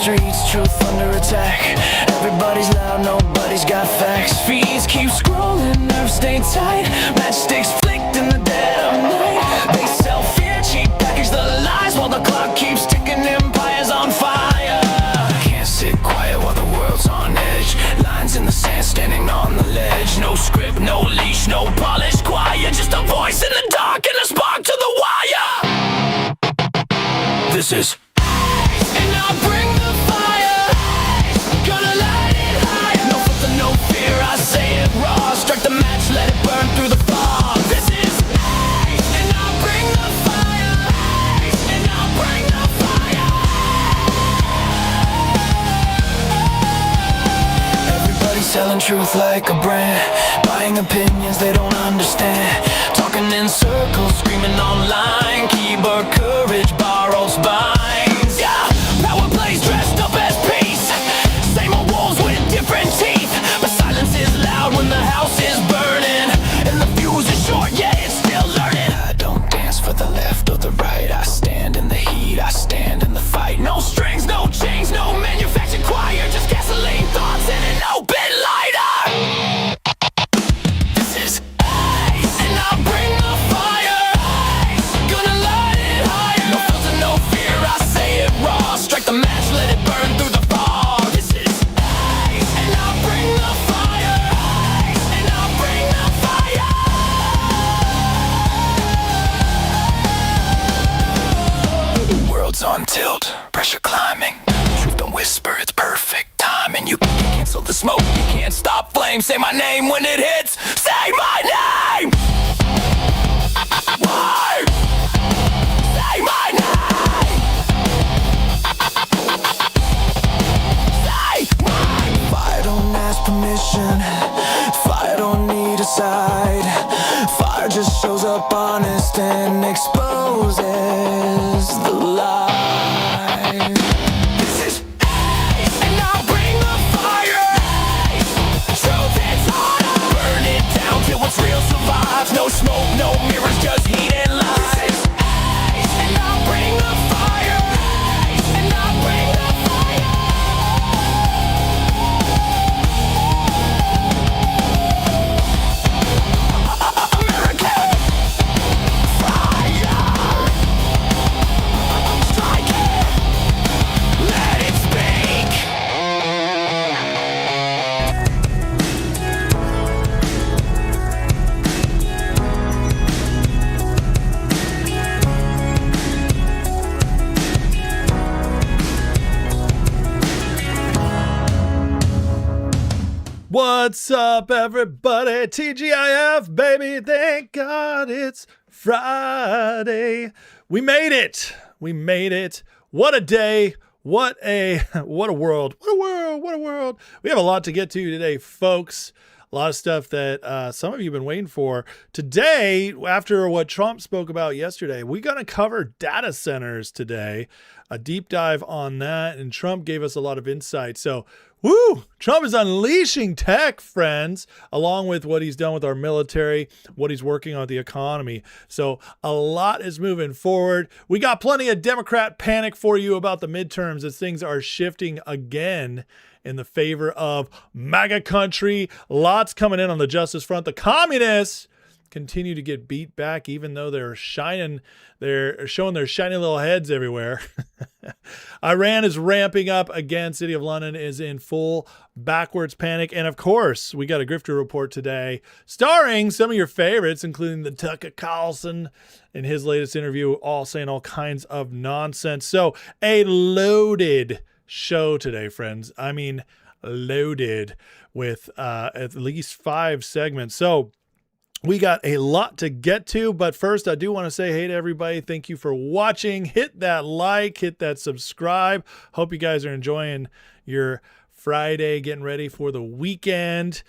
streets, truth under attack. Everybody's loud, nobody's got facts. Feeds keep scrolling, nerves stay tight. Matchsticks flicked in the dead of night. They sell fear, cheap package the lies, while the clock keeps ticking, empires on fire. Can't sit quiet while the world's on edge. Lines in the sand, standing on the ledge. No script, no leash, no polished choir. Just a voice in the dark and a spark to the wire. This is and I'll bring the fire. Gonna light it higher. No filter, no fear, I say it raw. Strike the match, let it burn through the fog. This is and I'll bring the fire. And I'll bring the fire. Everybody's selling truth like a brand, buying opinions they don't understand. Talking in circles, screaming online. Keyboard courage borrows binds. Yeah, power plays dressed up as peace. Same old wolves with different teeth. But silence is loud when the house is burning, and the fuse is short, yeah, it's still learning. I don't dance for the left or the right. I stand in the heat, I stand in the fight. No strings, no chains, no manufactured choir. Just gasoline thoughts and an open lighter. This is and I'll bring the fire. Gonna light it higher. No filter, no fear, I say it raw. Strike the match, let it burn through the fog. This is and I'll bring the fire. And I'll bring the fire. The world's on tilt, pressure climbing. Truth don't whisper, it's perfect timing. You can't cancel the smoke, you can't stop flame. Say my name when it hits, say my name. Why? Say my name. Say my name. Fire don't ask permission. Fire don't need a side. Fire just shows up honest and exposes the lie. This is and I'll bring the fire. Truth is harder. Burn it down till what's real survives. No smoke, no mirrors, just heat and lies. And I'll bring the fire. And I'll bring the fire. American fire. Strike it. Let it speak. What's up, everybody? TGIF, baby. Thank God it's Friday. We made it. We made it. What a day. What a world. What a world. What a world. We have a lot to get to today, folks. A lot of stuff that some of you have been waiting for. Today, after what Trump spoke about yesterday, we're going to cover data centers today, a deep dive on that. And Trump gave us a lot of insight. So, woo! Trump is unleashing tech, friends, along with what he's done with our military, what he's working on with the economy. So a lot is moving forward. We got plenty of Democrat panic for you about the midterms as things are shifting again in the favor of MAGA country. Lots coming in on the justice front. The communists continue to get beat back, even though they're showing their shiny little heads everywhere. Iran is ramping up again. City of London is in full backwards panic. And of course, we got a grifter report today starring some of your favorites, including the Tucker Carlson in his latest interview, all saying all kinds of nonsense. So a loaded show today, friends. I mean, loaded with at least 5 segments. So we got a lot to get to, but first I do want to say hey to everybody. Thank you for watching. Hit that like, hit that subscribe. Hope you guys are enjoying your Friday, getting ready for the weekend.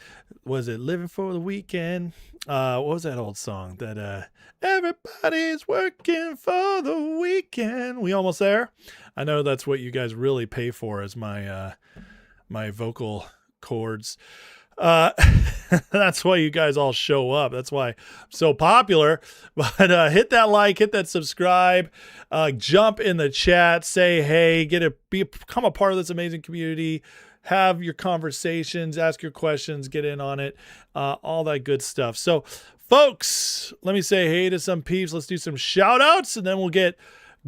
Was it Living for the Weekend? What was that old song that everybody's working for the weekend? We almost there? I know that's what you guys really pay for is my my vocal cords. That's why you guys all show up. That's why I'm so popular. But hit that like, hit that subscribe, jump in the chat, say hey, become a part of this amazing community. Have your conversations, ask your questions, get in on it, all that good stuff. So, folks, let me say hey to some peeps. Let's do some shout outs, and then we'll get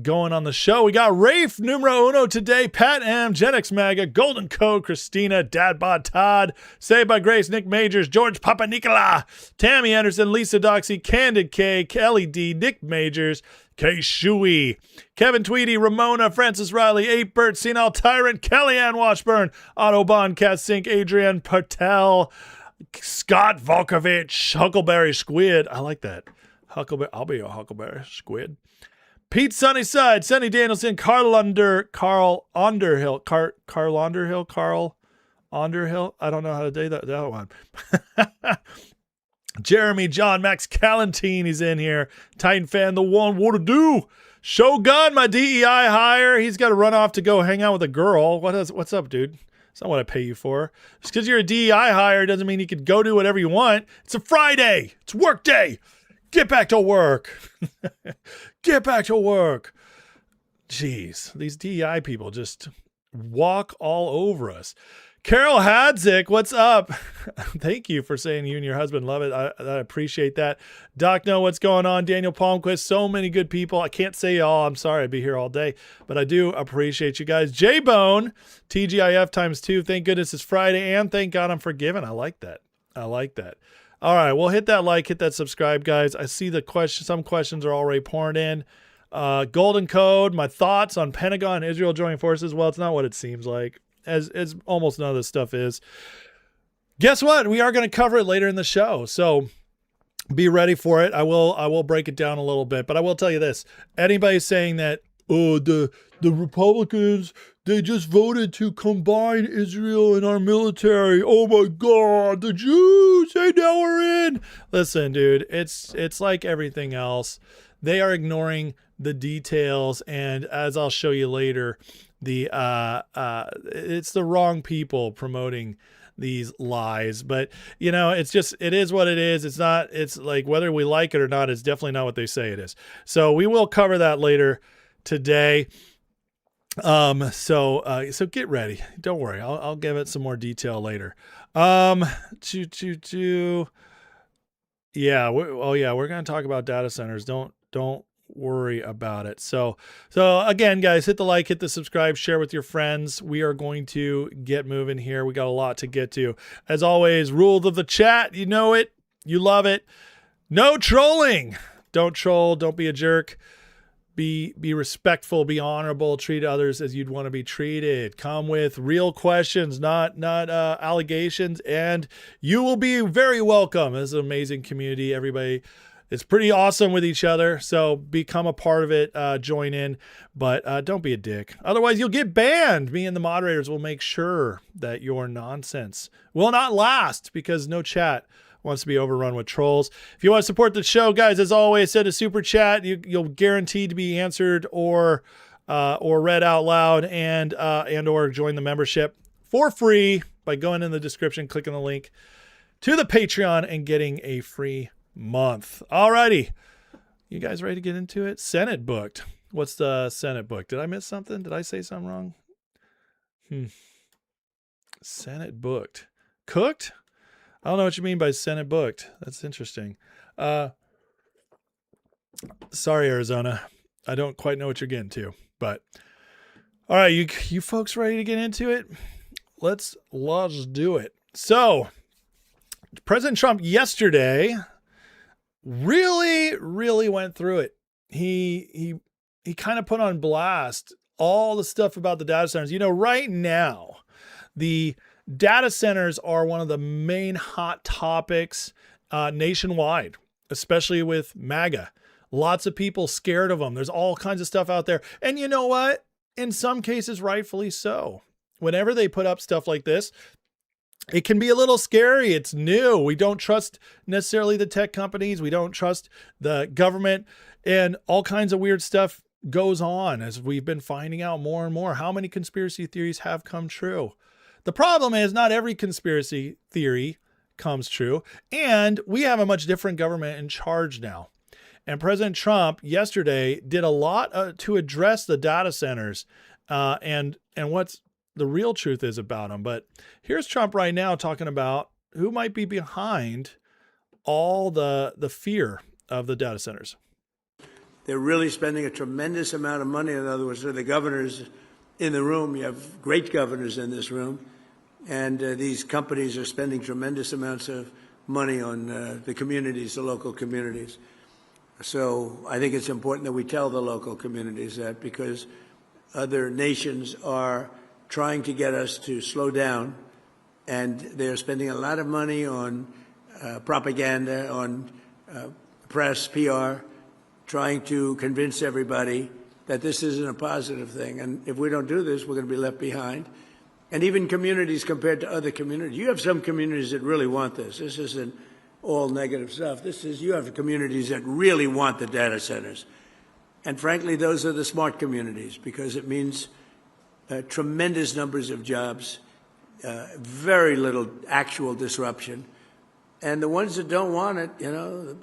going on the show. We got Rafe numero uno today, Pat M, Gen X Maga, Golden Code, Christina, Dadbot Todd, Saved by Grace, Nick Majors, George Papa Nicola, Tammy Anderson, Lisa Doxy, Candid K, Kelly D, Nick Majors, K Shui, Kevin Tweedy, Ramona, Francis Riley, 8-Bert, Senile Tyrant, Kellyanne Washburn, Autobahn, Cat Sink, Adrian Patel, Scott Volkovich, Huckleberry Squid. I like that. Huckleberry. I'll be a Huckleberry Squid. Pete Sunnyside, Sonny Danielson, Carl Underhill. I don't know how to say that one. Jeremy, John, Max Callantine, he's in here. Titan fan, the one, what to do? Shogun, my DEI hire. He's got to run off to go hang out with a girl. What's up, dude? It's not what I pay you for. Just because you're a DEI hire doesn't mean you can go do whatever you want. It's a Friday. It's work day. Get back to work. Get back to work. Jeez, these DEI people just walk all over us. Carol Hadzik, what's up? Thank you for saying you and your husband love it. I appreciate that. Doc, know what's going on? Daniel Palmquist, so many good people. I can't say all. I'm sorry, I'd be here all day, but I do appreciate you guys. J-Bone, TGIF times 2. Thank goodness it's Friday, and thank God I'm forgiven. I like that. All right, well, hit that like, hit that subscribe, guys. I see the question. Some questions are already pouring in. Golden Code, my thoughts on Pentagon and Israel joining forces. Well, it's not what it seems like, as almost none of this stuff is. Guess what? We are going to cover it later in the show, so be ready for it. I will break it down a little bit, but I will tell you this. Anybody saying that, oh, the Republicans, they just voted to combine Israel and our military. Oh my God, the Jews, they now are in. Listen, dude, it's like everything else. They are ignoring the details, and as I'll show you later, it's the wrong people promoting these lies. But you know, it is what it is. It's like whether we like it or not, it's definitely not what they say it is. So we will cover that later today. So get ready. Don't worry. I'll give it some more detail later. Yeah. We're going to talk about data centers. Don't worry about it. So again, guys, hit the like, hit the subscribe, share with your friends. We are going to get moving here. We got a lot to get to. As always, rules of the chat. You know it. You love it. No trolling. Don't troll. Don't be a jerk. Be respectful, be honorable, treat others as you'd want to be treated. Come with real questions, not allegations, and you will be very welcome. This is an amazing community. Everybody is pretty awesome with each other, so become a part of it, join in, but don't be a dick. Otherwise, you'll get banned. Me and the moderators will make sure that your nonsense will not last because no chat wants to be overrun with trolls. If you want to support the show, guys, as always, send a super chat. You'll guaranteed to be answered or read out loud, and or join the membership for free by going in the description, clicking the link to the Patreon, and getting a free month. Alrighty, you guys ready to get into it? Senate booked. What's the Senate book? Did I miss something? Did I say something wrong? Senate booked. Cooked? I don't know what you mean by Senate booked. That's interesting. Sorry, Arizona. I don't quite know what you're getting to, but all right, you folks ready to get into it? Let's do it. So, President Trump yesterday really went through it. He kind of put on blast all the stuff about the data centers. You know, right now, the data centers are one of the main hot topics nationwide, especially with MAGA. Lots of people scared of them. There's all kinds of stuff out there. And you know what? In some cases, rightfully so. Whenever they put up stuff like this, it can be a little scary. It's new. We don't trust necessarily the tech companies. We don't trust the government, and all kinds of weird stuff goes on as we've been finding out more and more. How many conspiracy theories have come true? The problem is not every conspiracy theory comes true, and we have a much different government in charge now. And President Trump yesterday did a lot to address the data centers and what's the real truth is about them. But here's Trump right now talking about who might be behind all the fear of the data centers. They're really spending a tremendous amount of money. In other words, the governors in the room, you have great governors in this room, and these companies are spending tremendous amounts of money on the communities, the local communities. So I think it's important that we tell the local communities that, because other nations are trying to get us to slow down, and they're spending a lot of money on propaganda, on press, PR, trying to convince everybody that this isn't a positive thing. And if we don't do this, we're going to be left behind. And even communities compared to other communities. You have some communities that really want this. This isn't all negative stuff. You have communities that really want the data centers. And frankly, those are the smart communities, because it means tremendous numbers of jobs, very little actual disruption. And the ones that don't want it,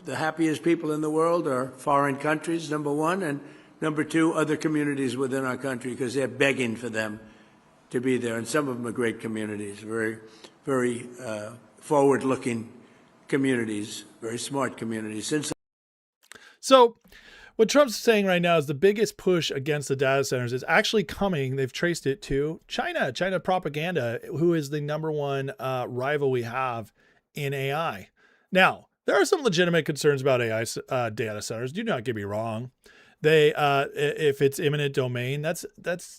the happiest people in the world are foreign countries, number one, and number two, other communities within our country, because they're begging for them to be there. And some of them are great communities, very, very forward-looking communities, very smart communities. So what Trump's saying right now is the biggest push against the data centers is actually coming. They've traced it to China propaganda, who is the number one rival we have in AI. Now, there are some legitimate concerns about AI data centers. Do not get me wrong. If it's imminent domain, that's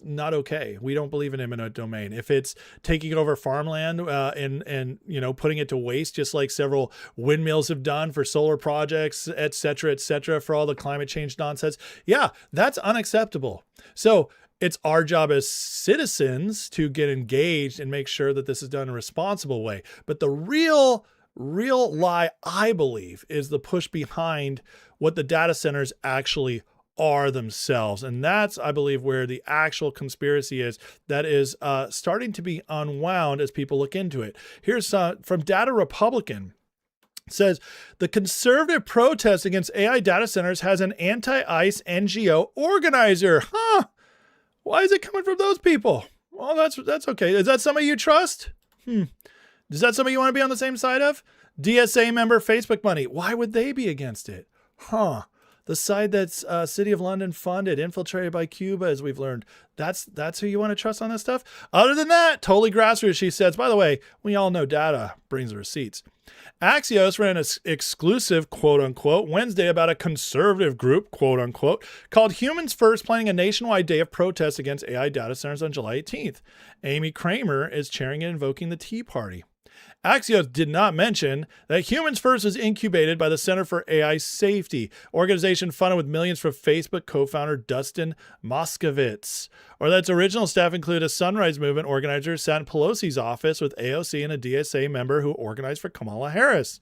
not okay. We don't believe in imminent domain. If it's taking over farmland and putting it to waste, just like several windmills have done for solar projects, et cetera, for all the climate change nonsense, yeah, that's unacceptable. So it's our job as citizens to get engaged and make sure that this is done in a responsible way. But the real lie, I believe, is the push behind what the data centers actually are themselves. And that's, I believe, where the actual conspiracy is that is starting to be unwound as people look into it. Here's from Data Republican. It says, the conservative protest against AI data centers has an anti-ICE NGO organizer. Huh? Why is it coming from those people? Well, that's okay. Is that somebody you trust? Is that somebody you want to be on the same side of? DSA member Facebook money. Why would they be against it? The side that's City of London funded, infiltrated by Cuba, as we've learned. That's who you want to trust on this stuff? Other than that, totally grassroots, she says. By the way, we all know data brings the receipts. Axios ran an exclusive, quote unquote, Wednesday about a conservative group, quote unquote, called Humans First, planning a nationwide day of protests against AI data centers on July 18th. Amy Kramer is chairing and invoking the Tea Party. Axios did not mention that Humans First was incubated by the Center for AI Safety, organization funded with millions from Facebook co-founder Dustin Moskovitz, or that its original staff included a Sunrise Movement organizer who sat in Pelosi's office with AOC and a DSA member who organized for Kamala Harris.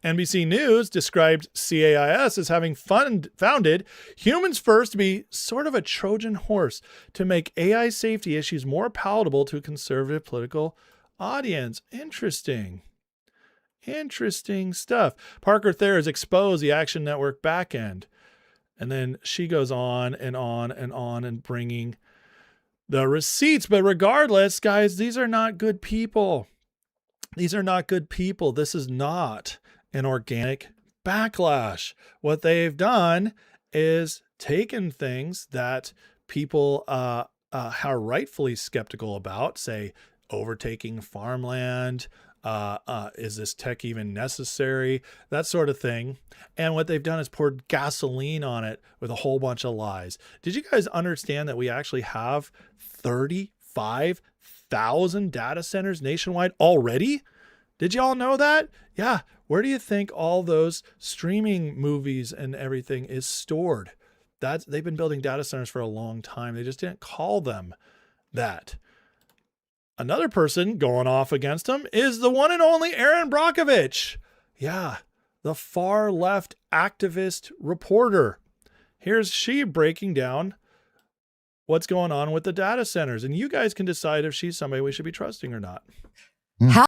NBC News described CAIS as having founded Humans First to be sort of a Trojan horse to make AI safety issues more palatable to a conservative political audience. Interesting stuff. Parker Thayer has exposed the Action Network backend. And then she goes on and on and on and bringing the receipts. But regardless, guys, these are not good people. These are not good people. This is not an organic backlash. What they've done is taken things that people are rightfully skeptical about, say, overtaking farmland, is this tech even necessary, that sort of thing. And what they've done is poured gasoline on it with a whole bunch of lies. Did you guys understand that we actually have 35,000 data centers nationwide already? Did you all know that? Yeah. Where do you think all those streaming movies and everything is stored? They've been building data centers for a long time. They just didn't call them that. Another person going off against him is the one and only Erin Brockovich. Yeah, the far left activist reporter. Here's she breaking down what's going on with the data centers. And you guys can decide if she's somebody we should be trusting or not. How?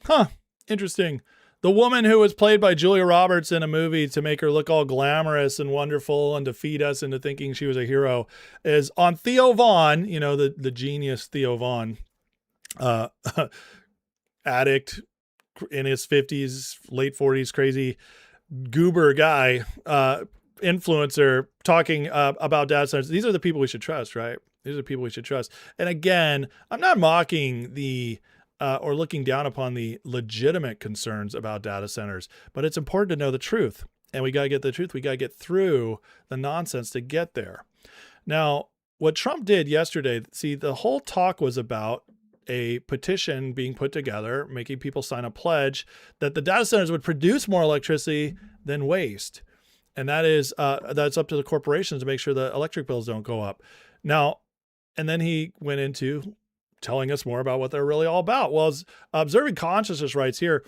Huh. Interesting. The woman who was played by Julia Roberts in a movie to make her look all glamorous and wonderful and to feed us into thinking she was a hero is on Theo Vaughn, you know, the genius Theo Vaughn, addict in his 50s, late 40s, crazy goober guy, influencer talking about data centers. These are the people we should trust, right? These are the people we should trust. And again, I'm not mocking or looking down upon the legitimate concerns about data centers, but it's important to know the truth. And we got to get the truth. We got to get through the nonsense to get there. Now, what Trump did yesterday, see, the whole talk was about a petition being put together, making people sign a pledge that the data centers would produce more electricity than waste. And that is, that's up to the corporations to make sure the electric bills don't go up. Now, and then he went into telling us more about what they're really all about. Well, as Observing Consciousness writes here,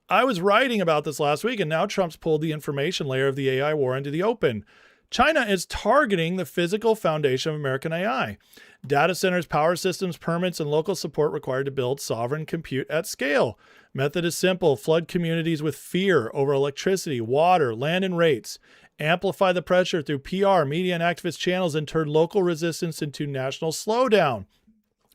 I was writing about this last week, and now Trump's pulled the information layer of the AI war into the open. China is targeting the physical foundation of American AI. Data centers, power systems, permits, and local support required to build sovereign compute at scale. Method is simple. Flood communities with fear over electricity, water, land, and rates. Amplify the pressure through PR, media, and activist channels, and turn local resistance into national slowdown.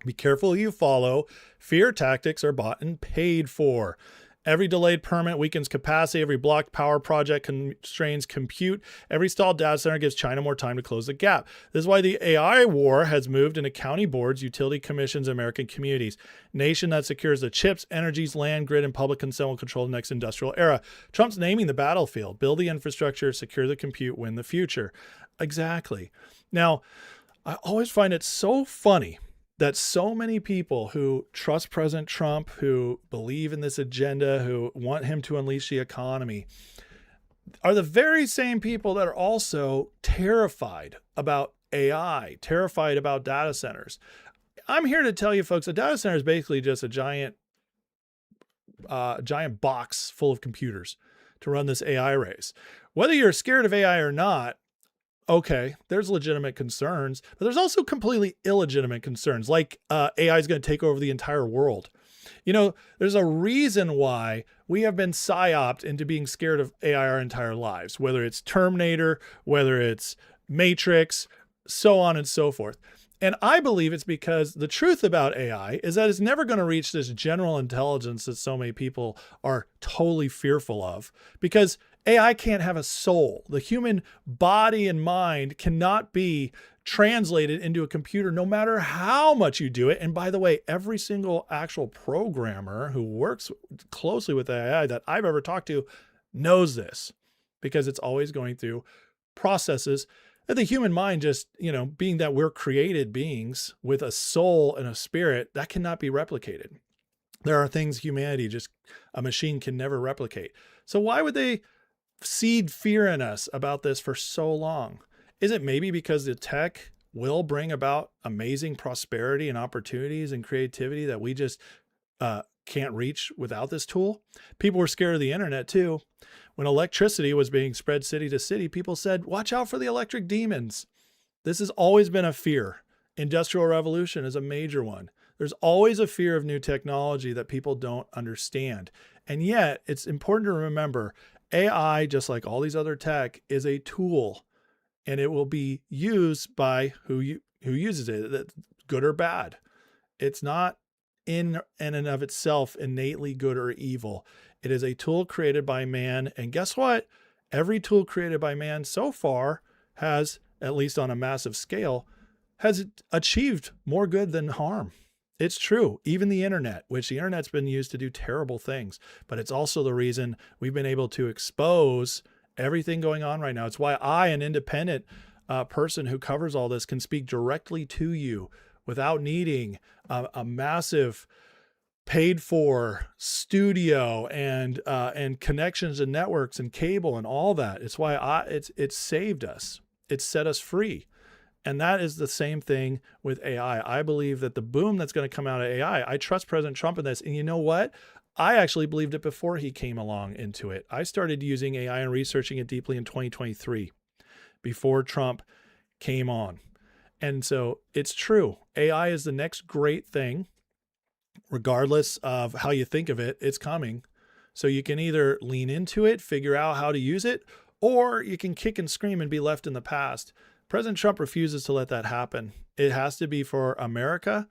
Be careful who you follow. Fear tactics are bought and paid for. Every delayed permit weakens capacity. Every blocked power project constrains compute. Every stalled data center gives China more time to close the gap. This is why the AI war has moved into county boards, utility commissions, and American communities. Nation that secures the chips, energies, land, grid, and public consent will control the next industrial era. Trump's naming the battlefield. Build the infrastructure, secure the compute, win the future. Exactly. Now, I always find it so funny that so many people who trust President Trump, who believe in this agenda, who want him to unleash the economy, are the very same people that are also terrified about AI, terrified about data centers. I'm here to tell you folks, a data center is basically just a giant box full of computers to run this AI race. Whether you're scared of AI or not, okay, there's legitimate concerns, but there's also completely illegitimate concerns, like AI is going to take over the entire world. You know, there's a reason why we have been psyoped into being scared of AI our entire lives, whether it's Terminator, whether it's Matrix, so on and so forth. And I believe it's because the truth about AI is that it's never going to reach this general intelligence that so many people are totally fearful of, because AI can't have a soul. The human body and mind cannot be translated into a computer no matter how much you do it. And by the way, every single actual programmer who works closely with AI that I've ever talked to knows this, because it's always going through processes that the human mind just, you know, being that we're created beings with a soul and a spirit, that cannot be replicated. There are things humanity, just a machine can never replicate. So why would they seed fear in us about this for so long? Is it maybe because the tech will bring about amazing prosperity and opportunities and creativity that we just can't reach without this tool? People were scared of the internet too. When electricity was being spread city to city, people said, watch out for the electric demons. This has always been a fear. Industrial revolution is a major one. There's always a fear of new technology that people don't understand. And yet it's important to remember, AI, just like all these other tech, is a tool, and it will be used by who uses it, good or bad. It's not in and of itself innately good or evil. It is a tool created by man. And guess what? Every tool created by man so far has, at least on a massive scale, has achieved more good than harm. It's true. Even the internet, which the internet's been used to do terrible things, but it's also the reason we've been able to expose everything going on right now. It's why I, an independent person who covers all this, can speak directly to you without needing a massive paid for studio and connections and networks and cable and all that. It's why it's saved us. It's set us free. And that is the same thing with AI. I believe that the boom that's going to come out of AI, I trust President Trump in this. And you know what? I actually believed it before he came along into it. I started using AI and researching it deeply in 2023, before Trump came on. And so it's true. AI is the next great thing, regardless of how you think of it, it's coming. So you can either lean into it, figure out how to use it, or you can kick and scream and be left in the past. President Trump refuses to let that happen. It has to be for America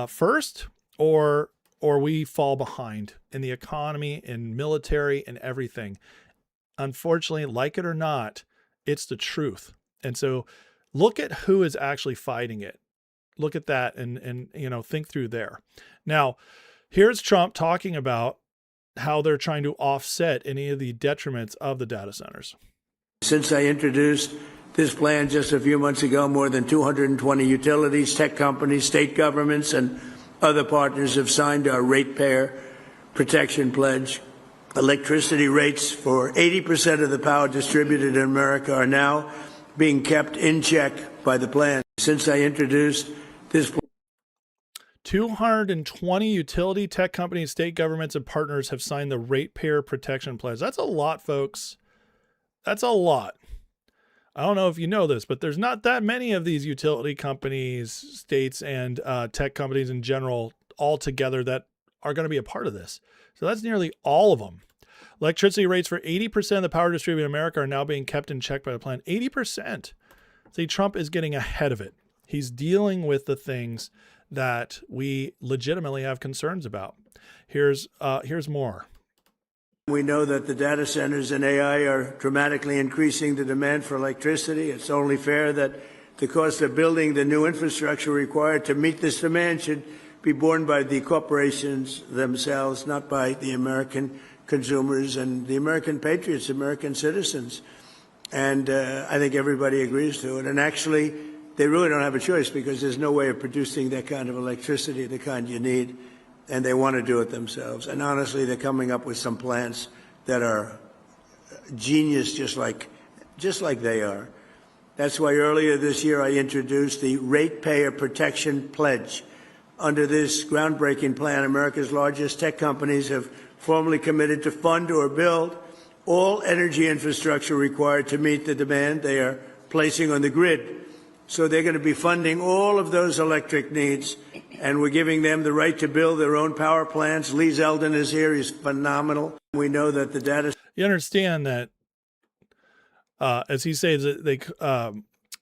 first, or we fall behind in the economy, in military, and everything. Unfortunately, like it or not, it's the truth. And so look at who is actually fighting it. Look at that and think through there. Now, here's Trump talking about how they're trying to offset any of the detriments of the data centers. Since I introduced this plan just a few months ago, more than 220 utilities, tech companies, state governments, and other partners have signed our ratepayer protection pledge. Electricity rates for 80% of the power distributed in America are now being kept in check by the plan. Since I introduced this plan, 220 utility, tech companies, state governments, and partners have signed the Ratepayer Protection Pledge. That's a lot, folks. That's a lot. I don't know if you know this, but there's not that many of these utility companies, states, and tech companies in general all together that are going to be a part of this. So that's nearly all of them. Electricity rates for 80% of the power distributed in America are now being kept in check by the plan. 80%. See, Trump is getting ahead of it. He's dealing with the things that we legitimately have concerns about. Here's more. we know that the data centers and AI are dramatically increasing the demand for electricity. It's only fair that the cost of building the new infrastructure required to meet this demand should be borne by the corporations themselves, not by the American consumers and the American patriots, American citizens. And I think everybody agrees to it. And actually, they really don't have a choice because there's no way of producing that kind of electricity, the kind you need, and they want to do it themselves. And honestly, they're coming up with some plans that are genius, just like they are. That's why earlier this year I introduced the Ratepayer Protection Pledge. Under this groundbreaking plan, America's largest tech companies have formally committed to fund or build all energy infrastructure required to meet the demand they are placing on the grid. So they're going to be funding all of those electric needs, and we're giving them the right to build their own power plants. Lee Zeldin is here. He's phenomenal. We know that the data... You understand that, as he says, that they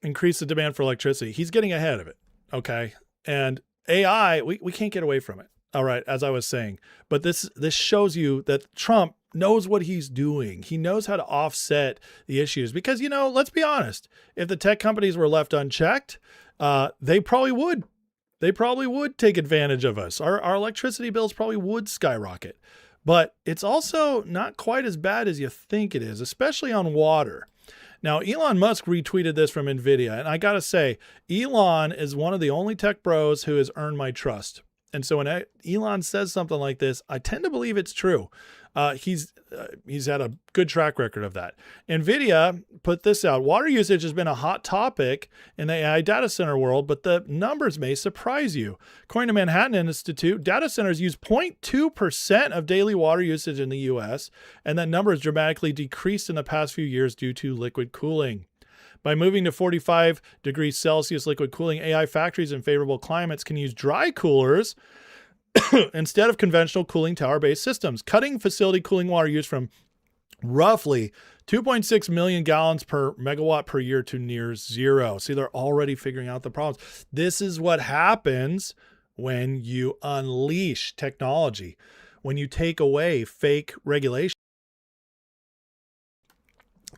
increase the demand for electricity. He's getting ahead of it, okay? And AI, we can't get away from it, all right, as I was saying. But this shows you that Trump knows what he's doing. He knows how to offset the issues because, let's be honest, if the tech companies were left unchecked, they probably would. They probably would take advantage of us. Our electricity bills probably would skyrocket. But it's also not quite as bad as you think it is, especially on water. Now, Elon Musk retweeted this from NVIDIA, and I got to say, Elon is one of the only tech bros who has earned my trust. And so when Elon says something like this, I tend to believe it's true. He's had a good track record of that. NVIDIA put this out. Water usage has been a hot topic in the AI data center world, but the numbers may surprise you. According to Manhattan Institute, data centers use 0.2% of daily water usage in the U.S., and that number has dramatically decreased in the past few years due to liquid cooling. By moving to 45 degrees Celsius liquid cooling, AI factories in favorable climates can use dry coolers instead of conventional cooling tower-based systems, cutting facility cooling water use from roughly 2.6 million gallons per megawatt per year to near zero. See, they're already figuring out the problems. This is what happens when you unleash technology, when you take away fake regulation,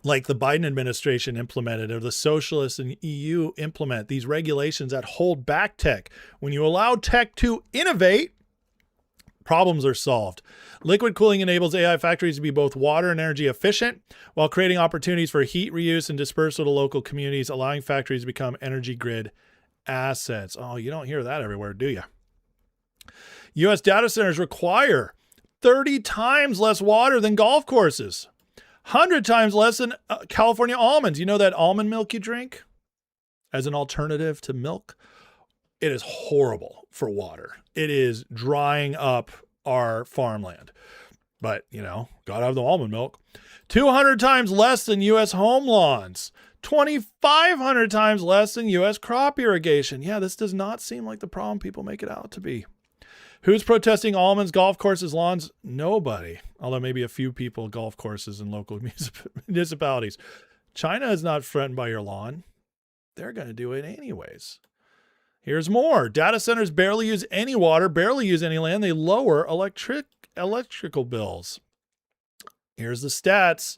like the Biden administration implemented or the socialists in EU implement these regulations that hold back tech. When you allow tech to innovate, problems are solved. Liquid cooling enables AI factories to be both water and energy efficient while creating opportunities for heat reuse and dispersal to local communities, allowing factories to become energy grid assets. Oh, you don't hear that everywhere, do you? U.S. data centers require 30 times less water than golf courses. 100 times less than California almonds. You know that almond milk you drink as an alternative to milk? It is horrible for water. It is drying up our farmland. But, gotta have the almond milk. 200 times less than U.S. home lawns. 2,500 times less than U.S. crop irrigation. Yeah, this does not seem like the problem people make it out to be. Who's protesting almonds, golf courses, lawns? Nobody. Although maybe a few people, golf courses and local municipalities. China is not threatened by your lawn. They're going to do it anyways. Here's more. Data centers barely use any water, barely use any land. They lower electrical bills. Here's the stats.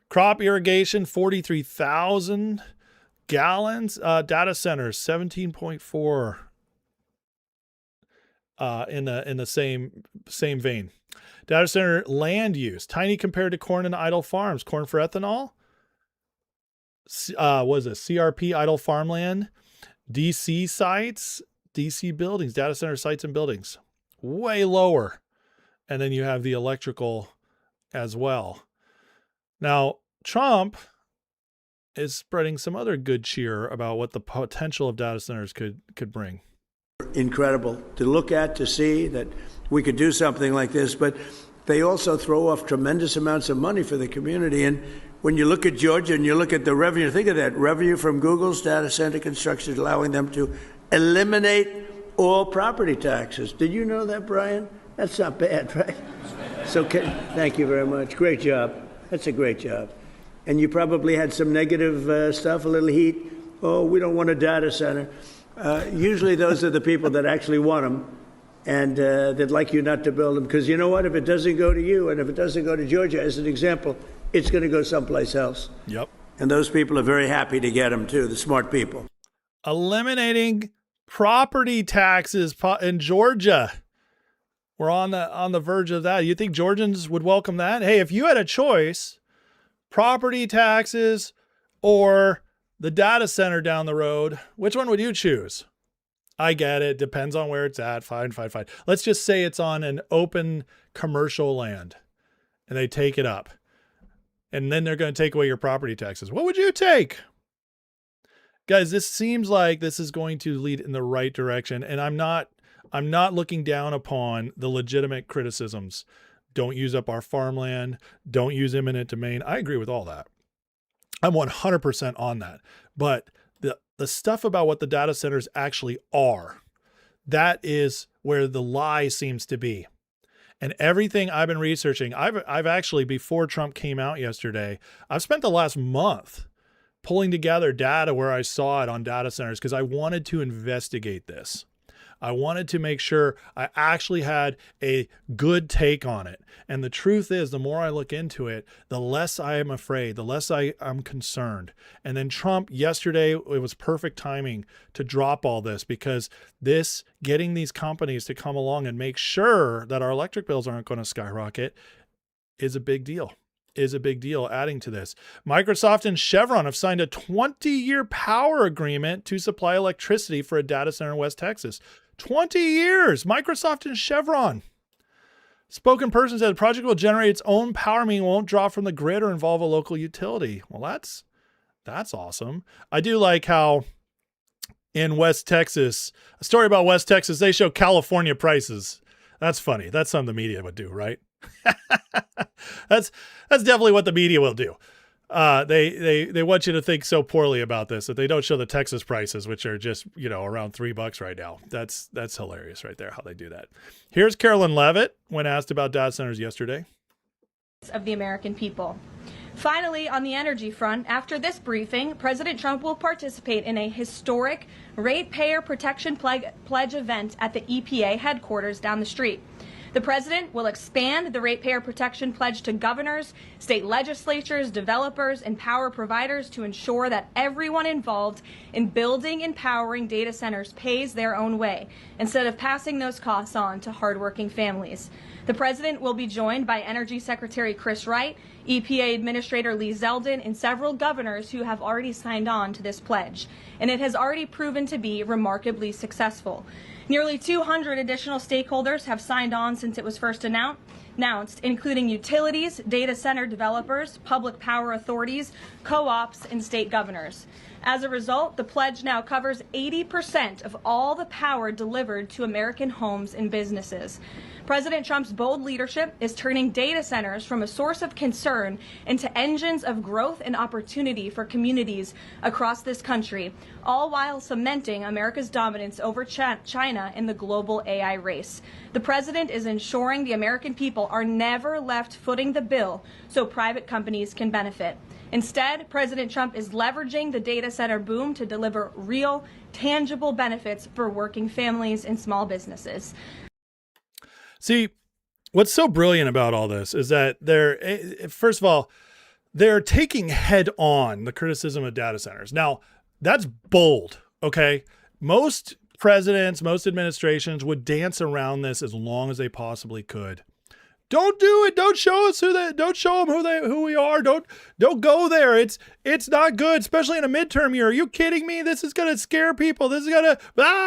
Crop irrigation, 43,000 gallons. Data centers, 17.4 in the same vein. Data center land use, tiny compared to corn and idle farms. Corn for ethanol. Was it CRP idle farmland? DC sites, DC buildings, data center sites and buildings, way lower. And then you have the electrical as well. Now, Trump is spreading some other good cheer about what the potential of data centers could bring. Incredible to look at, to see that we could do something like this, but they also throw off tremendous amounts of money for the community. And when you look at Georgia and you look at the revenue, think of that revenue from Google's data center construction, allowing them to eliminate all property taxes. Did you know that, Brian? That's not bad, right? So thank you very much. Great job. That's a great job. And you probably had some negative stuff, a little heat. Oh, we don't want a data center. Usually those are the people that actually want them and they'd like you not to build them. Because you know what? If it doesn't go to you and if it doesn't go to Georgia, as an example, it's going to go someplace else. Yep. And those people are very happy to get them, too, the smart people. Eliminating property taxes in Georgia. We're on the verge of that. You think Georgians would welcome that? Hey, if you had a choice, property taxes or the data center down the road, which one would you choose? I get it. Depends on where it's at. Fine. Let's just say it's on an open commercial land and they take it up. And then they're going to take away your property taxes. What would you take? Guys, this seems like this is going to lead in the right direction. And I'm not looking down upon the legitimate criticisms. Don't use up our farmland. Don't use eminent domain. I agree with all that. I'm 100% on that. But the stuff about what the data centers actually are, that is where the lie seems to be. And everything I've been researching, I've actually, before Trump came out yesterday, I've spent the last month pulling together data where I saw it on data centers because I wanted to investigate this. I wanted to make sure I actually had a good take on it. And the truth is, the more I look into it, the less I am afraid, the less I'm concerned. And then Trump yesterday, it was perfect timing to drop all this because getting these companies to come along and make sure that our electric bills aren't going to skyrocket is a big deal. Adding to this. Microsoft and Chevron have signed a 20-year power agreement to supply electricity for a data center in West Texas. 20 years, Microsoft and Chevron. Spoken person said the project will generate its own power, meaning won't draw from the grid or involve a local utility. Well, that's awesome. I do like how in West Texas, a story about West Texas, they show California prices. That's funny. That's something the media would do, right? That's definitely what the media will do. They want you to think so poorly about this that they don't show the Texas prices, which are just, around $3 right now. That's hilarious right there, how they do that. Here's Carolyn Levitt when asked about data centers yesterday. Of the American people. Finally, on the energy front, after this briefing, President Trump will participate in a historic ratepayer protection pledge event at the EPA headquarters down the street. The president will expand the ratepayer protection pledge to governors, state legislatures, developers, and power providers to ensure that everyone involved in building and powering data centers pays their own way, instead of passing those costs on to hardworking families. The president will be joined by Energy Secretary Chris Wright, EPA Administrator Lee Zeldin, and several governors who have already signed on to this pledge. And it has already proven to be remarkably successful. Nearly 200 additional stakeholders have signed on since it was first announced, including utilities, data center developers, public power authorities, co-ops, and state governors. As a result, the pledge now covers 80% of all the power delivered to American homes and businesses. President Trump's bold leadership is turning data centers from a source of concern into engines of growth and opportunity for communities across this country, all while cementing America's dominance over China in the global AI race. The president is ensuring the American people are never left footing the bill so private companies can benefit. Instead, President Trump is leveraging the data center boom to deliver real, tangible benefits for working families and small businesses. See, what's so brilliant about all this is that first of all, they're taking head on the criticism of data centers. Now, that's bold, okay? Most presidents, most administrations would dance around this as long as they possibly could. Don't do it. Don't show us don't show them who we are. Don't go there. It's not good, especially in a midterm year. Are you kidding me? This is going to scare people. This is going to,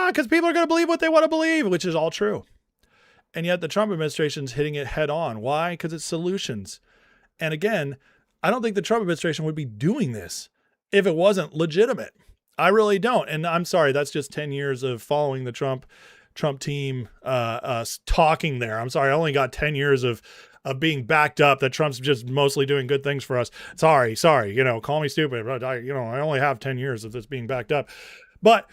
because people are going to believe what they want to believe, which is all true. And yet the Trump administration is hitting it head on. Why? Because it's solutions. And again, I don't think the Trump administration would be doing this if it wasn't legitimate. I really don't. And I'm sorry, that's just 10 years of following the Trump team talking there. I'm sorry, I only got 10 years of being backed up that Trump's just mostly doing good things for us. Sorry, call me stupid, but I only have 10 years of this being backed up. But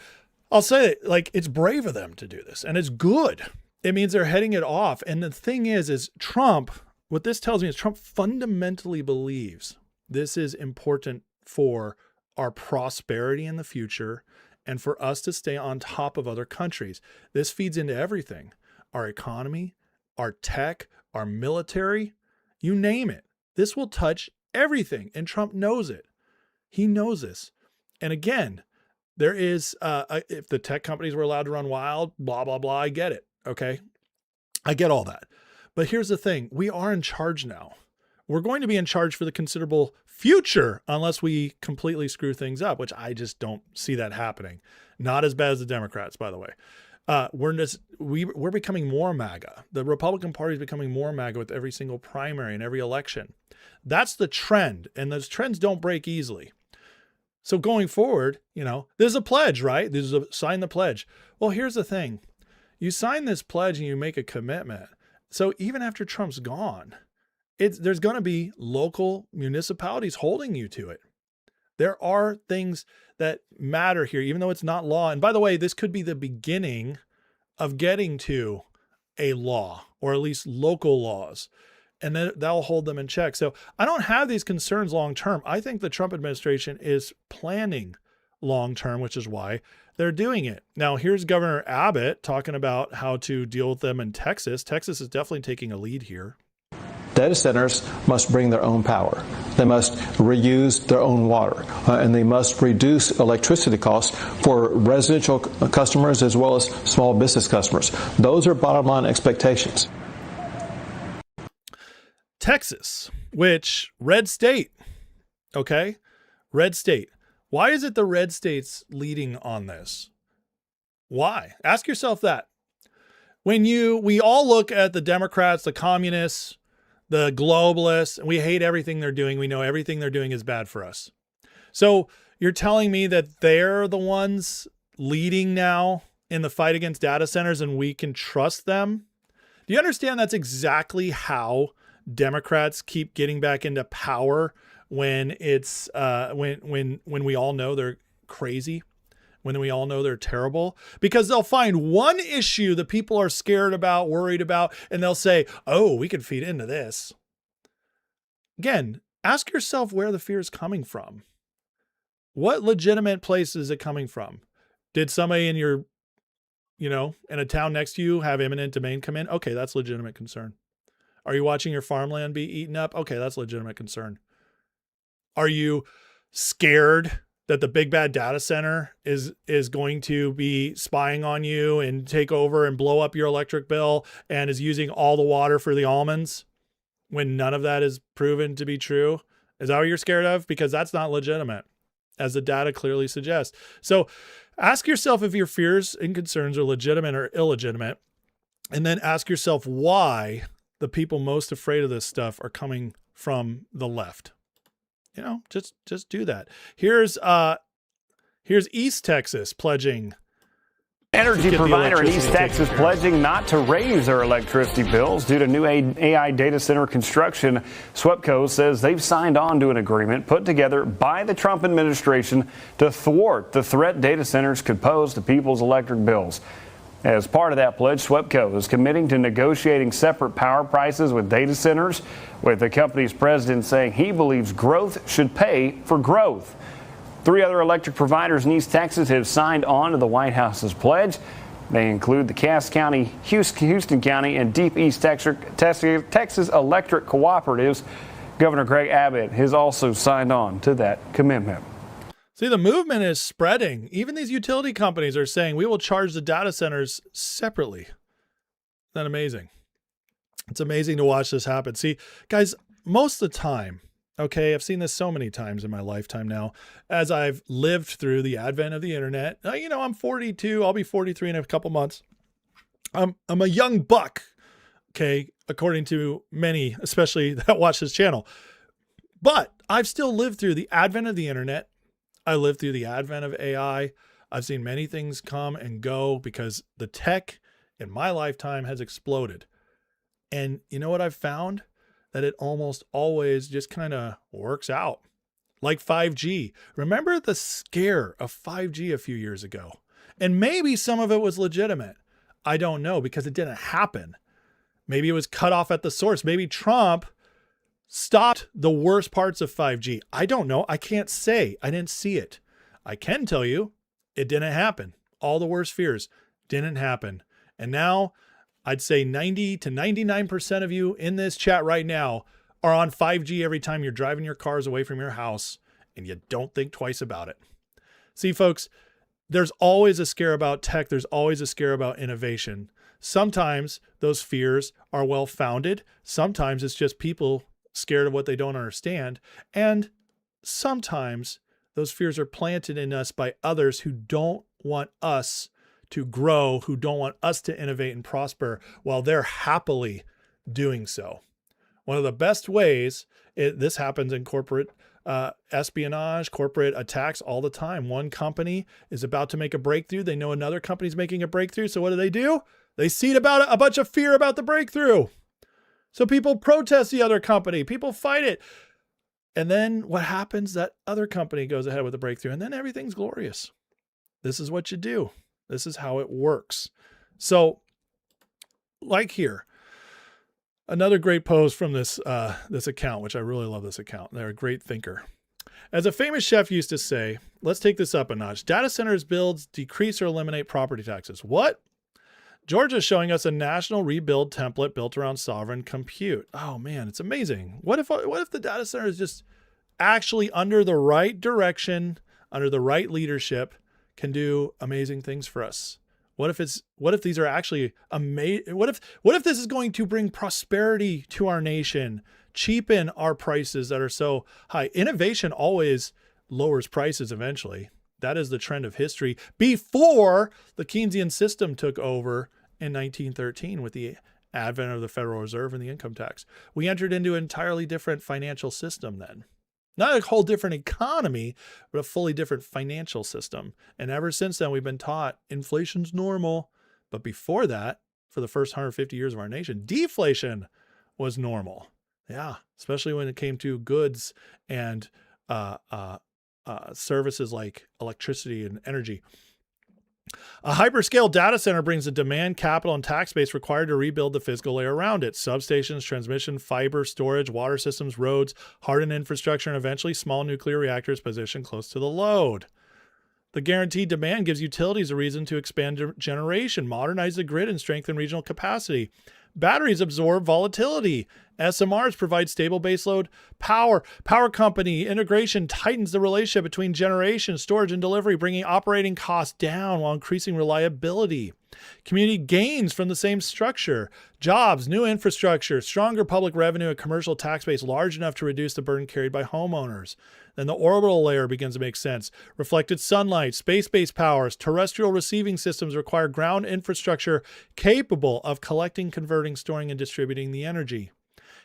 I'll say it, like, it's brave of them to do this, and it's good. It means they're heading it off. And the thing is Trump, what this tells me is Trump fundamentally believes this is important for our prosperity in the future and for us to stay on top of other countries. This feeds into everything: our economy, our tech, our military, you name it. This will touch everything. And Trump knows it. He knows this. And again, there is, if the tech companies were allowed to run wild, blah, blah, blah, I get it. Okay. I get all that. But here's the thing. We are in charge now. We're going to be in charge for the considerable future unless we completely screw things up, which I just don't see that happening. Not as bad as the Democrats, by the way. We're becoming more MAGA. The Republican Party is becoming more MAGA with every single primary and every election. That's the trend. And those trends don't break easily. So going forward, there's a pledge, right? Sign the pledge. Well, here's the thing. You sign this pledge and you make a commitment. So even after Trump's gone, there's going to be local municipalities holding you to it. There are things that matter here, even though it's not law. And by the way, this could be the beginning of getting to a law, or at least local laws, and then that'll hold them in check. So I don't have these concerns long term. I think the Trump administration is planning long term, which is why they're doing it. Now, here's Governor Abbott talking about how to deal with them in Texas. Texas is definitely taking a lead here. Data centers must bring their own power. They must reuse their own water, and they must reduce electricity costs for residential customers as well as small business customers. Those are bottom line expectations. Texas, which red state, okay? Red state. Why is it the red states leading on this? Why? Ask yourself that. We all look at the Democrats, the communists, the globalists, and we hate everything they're doing. We know everything they're doing is bad for us. So you're telling me that they're the ones leading now in the fight against data centers and we can trust them? Do you understand that's exactly how Democrats keep getting back into power when it's when we all know they're crazy, when we all know they're terrible? Because they'll find one issue that people are scared about, worried about, and they'll say, oh, we could feed into this. Again, ask yourself where the fear is coming from. What legitimate place is it coming from? Did somebody in your, in a town next to you have eminent domain come in? Okay, that's legitimate concern. Are you watching your farmland be eaten up? Okay, that's legitimate concern. Are you scared that the big bad data center is going to be spying on you and take over and blow up your electric bill and is using all the water for the almonds when none of that is proven to be true? Is that what you're scared of? Because that's not legitimate, as the data clearly suggests. So ask yourself if your fears and concerns are legitimate or illegitimate, and then ask yourself why the people most afraid of this stuff are coming from the left. Just do that. Here's Here's East Texas pledging. Energy Get the provider in East electricity Texas taken care of. pledging not to raise their electricity bills due to new AI data center construction. SWEPCO says they've signed on to an agreement put together by the Trump administration to thwart the threat data centers could pose to people's electric bills. As part of that pledge, SWEPCO is committing to negotiating separate power prices with data centers, with the company's president saying he believes growth should pay for growth. 3 other electric providers in East Texas have signed on to the White House's pledge. They include the Cass County, Houston County, and Deep East Texas Electric Cooperatives. Governor Greg Abbott has also signed on to that commitment. See, the movement is spreading. Even these utility companies are saying we will charge the data centers separately. Isn't that amazing? It's amazing to watch this happen. See, guys, most of the time, okay, I've seen this so many times in my lifetime now, as I've lived through the advent of the internet. I'm 42. I'll be 43 in a couple months. I'm a young buck, okay, according to many, especially that watch this channel. But I've still lived through the advent of the internet. I lived through the advent of AI. I've seen many things come and go because the tech in my lifetime has exploded. And you know what I've found? That it almost always just kind of works out. Like 5G. Remember the scare of 5G a few years ago? And maybe some of it was legitimate. I don't know, because it didn't happen. Maybe it was cut off at the source. Maybe Trump stopped the worst parts of 5G. I don't know. I can't say. I didn't see it. I can tell you it didn't happen. All the worst fears didn't happen. And now I'd say 90 to 99% of you in this chat right now are on 5G every time you're driving your cars away from your house and you don't think twice about it. See, folks, there's always a scare about tech. There's always a scare about innovation. Sometimes those fears are well-founded. Sometimes it's just people scared of what they don't understand. And sometimes those fears are planted in us by others who don't want us to grow, who don't want us to innovate and prosper while they're happily doing so. One of the best ways, this happens in corporate espionage, corporate attacks all the time. One company is about to make a breakthrough. They know another company's making a breakthrough. So what do? They seed about a bunch of fear about the breakthrough. So people protest the other company. People fight it. And then what happens? That other company goes ahead with the breakthrough, and then everything's glorious. This is what you do. This is how it works. So, like here, another great post from this account, which I really love this account. They're a great thinker. As a famous chef used to say, let's take this up a notch. Data centers builds decrease or eliminate property taxes. What? Georgia's showing us a national rebuild template built around sovereign compute. Oh man, it's amazing. What if the data center is just actually under the right direction, under the right leadership, can do amazing things for us? What if these are actually amazing? What if this is going to bring prosperity to our nation, cheapen our prices that are so high? Innovation always lowers prices eventually. That is the trend of history before the Keynesian system took over in 1913 with the advent of the Federal Reserve and the income tax. We entered into an entirely different financial system then. Not a whole different economy, but a fully different financial system. And ever since then, we've been taught inflation's normal. But before that, for the first 150 years of our nation, deflation was normal. Yeah, especially when it came to goods and services like electricity and energy. A hyperscale data center brings the demand, capital, and tax base required to rebuild the physical layer around it. Substations, transmission, fiber, storage, water systems, roads, hardened infrastructure, and eventually small nuclear reactors positioned close to the load. The guaranteed demand gives utilities a reason to expand generation, modernize the grid, and strengthen regional capacity. Batteries absorb volatility. SMRs provide stable baseload power. Power company integration tightens the relationship between generation, storage, and delivery, bringing operating costs down while increasing reliability. Community gains from the same structure. Jobs, new infrastructure, stronger public revenue, and commercial tax base large enough to reduce the burden carried by homeowners. Then the orbital layer begins to make sense. Reflected sunlight, space-based powers, terrestrial receiving systems require ground infrastructure capable of collecting, converting, storing, and distributing the energy.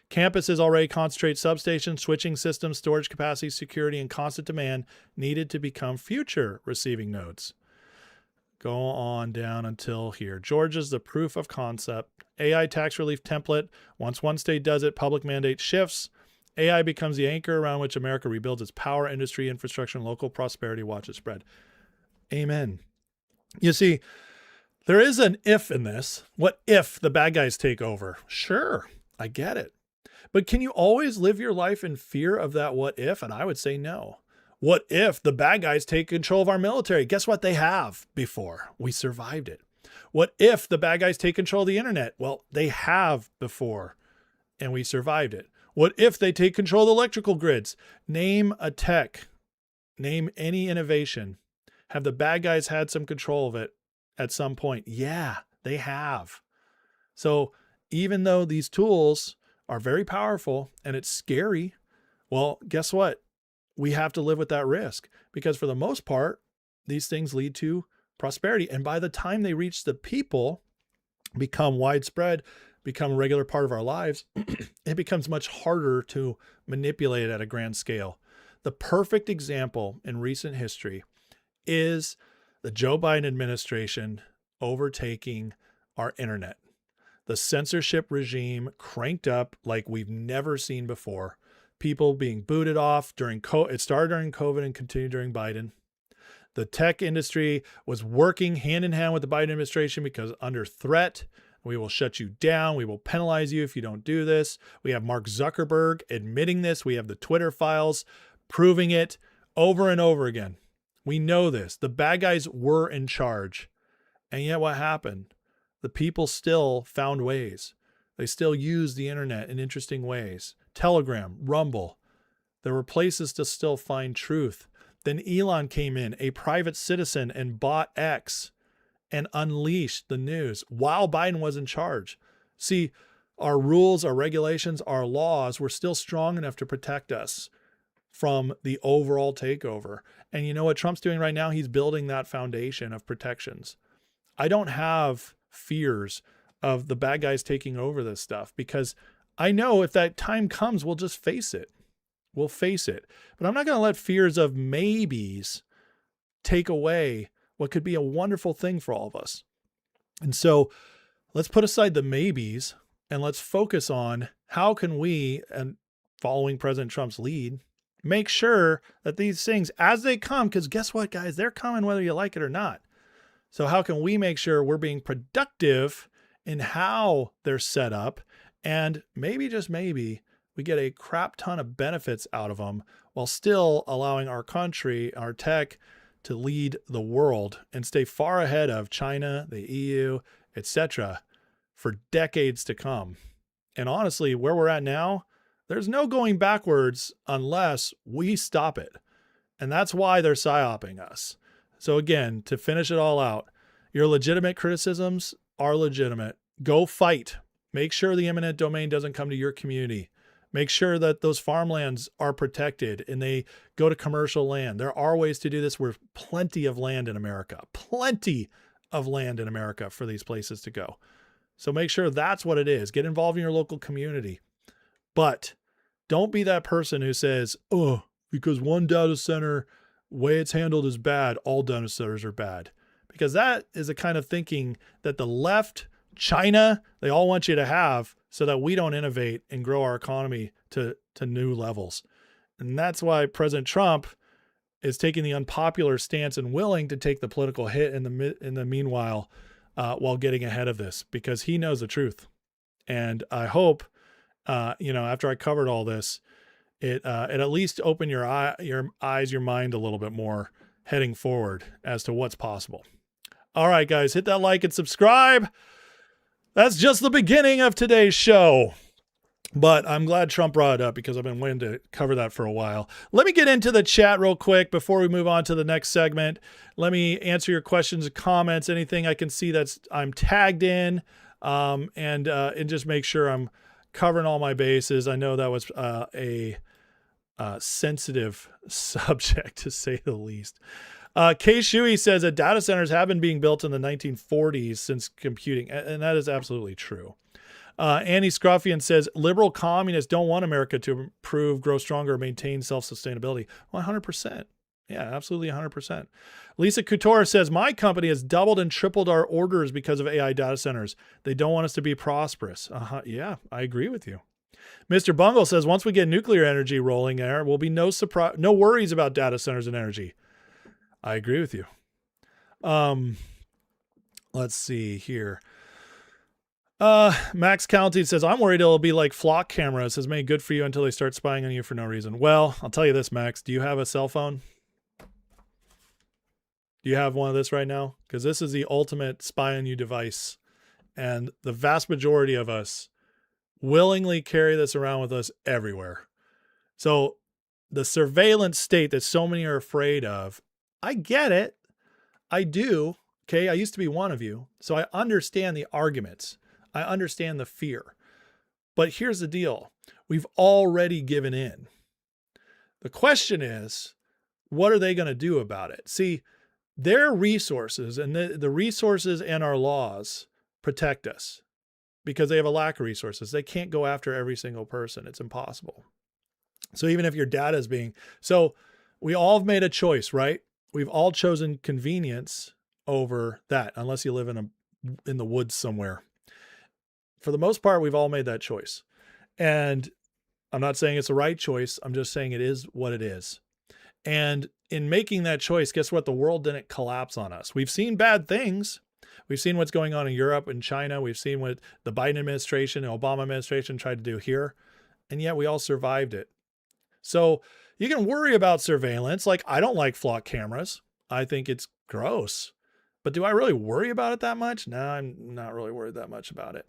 Campuses already concentrate substations, switching systems, storage capacity, security, and constant demand needed to become future receiving nodes. Go on down until here. Georgia's the proof of concept. AI tax relief template. Once one state does it, public mandate shifts. AI becomes the anchor around which America rebuilds its power, industry, infrastructure, and local prosperity. Watch it spread. Amen. You see, there is an if in this. What if the bad guys take over? Sure, I get it. But can you always live your life in fear of that what if? And I would say no. What if the bad guys take control of our military? Guess what? They have before. We survived it. What if the bad guys take control of the internet? Well, they have before, and we survived it. What if they take control of the electrical grids? Name a tech. Name any innovation. Have the bad guys had some control of it at some point? Yeah, they have. So even though these tools are very powerful and it's scary, well, guess what? We have to live with that risk because for the most part, these things lead to prosperity. And by the time they reach the people, become widespread, become a regular part of our lives, it becomes much harder to manipulate at a grand scale. The perfect example in recent history is the Joe Biden administration overtaking our internet. The censorship regime cranked up like we've never seen before. People being booted off during it started during COVID and continued during Biden. The tech industry was working hand in hand with the Biden administration because under threat, we will shut you down. We will penalize you if you don't do this. We have Mark Zuckerberg admitting this. We have the Twitter files proving it over and over again. We know this. The bad guys were in charge. And yet what happened? The people still found ways. They still used the internet in interesting ways. Telegram, Rumble. There were places to still find truth. Then Elon came in, a private citizen, and bought X and unleashed the news while Biden was in charge. See, our rules, our regulations, our laws were still strong enough to protect us from the overall takeover. And you know what Trump's doing right now? He's building that foundation of protections. I don't have fears of the bad guys taking over this stuff because I know if that time comes, we'll just face it. We'll face it. But I'm not going to let fears of maybes take away what could be a wonderful thing for all of us. And so let's put aside the maybes and let's focus on how can we, and following President Trump's lead, make sure that these things, as they come, because guess what, guys, they're coming whether you like it or not. So how can we make sure we're being productive in how they're set up? And maybe, just maybe, we get a crap ton of benefits out of them while still allowing our country, our tech, to lead the world and stay far ahead of China, the EU, etc. for decades to come. And honestly, where we're at now, there's no going backwards unless we stop it. And that's why they're psyoping us. So again, to finish it all out, your legitimate criticisms are legitimate. Go fight. Make sure the eminent domain doesn't come to your community. Make sure that those farmlands are protected and they go to commercial land. There are ways to do this. We're plenty of land in America, plenty of land in America for these places to go. So make sure that's what it is. Get involved in your local community. But don't be that person who says, oh, because one data center, way it's handled is bad, all data centers are bad. Because that is the kind of thinking that the left, China, they all want you to have so that we don't innovate and grow our economy to new levels. And that's why President Trump is taking the unpopular stance and willing to take the political hit in the meanwhile while getting ahead of this, because he knows the truth. And I hope, after I covered all this, it at least opened your eyes, your mind a little bit more heading forward as to what's possible. All right, guys, hit that like and subscribe. That's just the beginning of today's show. But I'm glad Trump brought it up because I've been waiting to cover that for a while. Let me get into the chat real quick before we move on to the next segment. Let me answer your questions and comments, anything I can see that's I'm tagged in, and just make sure I'm covering all my bases. I know that was a sensitive subject, to say the least. Kay Shui says that data centers have been being built in the 1940s since computing, and that is absolutely true. Annie Scruffian says, liberal communists don't want America to improve, grow stronger, or maintain self-sustainability. 100%. Yeah, absolutely 100%. Lisa Couture says, my company has doubled and tripled our orders because of AI data centers. They don't want us to be prosperous. Yeah, I agree with you. Mr. Bungle says, once we get nuclear energy rolling there will be no worries about data centers and energy. I agree with you. Let's see here. Max County says, I'm worried it'll be like flock cameras. Says, may good for you until they start spying on you for no reason. Well, I'll tell you this, Max. Do you have a cell phone? Do you have one of this right now? Because this is the ultimate spy on you device. And the vast majority of us willingly carry this around with us everywhere. So the surveillance state that so many are afraid of, I get it. I do. Okay. I used to be one of you. So I understand the arguments. I understand the fear. But here's the deal. We've already given in. The question is, what are they going to do about it? See, their resources and the resources and our laws protect us because they have a lack of resources. They can't go after every single person. It's impossible. So even if your data is so we all have made a choice, right? We've all chosen convenience over that, unless you live in the woods somewhere. For the most part, we've all made that choice. And I'm not saying it's the right choice. I'm just saying it is what it is. And in making that choice, guess what? The world didn't collapse on us. We've seen bad things. We've seen what's going on in Europe and China. We've seen what the Biden administration and Obama administration tried to do here. And yet we all survived it. So you can worry about surveillance. Like, I don't like flock cameras. I think it's gross. But do I really worry about it that much? No, I'm not really worried that much about it.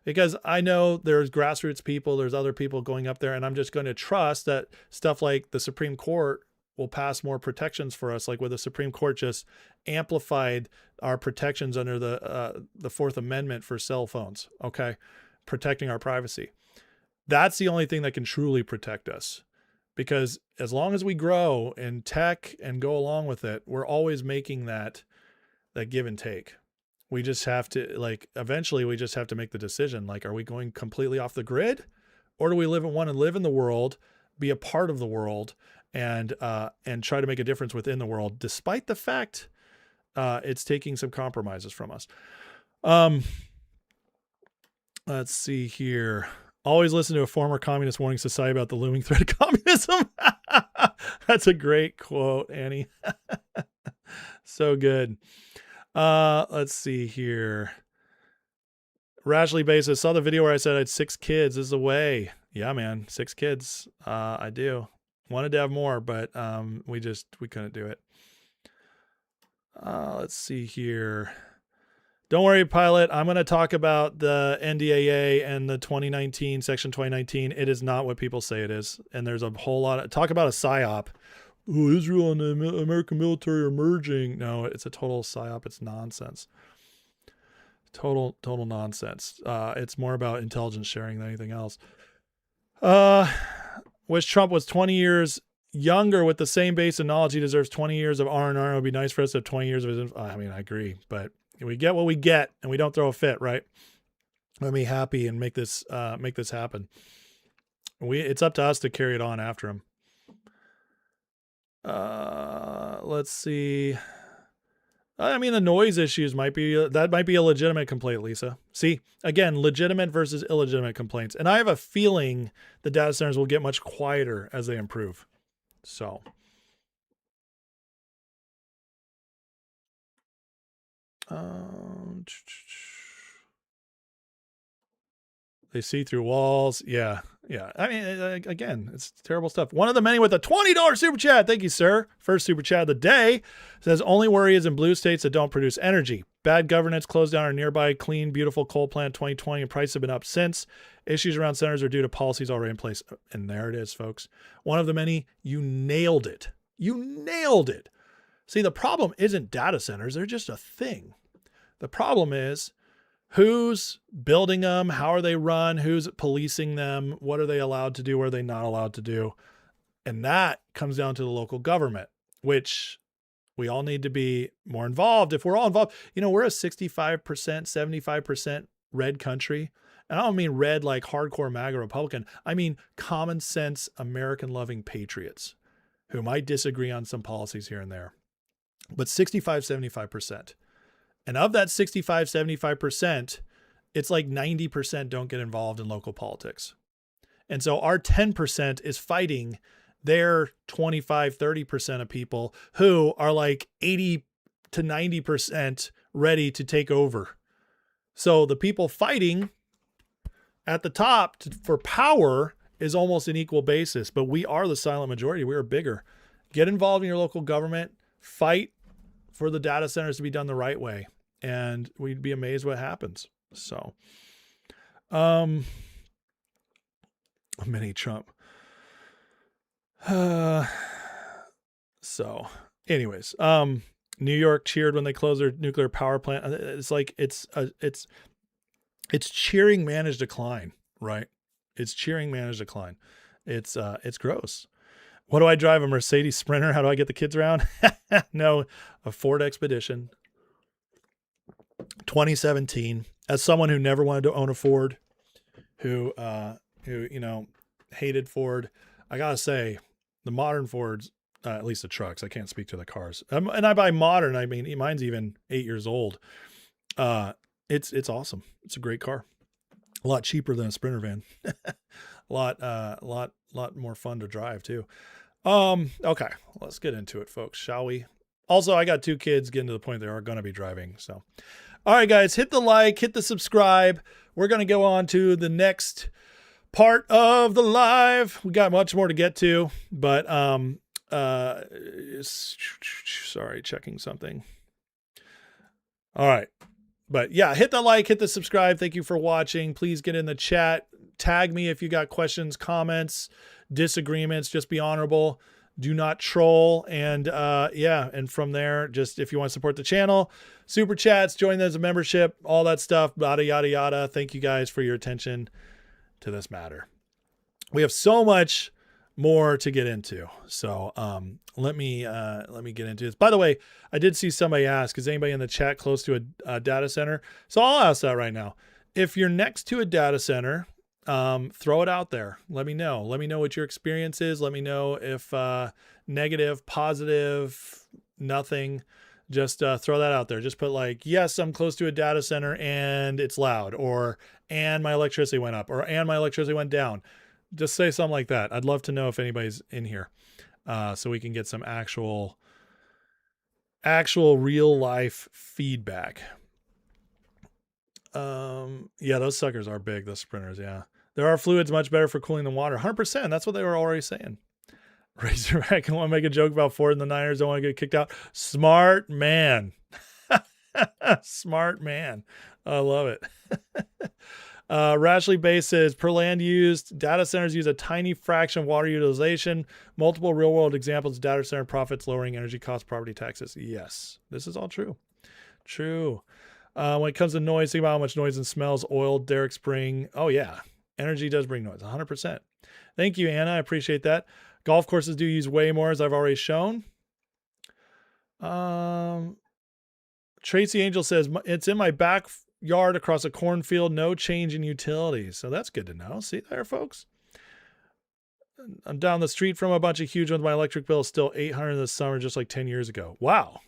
Because I know there's grassroots people, there's other people going up there, and I'm just going to trust that stuff like the Supreme Court will pass more protections for us, like where the Supreme Court just amplified our protections under the Fourth Amendment for cell phones, okay? Protecting our privacy. That's the only thing that can truly protect us. Because as long as we grow in tech and go along with it, we're always making that give and take. We just have to, eventually we just have to make the decision, are we going completely off the grid, or do we want to live in the world, be a part of the world, and try to make a difference within the world, despite the fact it's taking some compromises from us. Let's see here. Always listen to a former communist warning society about the looming threat of communism. That's a great quote, Annie. So good. Let's see here. Rashly Basis, saw the video where I said I had 6 kids. This is the way. Yeah, man. 6 kids. I do. Wanted to have more, but we couldn't do it. Let's see here. Don't worry, Pilot. I'm going to talk about the NDAA and the 2019, Section 2019. It is not what people say it is. And there's a whole lot of talk about a PSYOP. Oh, Israel and the American military are merging. No, it's a total PSYOP. It's nonsense. Total nonsense. It's more about intelligence sharing than anything else. Wish Trump was 20 years younger with the same base of knowledge. He deserves 20 years of R&R. It would be nice for us to have 20 years of his. I mean, I agree, but we get what we get, and we don't throw a fit, right? Let me happy and make this happen. It's up to us to carry it on after him. Let's see. I mean, the noise issues might be a legitimate complaint, Lisa. See, again, legitimate versus illegitimate complaints. And I have a feeling the data centers will get much quieter as they improve. So. They see through walls. Yeah. I mean, again, it's terrible stuff. One of the many with a $20 super chat. Thank you, sir. First super chat of the day says, only worry is in blue states that don't produce energy. Bad governance closed down our nearby clean, beautiful coal plant 2020, and prices have been up since. Issues around centers are due to policies already in place. And there it is, folks. One of the many. You nailed it. See, the problem isn't data centers. They're just a thing. The problem is who's building them, how are they run, who's policing them, what are they allowed to do, what are they not allowed to do. And that comes down to the local government, which we all need to be more involved. If we're all involved, we're a 65%, 75% red country. And I don't mean red like hardcore MAGA Republican. I mean common sense, American loving patriots who might disagree on some policies here and there. But 65, 75%. And of that 65, 75%, it's like 90% don't get involved in local politics. And so our 10% is fighting their 25, 30% of people who are like 80 to 90% ready to take over. So the people fighting at the top for power is almost an equal basis, but we are the silent majority. We are bigger. Get involved in your local government, fight for the data centers to be done the right way, and we'd be amazed what happens. So, mini Trump. So anyways, New York cheered when they closed their nuclear power plant. It's like, it's cheering managed decline, right? It's cheering managed decline. It's gross. What do I drive? A Mercedes Sprinter? How do I get the kids around? No, a Ford Expedition. 2017. As someone who never wanted to own a Ford, who hated Ford, I gotta say, the modern Fords, at least the trucks, I can't speak to the cars. And I buy modern, I mean, mine's even 8 years old. It's awesome. It's a great car. A lot cheaper than a Sprinter van. A lot more fun to drive too. Okay, let's get into it, folks, shall we? Also, I got 2 kids getting to the point they are going to be driving. So, all right, guys, hit the like, hit the subscribe. We're going to go on to the next part of the live. We got much more to get to, but, sorry, checking something. All right. But yeah, hit the like, hit the subscribe. Thank you for watching. Please get in the chat. Tag me if you got questions, comments, disagreements. Just be honorable. Do not troll. And and from there, just if you want to support the channel, super chats, join as a membership, all that stuff, yada, yada, yada. Thank you guys for your attention to this matter. We have so much more to get into. So let me get into this. By the way, I did see somebody ask, is anybody in the chat close to a data center? So I'll ask that right now. If you're next to a data center, throw it out there. Let me know. Let me know what your experience is. Let me know if negative, positive, nothing. Just throw that out there. Just put like, yes, I'm close to a data center and it's loud, or and my electricity went up, or and my electricity went down. Just say something like that. I'd love to know if anybody's in here, so we can get some actual real life feedback. Yeah, those suckers are big, those Sprinters. Yeah, there are fluids much better for cooling than water. 100%. That's what they were already saying. Razorback, I want to make a joke about Ford and the Niners. Don't want to get kicked out. Smart man. Smart man. I love it. Rashly Bay says, per land used, data centers use a tiny fraction of water utilization. Multiple real world examples of data center profits lowering energy costs, property taxes. Yes, this is all true. True. When it comes to noise, think about how much noise and smells oil derricks bring. Oh yeah, energy does bring noise, 100%. Thank you, Anna. I appreciate that. Golf courses do use way more, as I've already shown. Tracy Angel says, it's in my backyard across a cornfield, no change in utilities. So that's good to know. See there, folks? I'm down the street from a bunch of huge ones. My electric bill is still $800 this summer, just like 10 years ago. Wow.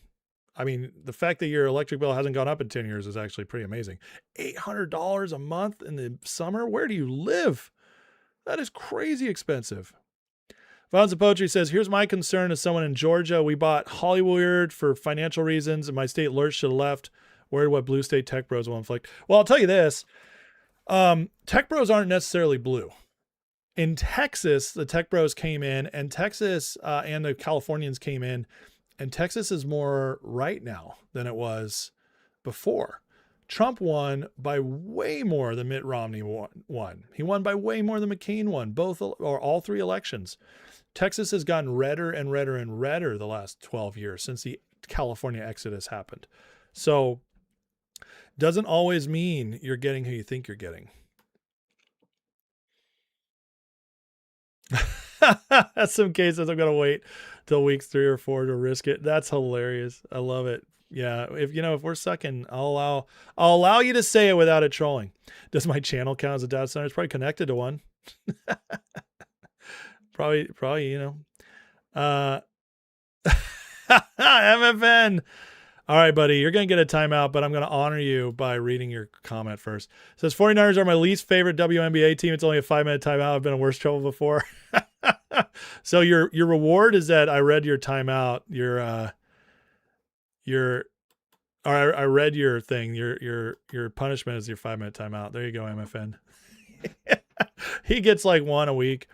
I mean, the fact that your electric bill hasn't gone up in 10 years is actually pretty amazing. $800 a month in the summer? Where do you live? That is crazy expensive. Fountains of Poetry says, here's my concern as someone in Georgia. We bought Hollywood for financial reasons, and my state lurched to the left. Worried what blue state tech bros will inflict. Well, I'll tell you this. Tech bros aren't necessarily blue. In Texas, the tech bros came in, and Texas and the Californians came in, and Texas is more right now than it was before. Trump won by way more than Mitt Romney won. He won by way more than McCain won, all 3 elections. Texas has gotten redder and redder and redder the last 12 years since the California exodus happened. So doesn't always mean you're getting who you think you're getting. That's some cases I'm going to wait till weeks 3 or 4 to risk it. That's hilarious. I love it. Yeah, if we're sucking, I'll allow you to say it without it trolling. Does my channel count as a data center? It's probably connected to one. probably. MFN. All right, buddy, you're going to get a timeout, but I'm going to honor you by reading your comment first. It says 49ers are my least favorite WNBA team. It's only a 5-minute timeout. I've been in worse trouble before. So your reward is that I read your timeout. I read your thing. Your punishment is your 5-minute timeout. There you go, MFN. He gets like one a week.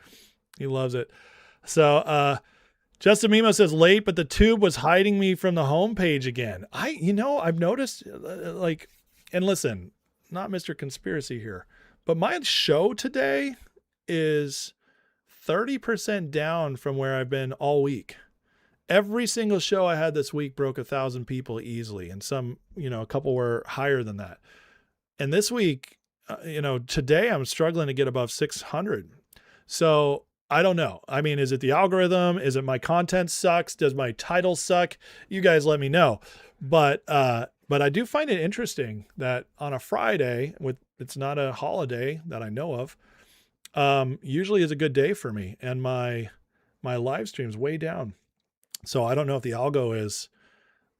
He loves it. So, Justin Mimo says late, but the tube was hiding me from the homepage again. I've noticed and listen, not Mr. Conspiracy here, but my show today is 30% down from where I've been all week. Every single show I had this week broke 1,000 people easily. And some, a couple were higher than that. And this week, today I'm struggling to get above 600. So I don't know. I mean, is it the algorithm? Is it my content sucks? Does my title suck? You guys let me know. But I do find it interesting that on a Friday, it's not a holiday that I know of, usually is a good day for me. And my live stream's way down. So I don't know if the algo is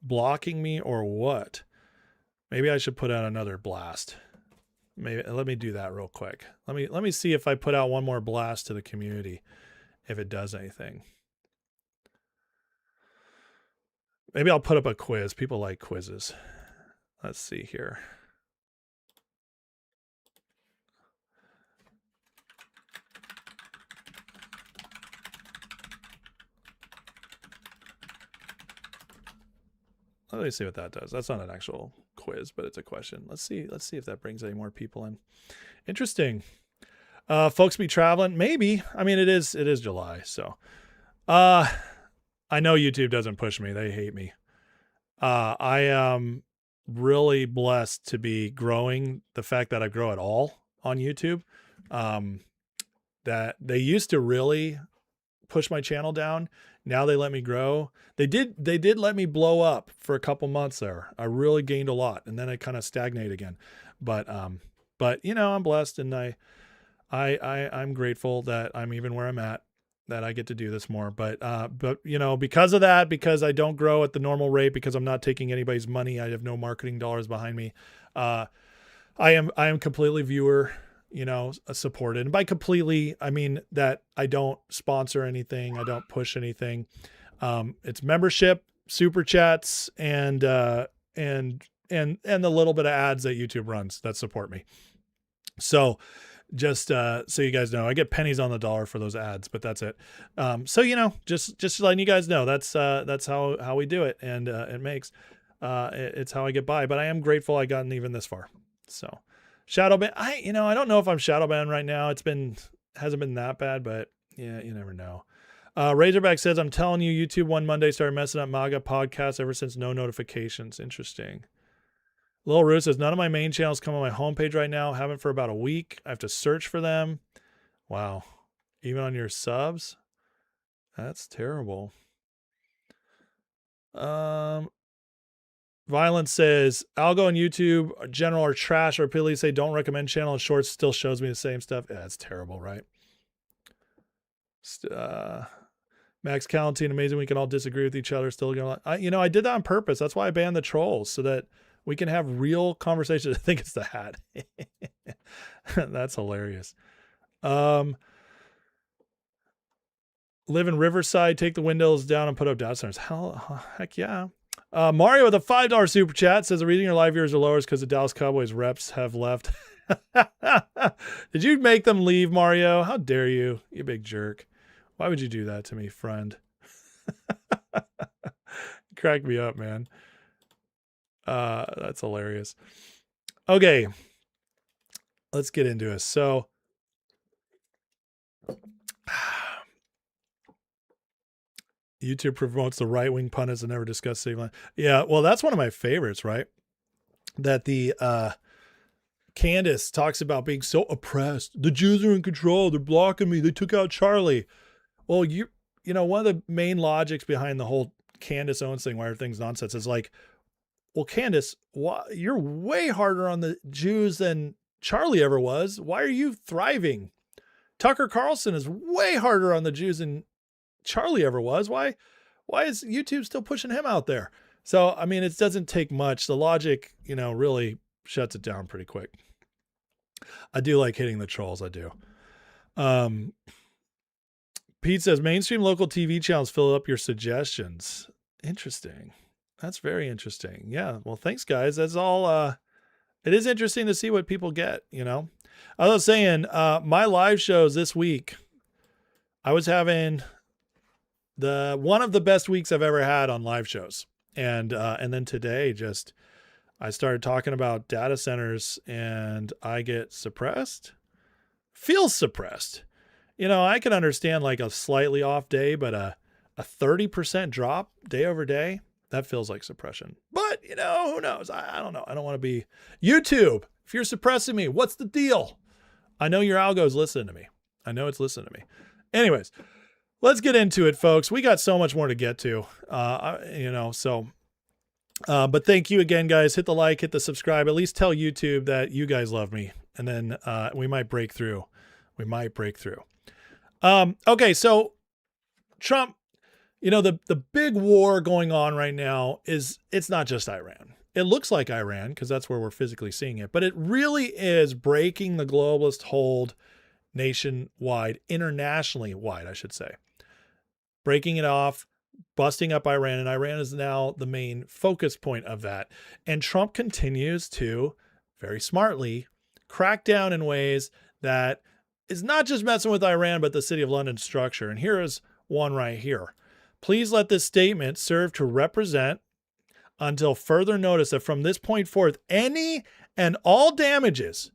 blocking me or what. Maybe I should put out another blast. Maybe let me do that real quick. Let me see if I put out one more blast to the community, if it does anything. Maybe I'll put up a quiz. People like quizzes. Let's see here. Let me see what that does. That's not an actual quiz, but it's a question. Let's see if that brings any more people in. Interesting. Folks be traveling. Maybe. I mean, it is July. So, I know YouTube doesn't push me. They hate me. I am really blessed to be growing. The fact that I grow at all on YouTube, that they used to really push my channel down. Now they let me grow. They did let me blow up for a couple months there. I really gained a lot, and then I kind of stagnate again. But I'm blessed, and I'm grateful that I'm even where I'm at, that I get to do this more. But because of that, because I don't grow at the normal rate, because I'm not taking anybody's money, I have no marketing dollars behind me. I am completely viewer supported. And by completely, I mean that I don't sponsor anything. I don't push anything. It's membership, super chats, and the little bit of ads that YouTube runs that support me. So just so you guys know, I get pennies on the dollar for those ads, but that's it. So just letting you guys know, that's how we do it. And it's how I get by, but I am grateful I gotten even this far. So Shadowban, I don't know if I'm Shadowban right now. Hasn't been that bad, but yeah, you never know. Razorback says, I'm telling you, YouTube one Monday started messing up MAGA podcasts ever since no notifications. Interesting. Lil Roo says, none of my main channels come on my homepage right now. Haven't for about a week. I have to search for them. Wow. Even on your subs? That's terrible. Violence says, Algo and YouTube general are trash, or repeatedly say don't recommend channel, and Shorts still shows me the same stuff. Yeah, that's terrible, right? Max Callantine, amazing we can all disagree with each other. Still going, I did that on purpose. That's why I banned the trolls, so that we can have real conversations. I think it's the hat. That's hilarious. Live in Riverside, take the windows down and put up data centers. Heck yeah. Mario with a $5 super chat says the reason your live viewers are lower is because the Dallas Cowboys reps have left. Did you make them leave, Mario? How dare you, you big jerk. Why would you do that to me, friend? Crack me up, man. That's hilarious. Okay. Let's get into it. So YouTube promotes the right-wing pundits and never discuss city line. Yeah, well, that's one of my favorites, right? That the Candace talks about being so oppressed. The Jews are in control. They're blocking me. They took out Charlie. Well, one of the main logics behind the whole Candace Owens thing, why everything's nonsense, is like, well, Candace, you're way harder on the Jews than Charlie ever was. Why are you thriving? Tucker Carlson is way harder on the Jews than Charlie ever was. Why is YouTube still pushing him out there? So, I mean, it doesn't take much. The logic, really shuts it down pretty quick. I do like hitting the trolls. I do. Pete says, mainstream local TV channels fill up your suggestions. Interesting. That's very interesting. Yeah. Well, thanks, guys. That's all. It is interesting to see what people get, I was saying, my live shows this week, I was having one of the best weeks I've ever had on live shows. And then today I started talking about data centers and I get suppressed, feels suppressed. I can understand like a slightly off day, but a 30% drop day over day, that feels like suppression. But, who knows? I don't know. I don't want to be YouTube. If you're suppressing me, what's the deal? I know your algo's listening to me. I know it's listening to me. Anyways, let's get into it, folks. We got so much more to get to, but thank you again, guys. Hit the like, hit the subscribe, at least tell YouTube that you guys love me. And then we might break through. Okay. So Trump, the big war going on right now it's not just Iran. It looks like Iran because that's where we're physically seeing it, but it really is breaking the globalist hold nationwide, internationally wide, I should say. Breaking it off, busting up Iran, and Iran is now the main focus point of that. And Trump continues to, very smartly, crack down in ways that is not just messing with Iran, but the City of London structure. And here is one right here. Please let this statement serve to represent until further notice that from this point forth, any and all damages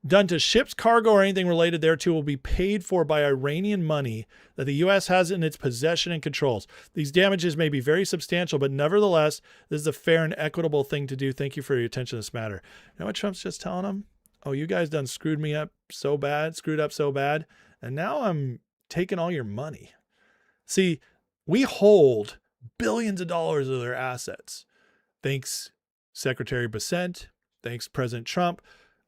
done to ships, cargo, or anything related thereto will be paid for by Iranian money that the U.S. has in its possession and controls. These damages may be very substantial, but nevertheless, this is a fair and equitable thing to do. Thank you for your attention to this matter. You know what Trump's just telling them? Oh, you guys done screwed up so bad, and now I'm taking all your money. See, we hold billions of dollars of their assets. Thanks, Secretary Bessent. Thanks, President Trump.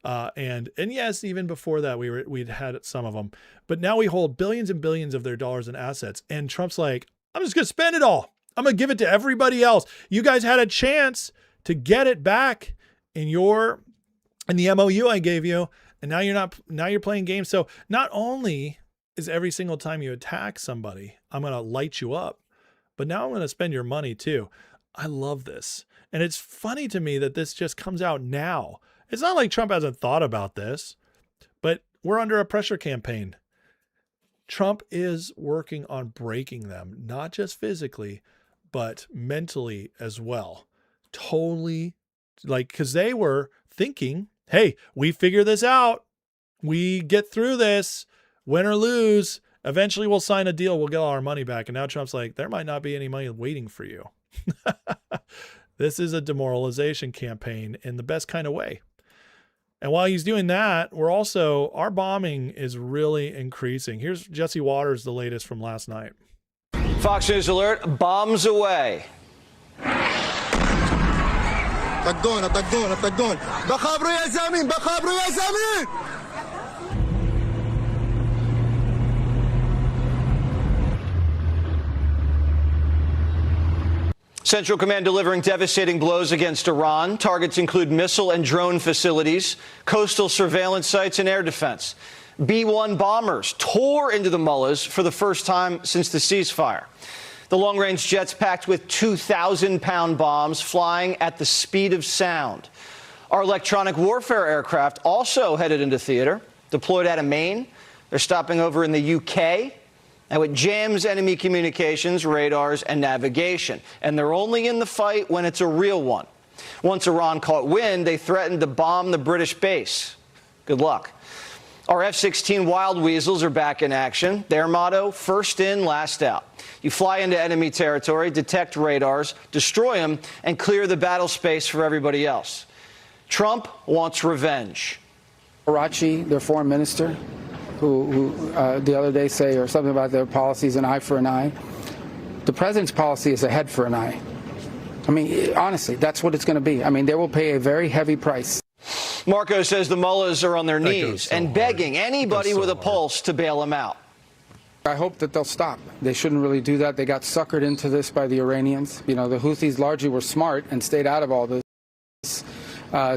And yes, even before that, we'd had some of them, but now we hold billions and billions of their dollars in assets. And Trump's like, I'm just going to spend it all. I'm going to give it to everybody else. You guys had a chance to get it back in the MOU I gave you. And now you're playing games. So not only is every single time you attack somebody, I'm going to light you up, but now I'm going to spend your money too. I love this. And it's funny to me that this just comes out now. It's not like Trump hasn't thought about this, but we're under a pressure campaign. Trump is working on breaking them, not just physically, but mentally as well. Totally, because they were thinking, hey, we figure this out. We get through this, win or lose. Eventually we'll sign a deal. We'll get all our money back. And now Trump's like, there might not be any money waiting for you. This is a demoralization campaign in the best kind of way. And while he's doing that, our bombing is really increasing. Here's Jesse Waters, the latest from last night. Fox News alert, bombs away. Central Command delivering devastating blows against Iran. Targets include missile and drone facilities, coastal surveillance sites, and air defense. B-1 bombers tore into the mullahs for the first time since the ceasefire. The long-range jets packed with 2,000-pound bombs flying at the speed of sound. Our electronic warfare aircraft also headed into theater, deployed out of Maine. They're stopping over in the UK. Now, it jams enemy communications, radars, and navigation. And they're only in the fight when it's a real one. Once Iran caught wind, they threatened to bomb the British base. Good luck. Our F-16 Wild Weasels are back in action. Their motto, first in, last out. You fly into enemy territory, detect radars, destroy them, and clear the battle space for everybody else. Trump wants revenge. Arachi, their foreign minister, who the other day say or something about their policies, an eye for an eye. The president's policy is a head for an eye. I mean, honestly, that's what it's going to be. I mean, they will pay a very heavy price. Marco says the mullahs are on their knees so and hard. begging anybody with a hard. pulse to bail them out. I hope that they'll stop. They shouldn't really do that. They got suckered into this by the Iranians. You know, the Houthis largely were smart and stayed out of all this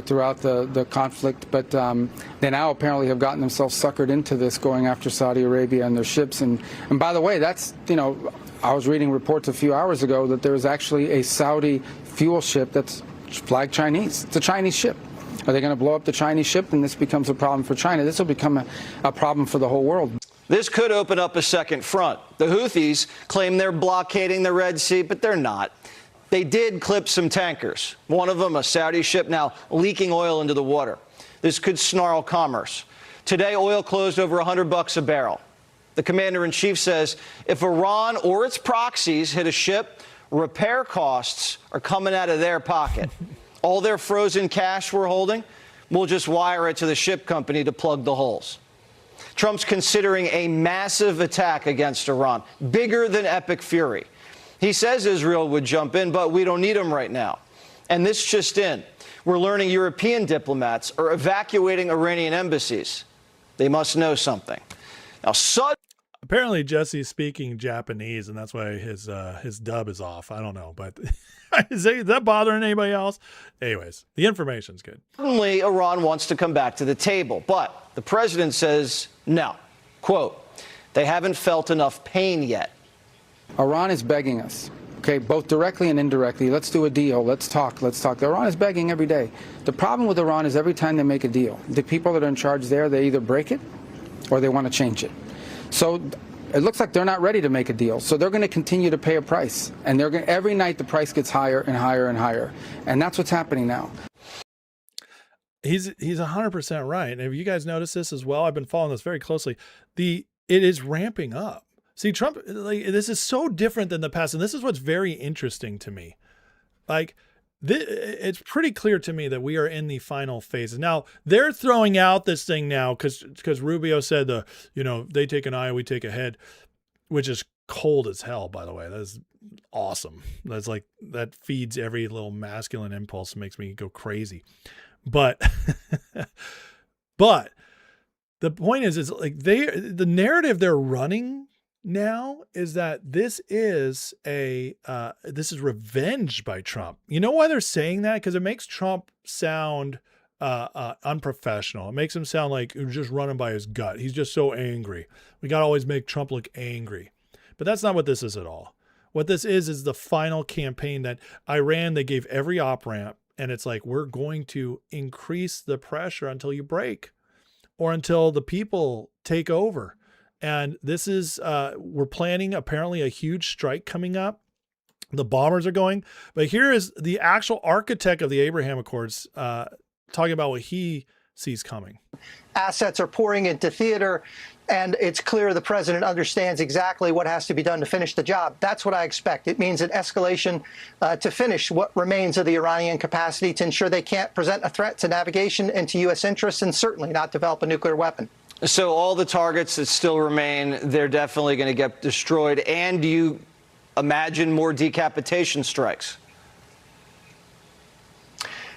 throughout the conflict, but they now apparently have gotten themselves suckered into this, going after Saudi Arabia and their ships. And by the way, that's, you know, I was reading reports a few hours ago that there is actually a Saudi fuel ship that's flagged Chinese. It's a Chinese ship. Are they going to blow up the Chinese ship? And this becomes a problem for China. This will become a problem for the whole world. This could open up a second front. The Houthis claim they're blockading the Red Sea, but they're not. They did clip some tankers. One of them, a Saudi ship, now leaking oil into the water. This could snarl commerce. Today, oil closed over $100 a barrel. The commander-in-chief says if Iran or its proxies hit a ship, repair costs are coming out of their pocket. All their frozen cash we're holding, we'll just wire it to the ship company to plug the holes. Trump's considering a massive attack against Iran, bigger than Epic Fury. He says Israel would jump in, but we don't need them right now. And this just in. We're learning European diplomats are evacuating Iranian embassies. They must know something. Now, Apparently Jesse's speaking Japanese, and that's why his dub is off. I don't know, but is that bothering anybody else? Anyways, the information's good. suddenly Iran wants to come back to the table, but the president says no. Quote, they haven't felt enough pain yet. Iran is begging us, okay, both directly and indirectly. Let's do a deal. Let's talk. Let's talk. Iran is begging every day. The problem with Iran is every time they make a deal, the people that are in charge there, they either break it or they want to change it. So it looks like they're not ready to make a deal. So they're going to continue to pay a price. And they're going every night the price gets higher and higher and higher. And that's what's happening now. He's 100% right. And if you guys notice this as well, I've been following this very closely. It is ramping up. See, Trump, like, this is so different than the past. And this is what's very interesting to me. Like, it's pretty clear to me that we are in the final phases. Now, they're throwing out this thing now because Rubio said they take an eye, we take a head, which is cold as hell, by the way. That is awesome. That's like, that feeds every little masculine impulse and makes me go crazy. But, but the point is like the narrative they're running now is that this is revenge by Trump. You know why they're saying that? Because it makes Trump sound unprofessional. It makes him sound like he's just running by his gut. He's just so angry. We got to always make Trump look angry. But that's not what this is at all. What this is the final campaign that Iran, they gave every op-ramp, and it's like, we're going to increase the pressure until you break or until the people take over. And this is, we're planning apparently a huge strike coming up. The bombers are going. But here is the actual architect of the Abraham Accords talking about what he sees coming. Assets are pouring into theater, and it's clear the president understands exactly what has to be done to finish the job. That's what I expect. It means an escalation to finish what remains of the Iranian capacity to ensure they can't present a threat to navigation and to U.S. interests, and certainly not develop a nuclear weapon. So all the targets that still remain, they're definitely going to get destroyed. And do you imagine more decapitation strikes?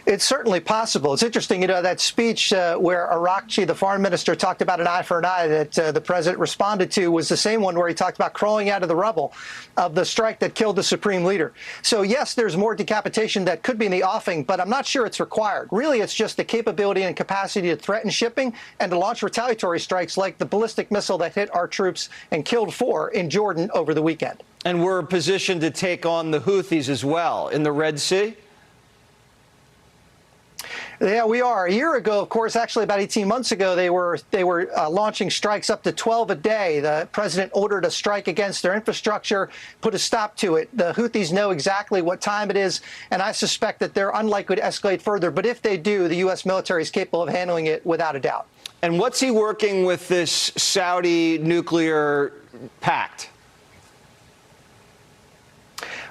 It's certainly possible. It's interesting, that speech where Arakchi, the foreign minister, talked about an eye for an eye that the president responded to was the same one where he talked about crawling out of the rubble of the strike that killed the supreme leader. So, yes, there's more decapitation that could be in the offing, but I'm not sure it's required. Really, it's just the capability and capacity to threaten shipping and to launch retaliatory strikes like the ballistic missile that hit our troops and killed 4 in Jordan over the weekend. And we're positioned to take on the Houthis as well in the Red Sea? Yeah, we are. A year ago, of course, actually about 18 months ago, they were launching strikes up to 12 a day. The president ordered a strike against their infrastructure, put a stop to it. The Houthis know exactly what time it is, and I suspect that they're unlikely to escalate further. But if they do, the U.S. military is capable of handling it without a doubt. And what's he working with this Saudi nuclear pact?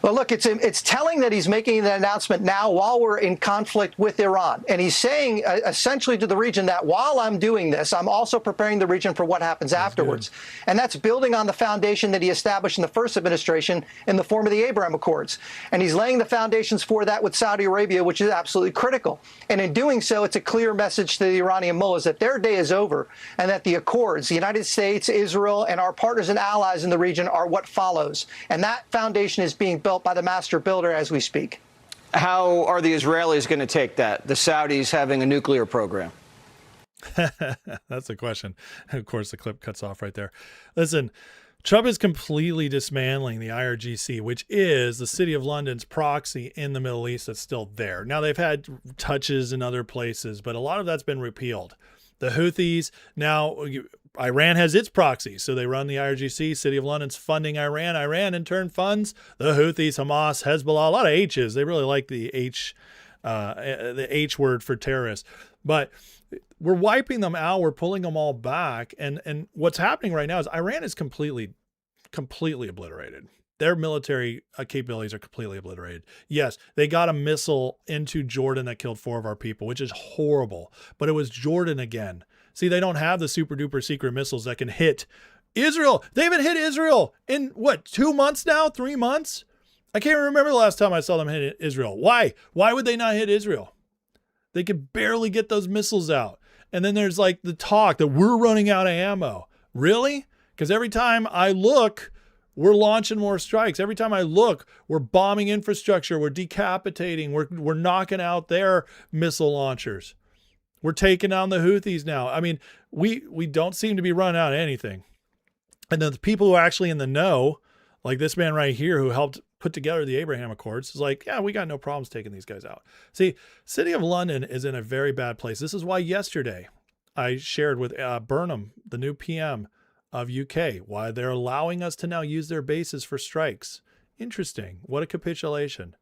Well, look, it's telling that he's making that announcement now while we're in conflict with Iran. And he's saying essentially to the region that while I'm doing this, I'm also preparing the region for what happens afterwards. And that's building on the foundation that he established in the first administration in the form of the Abraham Accords. And he's laying the foundations for that with Saudi Arabia, which is absolutely critical. And in doing so, it's a clear message to the Iranian mullahs that their day is over and that the Accords, the United States, Israel, and our partners and allies in the region are what follows. And that foundation is being built by the master builder as we speak. How are the Israelis going to take that, the Saudis having a nuclear program? That's the question. And of course, the clip cuts off right there. Listen, Trump is completely dismantling the IRGC, which is the City of London's proxy in the Middle East that's still there. Now, they've had touches in other places, but a lot of that's been repealed. The Houthis, now Iran has its proxy, so they run the IRGC. City of London's funding Iran. Iran, in turn, funds the Houthis, Hamas, Hezbollah. A lot of H's. They really like the H word for terrorists. But we're wiping them out. We're pulling them all back. And what's happening right now is Iran is completely obliterated. Their military capabilities are completely obliterated. Yes, they got a missile into Jordan that killed 4 of our people, which is horrible. But it was Jordan again. See, they don't have the super duper secret missiles that can hit Israel. They haven't hit Israel in what, 2 months now? 3 months? I can't remember the last time I saw them hit Israel. Why? Why would they not hit Israel? They could barely get those missiles out. And then there's like the talk that we're running out of ammo. Really? Because every time I look, we're launching more strikes. Every time I look, we're bombing infrastructure. We're decapitating. We're knocking out their missile launchers. We're taking on the Houthis now. I mean, we don't seem to be running out of anything. And then the people who are actually in the know, like this man right here who helped put together the Abraham Accords, is like, yeah, we got no problems taking these guys out. See, City of London is in a very bad place. This is why yesterday I shared with Burnham, the new PM of UK, why they're allowing us to now use their bases for strikes. Interesting. What a capitulation.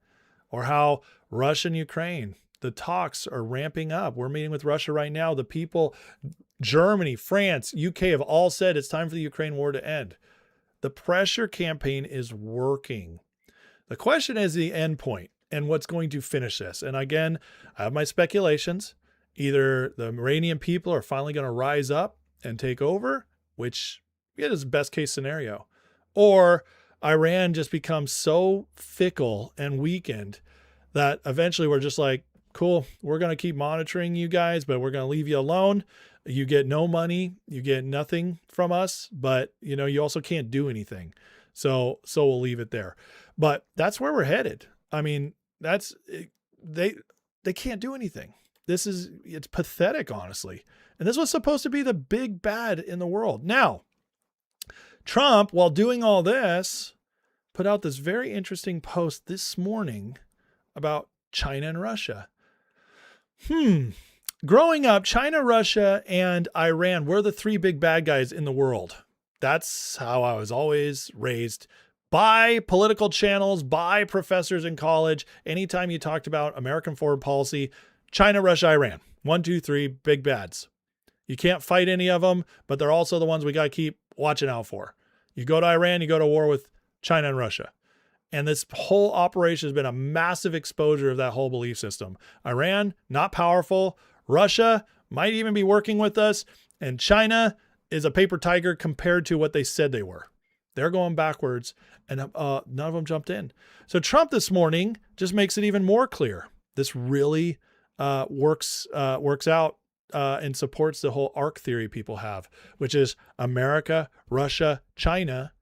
Or how Russia and Ukraine, the talks are ramping up. We're meeting with Russia right now. The people, Germany, France, UK have all said it's time for the Ukraine war to end. The pressure campaign is working. The question is the end point and what's going to finish this. And again, I have my speculations. Either the Iranian people are finally going to rise up and take over, which is the best case scenario, or Iran just becomes so fickle and weakened that eventually we're just like, cool, we're going to keep monitoring you guys, but we're going to leave you alone. You get no money, you get nothing from us, but you also can't do anything. So we'll leave it there. But that's where we're headed. I mean, they can't do anything. It's pathetic, honestly. And this was supposed to be the big bad in the world. Now, Trump, while doing all this, put out this very interesting post this morning about China and Russia. Growing up, China, Russia, and Iran were the 3 big bad guys in the world. That's how I was always raised by political channels, by professors in college. Anytime you talked about American foreign policy, China, Russia, Iran. 1, 2, 3 big bads. You can't fight any of them, but they're also the ones we got to keep watching out for. You go to Iran, you go to war with China and Russia. And this whole operation has been a massive exposure of that whole belief system. Iran, not powerful. Russia might even be working with us. And China is a paper tiger compared to what they said they were. They're going backwards, and none of them jumped in. So Trump this morning just makes it even more clear. This really works out and supports the whole arc theory people have, which is America, Russia, China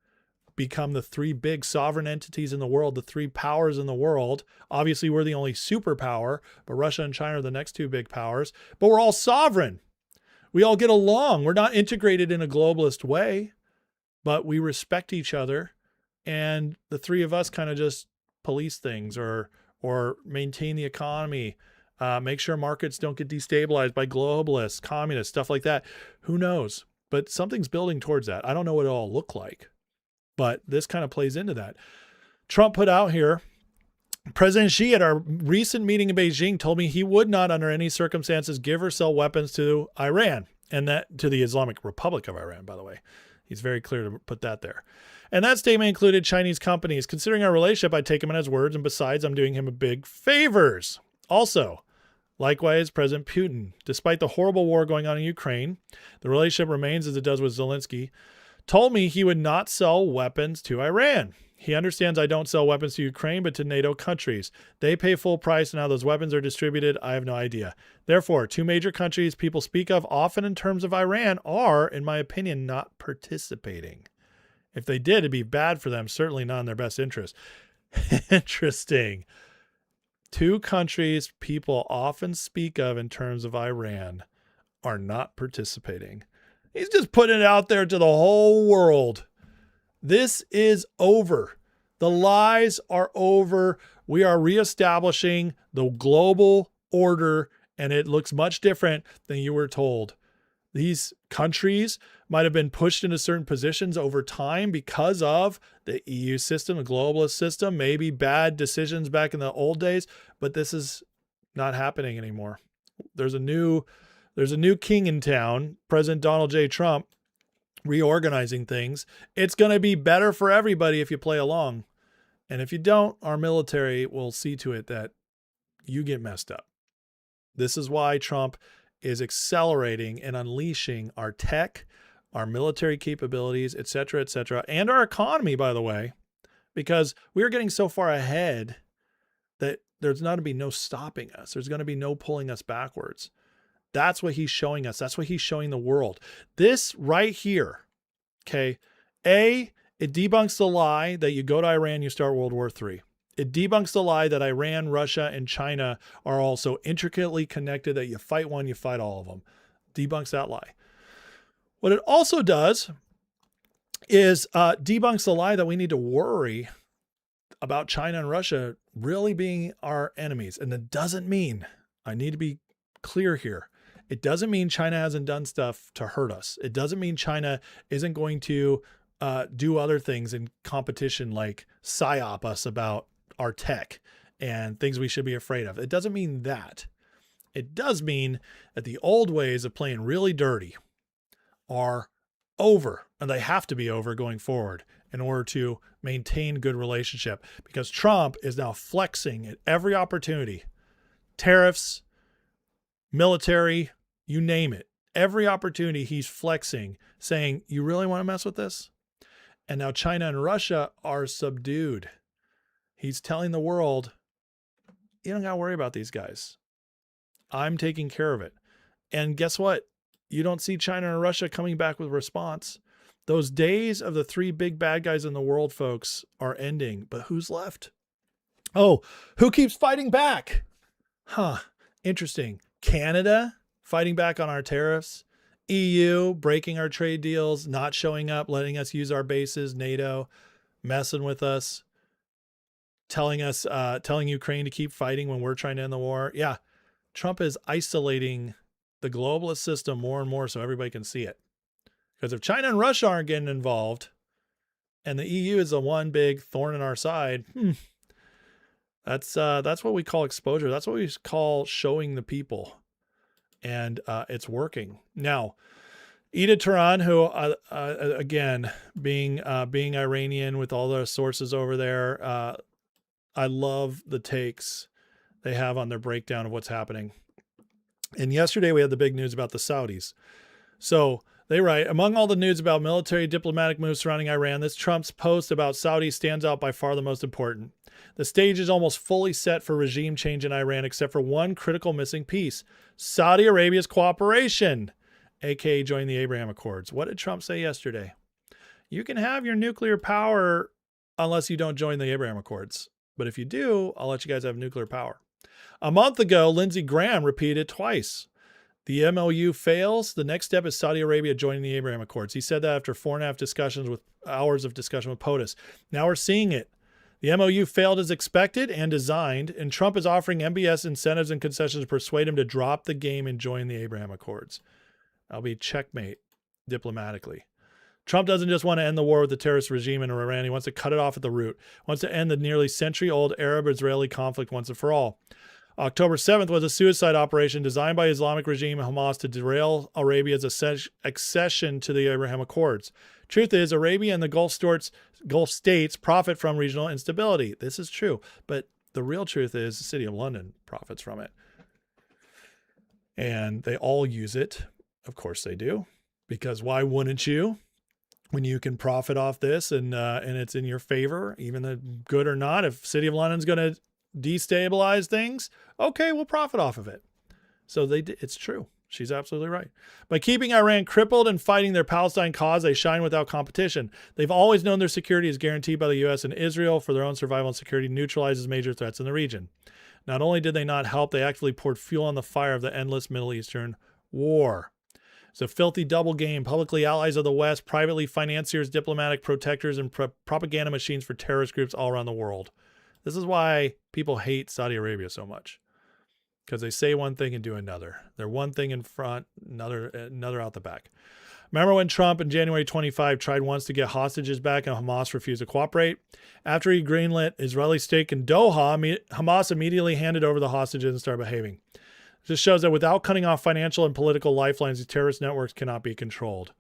become the 3 big sovereign entities in the world, the 3 powers in the world. Obviously, we're the only superpower, but Russia and China are the next 2 big powers. But we're all sovereign. We all get along. We're not integrated in a globalist way, but we respect each other. And the 3 of us kind of just police things or maintain the economy, make sure markets don't get destabilized by globalists, communists, stuff like that. Who knows? But something's building towards that. I don't know what it'll all look like, but this kind of plays into that. Trump put out here, President Xi at our recent meeting in Beijing told me he would not under any circumstances give or sell weapons to Iran, and that to the Islamic Republic of Iran, by the way. He's very clear to put that there. And that statement included Chinese companies. Considering our relationship, I take him at his words, and besides, I'm doing him a big favors. Also, likewise, President Putin, despite the horrible war going on in Ukraine, the relationship remains as it does with Zelensky, told me he would not sell weapons to Iran. He understands I don't sell weapons to Ukraine, but to NATO countries. They pay full price, and how those weapons are distributed, I have no idea. Therefore, two major countries people speak of often in terms of Iran are, in my opinion, not participating. If they did, it'd be bad for them, certainly not in their best interest. Interesting. Two countries people often speak of in terms of Iran are not participating. He's just putting it out there to the whole world. This is over. The lies are over. We are reestablishing the global order, and it looks much different than you were told. These countries might have been pushed into certain positions over time because of the EU system, the globalist system, maybe bad decisions back in the old days, but this is not happening anymore. There's a new king in town, President Donald J. Trump, reorganizing things. It's going to be better for everybody if you play along. And if you don't, our military will see to it that you get messed up. This is why Trump is accelerating and unleashing our tech, our military capabilities, et cetera, and our economy, by the way, because we are getting so far ahead that there's going to be no stopping us. There's going to be no pulling us backwards. That's what he's showing us. That's what he's showing the world. This right here, okay, it debunks the lie that you go to Iran, you start World War III. It debunks the lie that Iran, Russia, and China are all so intricately connected that you fight one, you fight all of them. Debunks that lie. What it also does is debunks the lie that we need to worry about China and Russia really being our enemies. And that doesn't mean, I need to be clear here, it doesn't mean China hasn't done stuff to hurt us. It doesn't mean China isn't going to do other things in competition like psyop us about our tech and things we should be afraid of. It doesn't mean that. It does mean that the old ways of playing really dirty are over, and they have to be over going forward in order to maintain good relationship, because Trump is now flexing at every opportunity. Tariffs, military, you name it. Every opportunity he's flexing, saying, you really want to mess with this? And now China and Russia are subdued. He's telling the world, you don't got to worry about these guys. I'm taking care of it. And guess what? You don't see China and Russia coming back with a response. Those days of the three big bad guys in the world, folks, are ending. But who's left? Oh, who keeps fighting back? Interesting. Canada fighting back on our tariffs. EU breaking our trade deals, not showing up, letting us use our bases. NATO messing with us, telling Ukraine to keep fighting when we're trying to end the war. Yeah, Trump is isolating the globalist system more and more so everybody can see it. Because if China and Russia aren't getting involved, and the EU is the one big thorn in our side, that's what we call exposure. That's what we call showing the people. And it's working. Now, Ida Turan, who, again, being Iranian with all the sources over there, I love the takes they have on their breakdown of what's happening. And yesterday we had the big news about the Saudis. So they write, among all the news about military diplomatic moves surrounding Iran, this Trump's post about Saudis stands out by far the most important. The stage is almost fully set for regime change in Iran, except for one critical missing piece: Saudi Arabia's cooperation, aka joining the Abraham Accords. What did Trump say yesterday? You can have your nuclear power unless you don't join the Abraham Accords. But if you do, I'll let you guys have nuclear power. A month ago, Lindsey Graham repeated twice. The MOU fails. The next step is Saudi Arabia joining the Abraham Accords. He said that after 4.5 hours of discussion with POTUS. Now we're seeing it. The MOU failed as expected and designed, and Trump is offering MBS incentives and concessions to persuade him to drop the game and join the Abraham Accords. That'll be checkmate diplomatically. Trump doesn't just want to end the war with the terrorist regime in Iran. He wants to cut it off at the root. He wants to end the nearly century-old Arab-Israeli conflict once and for all. October 7th was a suicide operation designed by Islamic regime Hamas to derail Arabia's accession to the Abraham Accords. Truth is, Arabia and the Gulf states profit from regional instability. This is true. But the real truth is the City of London profits from it. And they all use it. Of course they do. Because why wouldn't you? When you can profit off this and it's in your favor, even the good or not, if City of London's going to destabilize things, okay, we'll profit off of it. So it's true. She's absolutely right. By keeping Iran crippled and fighting their Palestine cause, they shine without competition. They've always known their security is guaranteed by the U.S. and Israel for their own survival and security neutralizes major threats in the region. Not only did they not help, they actually poured fuel on the fire of the endless Middle Eastern war. It's a filthy double game. Publicly allies of the West, privately financiers, diplomatic protectors, and propaganda machines for terrorist groups all around the world. This is why people hate Saudi Arabia so much. Because they say one thing and do another. They're one thing in front, another out the back. Remember when Trump in January 25 tried once to get hostages back and Hamas refused to cooperate? After he greenlit Israeli stake in Doha, Hamas immediately handed over the hostages and started behaving. This shows that without cutting off financial and political lifelines, these terrorist networks cannot be controlled.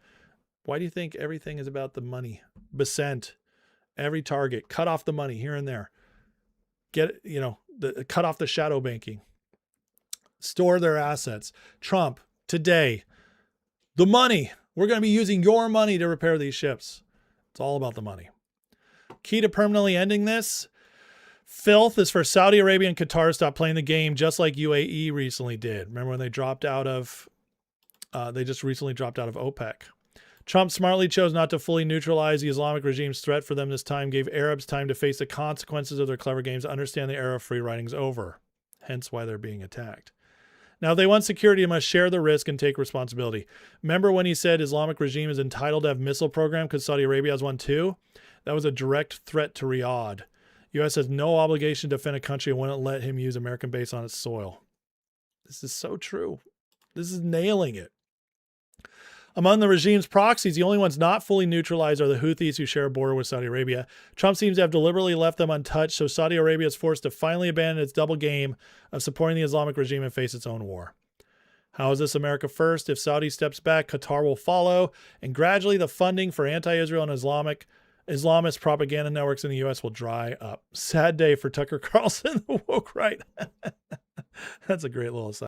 Why do you think everything is about the money? Besant, every target, cut off the money here and there. Cut off the shadow banking. Store their assets. Trump, today, the money. We're going to be using your money to repair these ships. It's all about the money. Key to permanently ending this, filth is for Saudi Arabia and Qatar to stop playing the game just like UAE recently did. Remember when they just recently dropped out of OPEC. Trump smartly chose not to fully neutralize the Islamic regime's threat for them this time, gave Arabs time to face the consequences of their clever games, understand the era of free riding's over. Hence why they're being attacked. Now, if they want security, they must share the risk and take responsibility. Remember when he said Islamic regime is entitled to have missile program because Saudi Arabia has one too? That was a direct threat to Riyadh. U.S. has no obligation to defend a country and wouldn't let him use American base on its soil. This is so true. This is nailing it. Among the regime's proxies, the only ones not fully neutralized are the Houthis who share a border with Saudi Arabia. Trump seems to have deliberately left them untouched, so Saudi Arabia is forced to finally abandon its double game of supporting the Islamic regime and face its own war. How is this America first? If Saudi steps back, Qatar will follow, and gradually the funding for anti-Israel and Islamist propaganda networks in the U.S. will dry up. Sad day for Tucker Carlson, the woke right. That's a great little aside.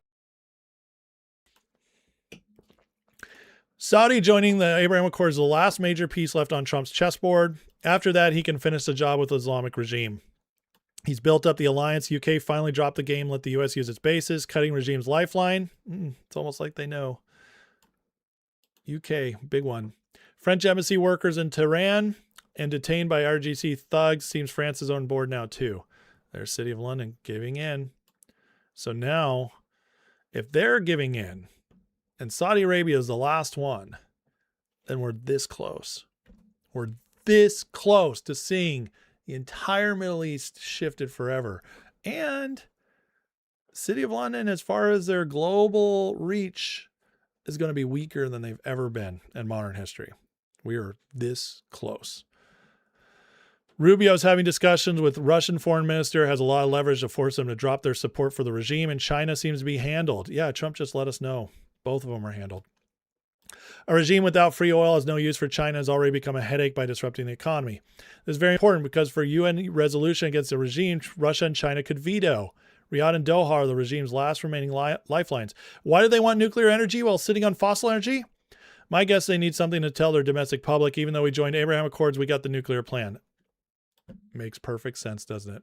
Saudi joining the Abraham Accords is the last major piece left on Trump's chessboard. After that, he can finish the job with the Islamic regime. He's built up the alliance. UK finally dropped the game, let the US use its bases, cutting regime's lifeline. It's almost like they know. UK, big one. French embassy workers in Tehran and detained by RGC thugs. Seems France is on board now too. There's City of London giving in. So now, if they're giving in, and Saudi Arabia is the last one, then we're this close. We're this close to seeing the entire Middle East shifted forever. And City of London, as far as their global reach, is going to be weaker than they've ever been in modern history. We are this close. Rubio's having discussions with Russian foreign minister, has a lot of leverage to force them to drop their support for the regime, and China seems to be handled. Yeah, Trump just let us know. Both of them are handled. A regime without free oil has no use for China, has already become a headache by disrupting the economy. This is very important because for UN resolution against the regime, Russia and China could veto. Riyadh and Doha are the regime's last remaining lifelines. Why do they want nuclear energy while sitting on fossil energy? My guess they need something to tell their domestic public. Even though we joined Abraham Accords, we got the nuclear plan. Makes perfect sense, doesn't it?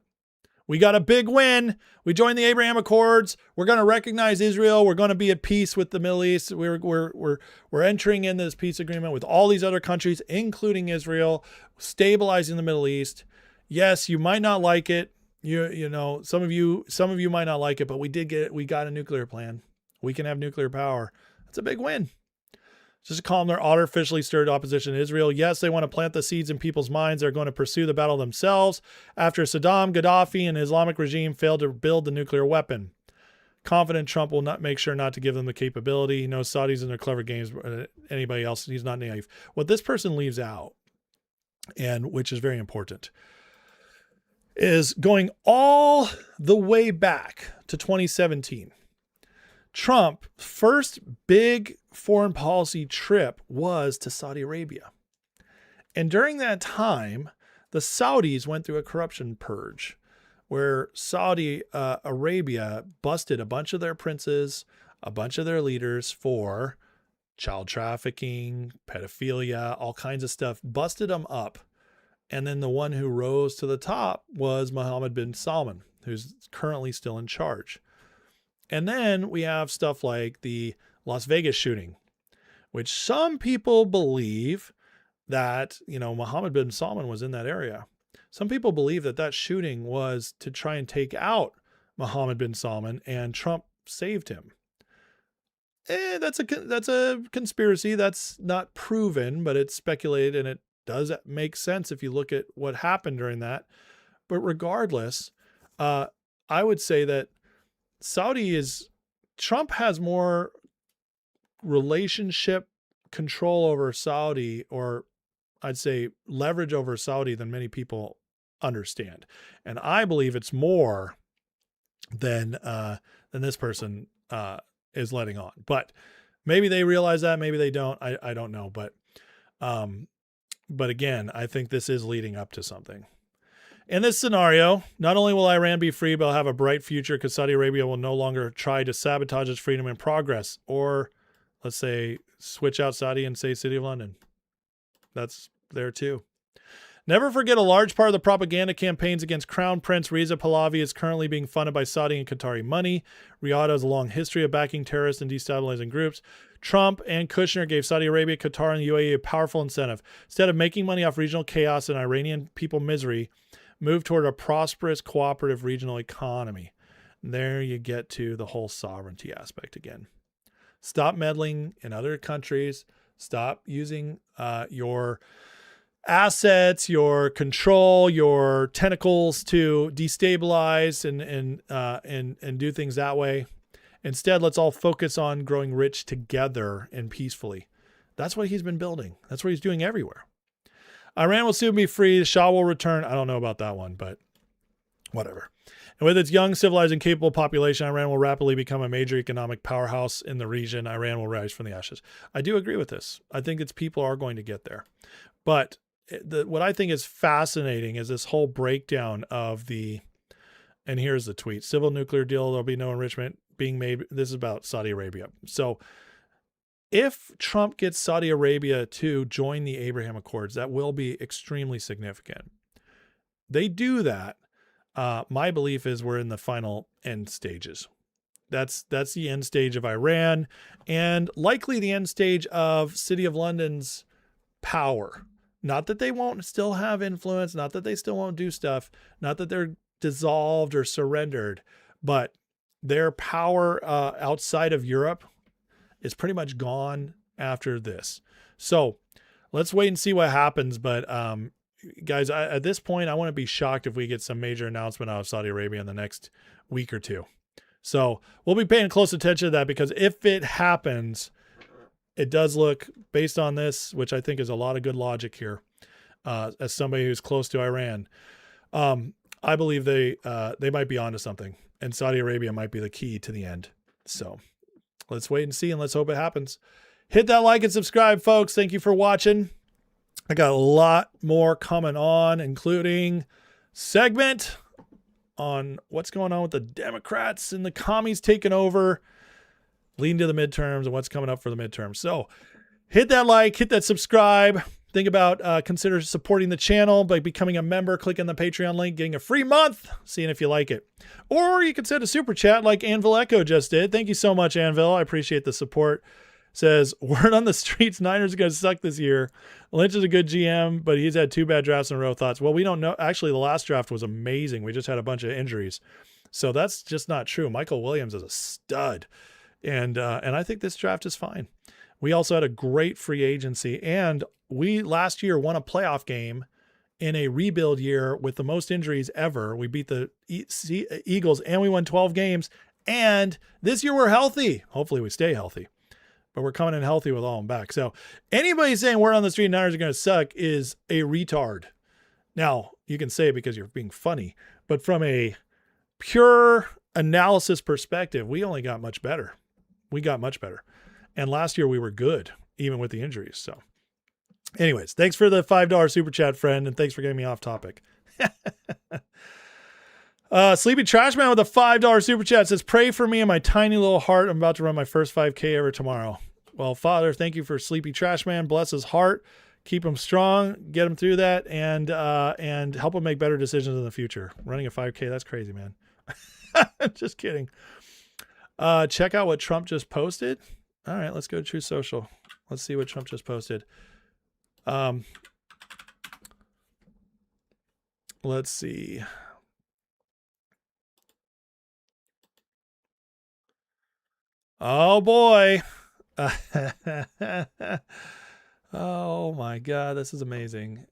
We got a big win. We joined the Abraham Accords. We're going to recognize Israel. We're going to be at peace with the Middle East. We're entering into this peace agreement with all these other countries, including Israel, stabilizing the Middle East. Yes, you might not like it. You know, some of you might not like it, but we got a nuclear plan. We can have nuclear power. That's a big win. Just to calm their artificially stirred opposition to Israel. Yes, they want to plant the seeds in people's minds. They're going to pursue the battle themselves after Saddam, Gaddafi, and the Islamic regime failed to build the nuclear weapon. Confident Trump will not make sure not to give them the capability. He knows Saudis and their clever games. Anybody else, he's not naive. What this person leaves out, and which is very important, is going all the way back to 2017. Trump's first big foreign policy trip was to Saudi Arabia. And during that time, the Saudis went through a corruption purge where Saudi Arabia busted a bunch of their princes, a bunch of their leaders for child trafficking, pedophilia, all kinds of stuff, busted them up. And then the one who rose to the top was Mohammed bin Salman, who's currently still in charge. And then we have stuff like the Las Vegas shooting, which some people believe that, Mohammed bin Salman was in that area. Some people believe that that shooting was to try and take out Mohammed bin Salman, and Trump saved him. That's a conspiracy. That's not proven, but it's speculated, and it does make sense if you look at what happened during that. But regardless, I would say that Trump has more relationship control over Saudi, or I'd say leverage over Saudi, than many people understand. And I believe it's more than this person is letting on. But maybe they realize that, maybe they don't. I don't know. But again, I think this is leading up to something. In this scenario, not only will Iran be free, but it'll have a bright future because Saudi Arabia will no longer try to sabotage its freedom and progress. Or let's say switch out Saudi and say City of London. That's there too. Never forget, a large part of the propaganda campaigns against Crown Prince Reza Pahlavi is currently being funded by Saudi and Qatari money. Riyadh has a long history of backing terrorists and destabilizing groups. Trump and Kushner gave Saudi Arabia, Qatar, and the UAE a powerful incentive. Instead of making money off regional chaos and Iranian people misery, move toward a prosperous, cooperative regional economy. And there you get to the whole sovereignty aspect again. Stop meddling in other countries. Stop using your assets, your control, your tentacles to destabilize and do things that way. Instead, let's all focus on growing rich together and peacefully. That's what he's been building. That's what he's doing everywhere. Iran will soon be free. The Shah will return. I don't know about that one, but whatever. And with its young, civilized, and capable population, Iran will rapidly become a major economic powerhouse in the region. Iran will rise from the ashes. I do agree with this. I think its people are going to get there. But what I think is fascinating is this whole breakdown of and here's the tweet: civil nuclear deal, there'll be no enrichment being made. This is about Saudi Arabia. So if Trump gets Saudi Arabia to join the Abraham Accords, that will be extremely significant. They do that. My belief is we're in the final end stages. That's the end stage of Iran, and likely the end stage of City of London's power. Not that they won't still have influence, not that they still won't do stuff, not that they're dissolved or surrendered, but their power outside of Europe is pretty much gone after this. So let's wait and see what happens. But guys, at this point, I want to be shocked if we get some major announcement out of Saudi Arabia in the next week or two. So we'll be paying close attention to that, because if it happens, it does look, based on this, which I think is a lot of good logic here, as somebody who's close to Iran, I believe they might be onto something, and Saudi Arabia might be the key to the end. So let's wait and see, and let's hope it happens. Hit that like and subscribe, folks. Thank you for watching. I got a lot more coming on, including segment on what's going on with the Democrats and the commies taking over, leading to the midterms, and what's coming up for the midterms. So hit that like, hit that subscribe. Think about consider supporting the channel by becoming a member, clicking the Patreon link, getting a free month, seeing if you like it. Or you can send a super chat like Anvil Echo just did. Thank you so much, Anvil. I appreciate the support. Says, word on the streets, Niners are going to suck this year. Lynch is a good GM, but he's had 2 bad drafts in a row. Thoughts? Well, we don't know. Actually, the last draft was amazing. We just had a bunch of injuries. So that's just not true. Michael Williams is a stud. And I think this draft is fine. We also had a great free agency, and we last year won a playoff game in a rebuild year with the most injuries ever. We beat the Eagles, and we won 12 games. And this year we're healthy. Hopefully we stay healthy, but we're coming in healthy with all them back. So anybody saying word on the street Niners are going to suck is a retard. Now, you can say it because you're being funny, but from a pure analysis perspective, we only got much better. We got much better. And last year we were good, even with the injuries. So Anyways, thanks for the $5 super chat, friend, and thanks for getting me off topic. Sleepy Trash Man with a $5 super chat says, pray for me and my tiny little heart. I'm about to run my first 5K ever tomorrow. Well, Father, thank you for Sleepy Trash Man. Bless his heart. Keep him strong. Get him through that and help him make better decisions in the future. Running a 5K, that's crazy, man. Just kidding. Check out what Trump just posted. All right, let's go to Truth Social. Let's see what Trump just posted. Let's see. Oh boy. Oh my God, this is amazing.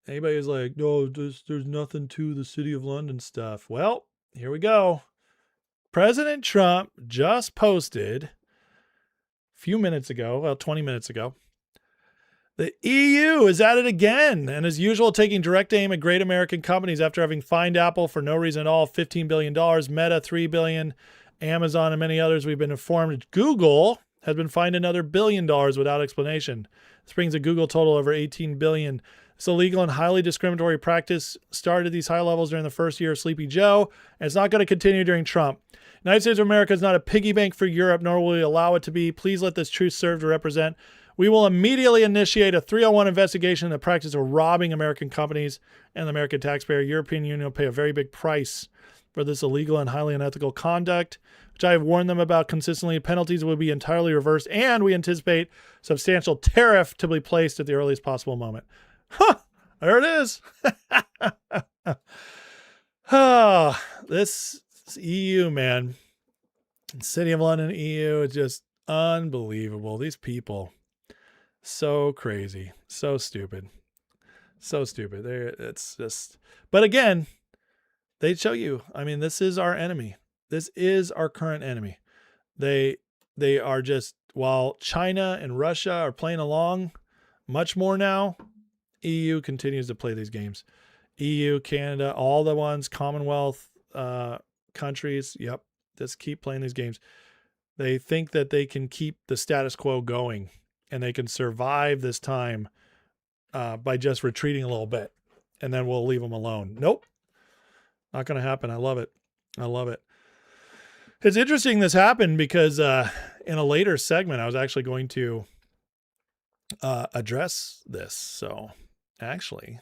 Anybody who's like, no, there's nothing to the City of London stuff. Well, here we go. President Trump just posted a few minutes ago, well, 20 minutes ago, the EU is at it again, and as usual, taking direct aim at great American companies after having fined Apple for no reason at all, $15 billion, Meta, $3 billion, Amazon, and many others. We've been informed Google has been fined another $1 billion without explanation. This brings a Google total over $18 billion. This illegal and highly discriminatory practice started at these high levels during the first year of Sleepy Joe, and it's not going to continue during Trump. United States of America is not a piggy bank for Europe, nor will we allow it to be. Please let this truth serve to represent. We will immediately initiate a 301 investigation in the practice of robbing American companies and the American taxpayer. European Union will pay a very big price for this illegal and highly unethical conduct, which I have warned them about consistently. Penalties will be entirely reversed, and we anticipate substantial tariff to be placed at the earliest possible moment. Huh, there it is. Oh, this EU, man. City of London, EU, is just unbelievable. These people, so crazy, so stupid, so stupid. It's just, but again, they show you, I mean, this is our enemy. This is our current enemy. They are just, while China and Russia are playing along much more now, EU continues to play these games. EU, Canada, all the ones, Commonwealth countries, yep, just keep playing these games. They think that they can keep the status quo going and they can survive this time by just retreating a little bit, and then we'll leave them alone. Nope. Not going to happen. I love it. I love it. It's interesting this happened because in a later segment, I was actually going to address this. So actually,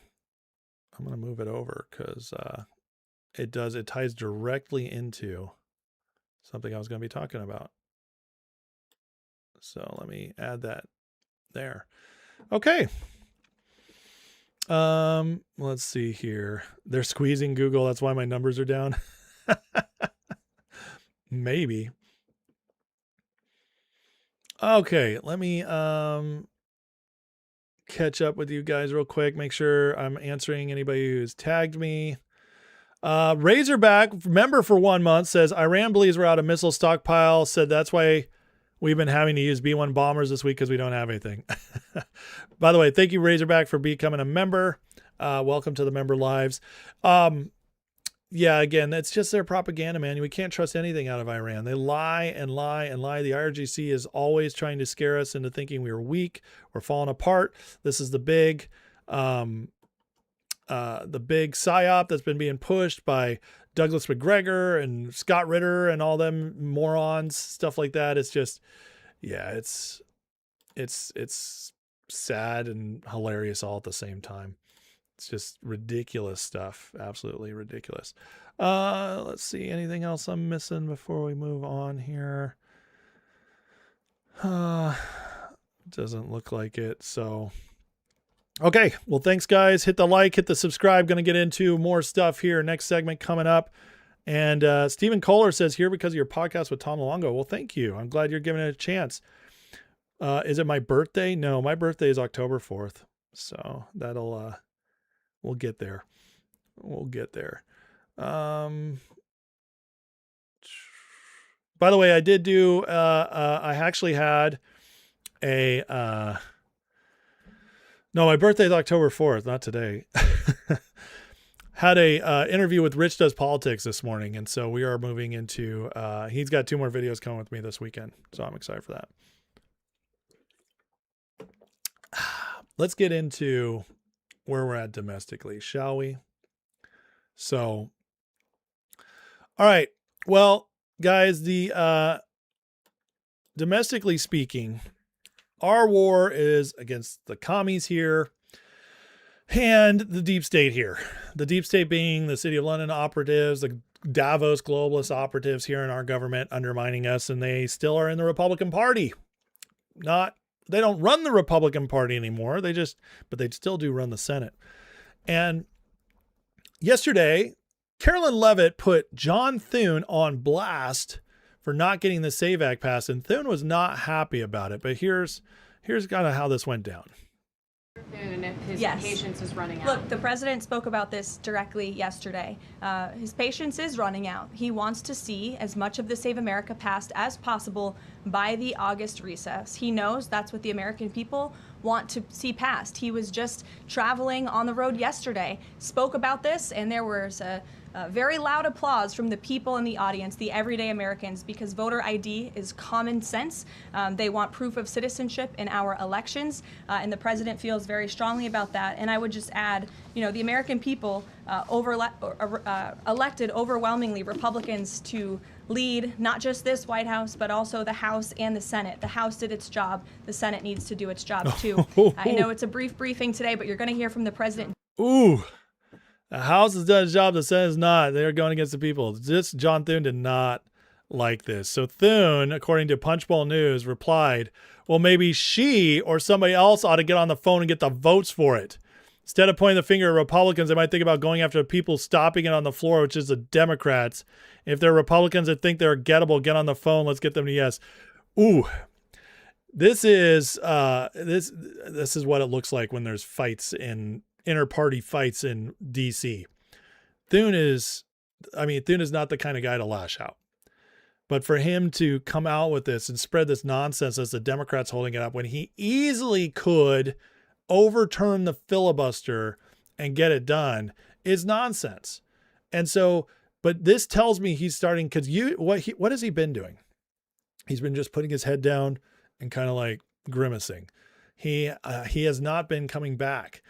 I'm going to move it over because it ties directly into something I was going to be talking about. So let me add that there. Okay. Let's see here. They're squeezing Google. That's why my numbers are down. Maybe. Okay, let me catch up with you guys real quick. Make sure I'm answering anybody who's tagged me. Razorback, member for 1 month, says Iran believes we're out of missile stockpile. Said that's why we've been having to use B-1 bombers this week because we don't have anything. By the way, thank you, Razorback, for becoming a member. Welcome to the member lives. Yeah, again, that's just their propaganda, man. We can't trust anything out of Iran. They lie and lie and lie. The IRGC is always trying to scare us into thinking we are weak, we're falling apart. This is the big psyop that's been being pushed by Douglas McGregor and Scott Ritter and all them morons, stuff like that. It's just, yeah, it's sad and hilarious all at the same time. It's just ridiculous stuff. Absolutely ridiculous. Let's see. Anything else I'm missing before we move on here? Doesn't look like it. So, okay. Well, thanks, guys. Hit the like, hit the subscribe. Going to get into more stuff here. Next segment coming up. And Stephen Kohler says, here because of your podcast with Tom Luongo. Well, thank you. I'm glad you're giving it a chance. Is it my birthday? No, my birthday is October 4th. So that'll, we'll get there. We'll get there. By the way, I did do, I actually had a, no, my birthday is October 4th, not today. Had a interview with Rich Does Politics this morning. And so we are moving into, he's got 2 more videos coming with me this weekend. So I'm excited for that. let's get into where we're at domestically, shall we? So, all right. Well, guys, the domestically speaking, our war is against the commies here and the deep state here. The deep state being the City of London operatives, the Davos globalist operatives here in our government undermining us, and they still are in the Republican Party. They don't run the Republican Party anymore. But they still do run the Senate. And yesterday, Carolyn Leavitt put John Thune on blast for not getting the SAVE Act passed, and Thune was not happy about it. But here's kind of how this went down. And if his patience is running out. Look, the president spoke about this directly yesterday. His patience is running out. He wants to see as much of the Save America passed as possible by the August recess. He knows that's what the American people want to see passed. He was just traveling on the road yesterday, spoke about this, and there was a very loud applause from the people in the audience, the everyday Americans, because voter ID is common sense. They want proof of citizenship in our elections, and the president feels very strongly about that. And I would just add, the American people elected overwhelmingly Republicans to lead not just this White House, but also the House and the Senate. The House did its job. The Senate needs to do its job too. I know it's a brief briefing today, but you're going to hear from the president. Ooh. The House has done its job, the Senate is not. They're going against the people. John Thune did not like this. So Thune, according to Punchbowl News, replied, well, maybe she or somebody else ought to get on the phone and get the votes for it. Instead of pointing the finger at Republicans, they might think about going after the people stopping it on the floor, which is the Democrats. If they're Republicans that think they're gettable, get on the phone. Let's get them to yes. Ooh. This is this is what it looks like when there's fights in inter-party fights in DC. Thune is not the kind of guy to lash out. But for him to come out with this and spread this nonsense as the Democrats holding it up when he easily could overturn the filibuster and get it done is nonsense. And so, but this tells me he's starting, because what has he been doing? He's been just putting his head down and kind of like grimacing. He has not been coming back,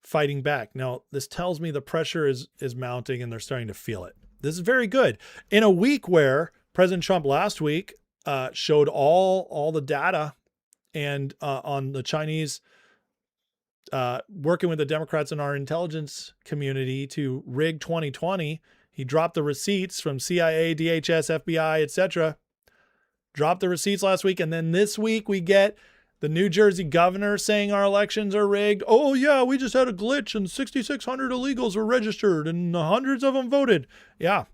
fighting back. Now, this tells me the pressure is mounting and they're starting to feel it. This is very good. In a week where President Trump last week showed all the data and on the Chinese working with the Democrats in our intelligence community to rig 2020. He dropped the receipts from CIA, DHS, FBI, etc. Dropped the receipts last week. And then this week we get the New Jersey governor saying our elections are rigged. Oh, yeah, we just had a glitch and 6,600 illegals were registered and hundreds of them voted. Yeah,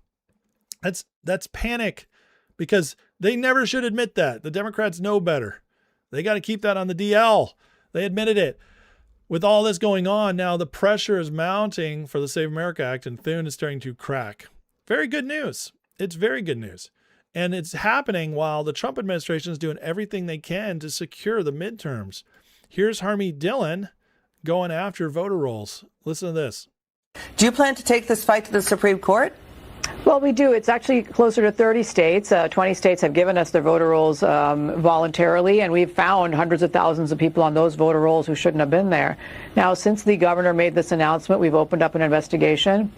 that's panic because they never should admit that. The Democrats know better. They got to keep that on the DL. They admitted it. With all this going on now, the pressure is mounting for the Save America Act and Thune is starting to crack. Very good news. It's very good news. And it's happening while the Trump administration is doing everything they can to secure the midterms. Here's Harmeet Dillon going after voter rolls. Listen to this. Do you plan to take this fight to the Supreme Court? Well, we do. It's actually closer to 30 states. 20 states have given us their voter rolls voluntarily, and we've found hundreds of thousands of people on those voter rolls who shouldn't have been there. Now, since the governor made this announcement, we've opened up an investigation.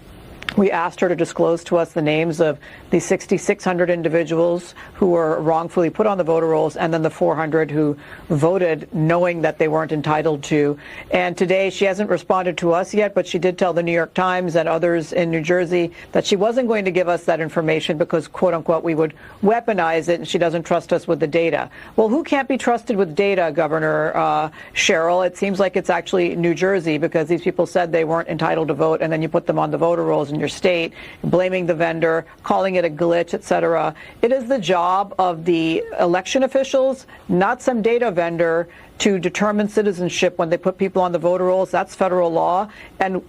We asked her to disclose to us the names of the 6,600 individuals who were wrongfully put on the voter rolls and then the 400 who voted knowing that they weren't entitled to. And today she hasn't responded to us yet, but she did tell the New York Times and others in New Jersey that she wasn't going to give us that information because, quote unquote, we would weaponize it and she doesn't trust us with the data. Well, who can't be trusted with data, Governor Sherrill? It seems like it's actually New Jersey because these people said they weren't entitled to vote and then you put them on the voter rolls in your state, blaming the vendor, calling it a glitch, etc. It is the job of the election officials, not some data vendor, to determine citizenship when they put people on the voter rolls. That's federal law. And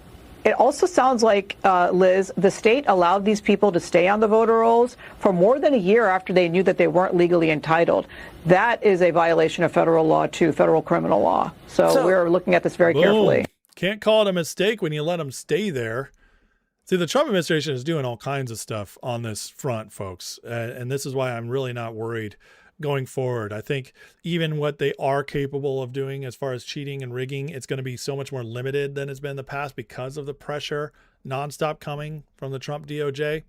it also sounds like, Liz, the state allowed these people to stay on the voter rolls for more than a year after they knew that they weren't legally entitled. That is a violation of federal law, too, federal criminal law. So we're looking at this very carefully. Can't call it a mistake when you let them stay there. See, the Trump administration is doing all kinds of stuff on this front, folks. And this is why I'm really not worried going forward. I think even what they are capable of doing as far as cheating and rigging, it's going to be so much more limited than it's been in the past because of the pressure nonstop coming from the Trump DOJ.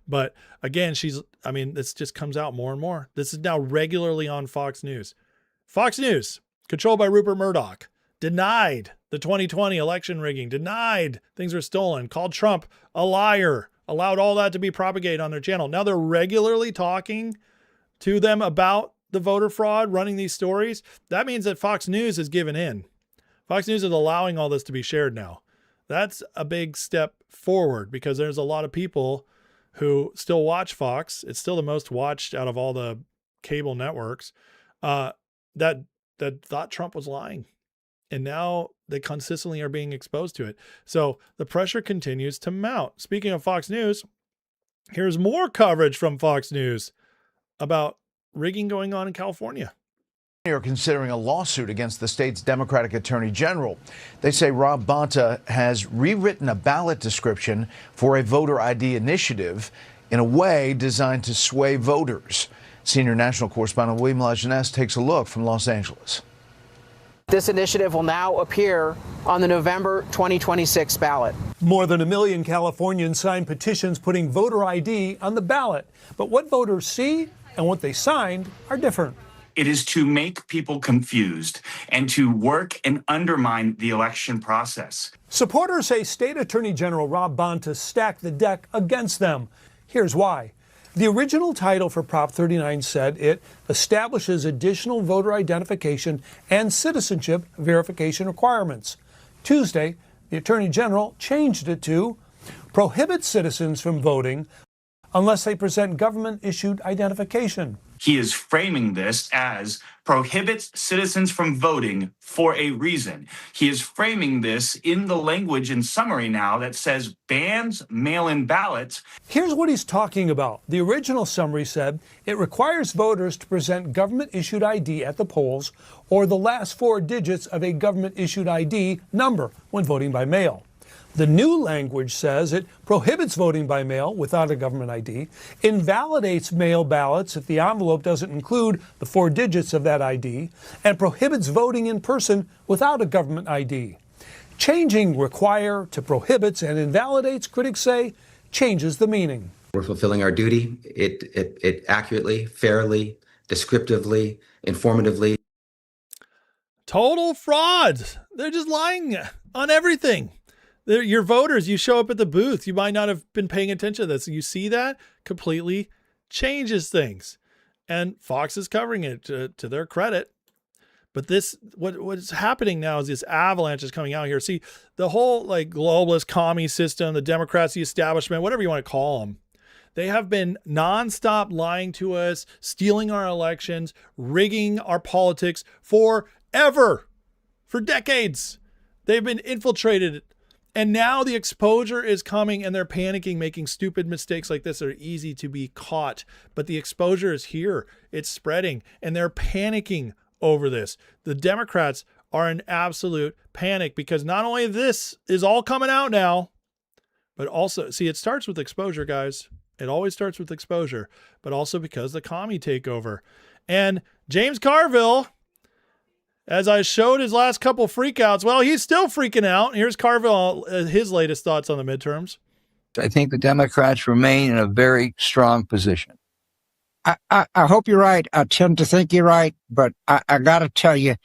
But again, this just comes out more and more. This is now regularly on Fox News. Fox News, controlled by Rupert Murdoch, denied the 2020 election rigging, denied things were stolen, called Trump a liar, allowed all that to be propagated on their channel. Now they're regularly talking to them about the voter fraud, running these stories. That means that Fox News is giving in. Fox News is allowing all this to be shared now. That's a big step forward because there's a lot of people who still watch Fox. It's still the most watched out of all the cable networks that thought Trump was lying. And now they consistently are being exposed to it. So the pressure continues to mount. Speaking of Fox News, here's more coverage from Fox News about rigging going on in California. Are considering a lawsuit against the state's Democratic Attorney General. They say Rob Bonta has rewritten a ballot description for a voter ID initiative in a way designed to sway voters. Senior national correspondent William Lajeunesse takes a look from Los Angeles. This initiative will now appear on the November 2026 ballot. More than 1 million Californians signed petitions putting voter ID on the ballot. But what voters see and what they signed are different. It is to make people confused and to work and undermine the election process. Supporters say State Attorney General Rob Bonta stacked the deck against them. Here's why. The original title for Prop 39 said it establishes additional voter identification and citizenship verification requirements. Tuesday, the Attorney General changed it to prohibit citizens from voting unless they present government-issued identification. He is framing this as prohibits citizens from voting for a reason. He is framing this in the language in summary now that says bans mail-in ballots. Here's what he's talking about. The original summary said it requires voters to present government-issued ID at the polls or the last 4 digits of a government-issued ID number when voting by mail. The new language says it prohibits voting by mail without a government ID, invalidates mail ballots if the envelope doesn't include the 4 digits of that ID, and prohibits voting in person without a government ID. Changing require to prohibits and invalidates, critics say, changes the meaning. We're fulfilling our duty. It accurately, fairly, descriptively, informatively. Total fraud. They're just lying on everything. Your voters, you show up at the booth, you might not have been paying attention to this. You see that completely changes things. And Fox is covering it to their credit. But what's happening now is this avalanche is coming out here. See, the whole globalist commie system, the Democrats, the establishment, whatever you want to call them, they have been nonstop lying to us, stealing our elections, rigging our politics forever, for decades. They've been infiltrated. And now the exposure is coming and they're panicking, making stupid mistakes like this that are easy to be caught. But the exposure is here. It's spreading and they're panicking over this. The Democrats are in absolute panic because not only this is all coming out now, but also, see, it starts with exposure, guys. It always starts with exposure, but also because the commie takeover. And James Carville, as I showed his last couple freakouts, well, he's still freaking out. Here's Carville, his latest thoughts on the midterms. I think the Democrats remain in a very strong position. I hope you're right. I tend to think you're right, but I got to tell you,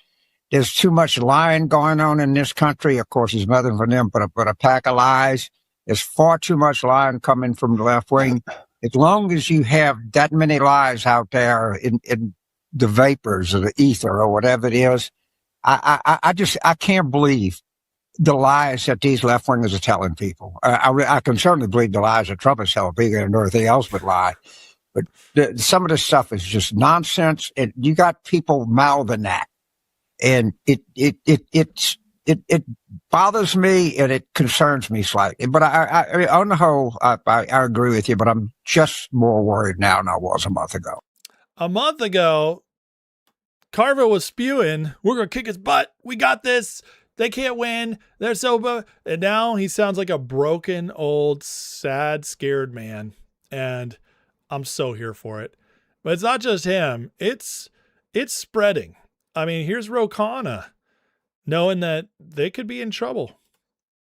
there's too much lying going on in this country. Of course, there's nothing from them but a pack of lies. There's far too much lying coming from the left wing. As long as you have that many lies out there in the vapors or the ether or whatever it is, I can't believe the lies that these left wingers are telling people. I can certainly believe the lies that Trump is telling people and everything else but lie. But some of this stuff is just nonsense. And you got people mouthing that, and it bothers me and it concerns me slightly. But I on the whole, I agree with you. But I'm just more worried now than I was a month ago. A month ago, Carville was spewing, "We're gonna kick his butt. We got this. They can't win. They're so." And now he sounds like a broken, old, sad, scared man. And I'm so here for it. But it's not just him. It's spreading. I mean, here's Ro Khanna knowing that they could be in trouble.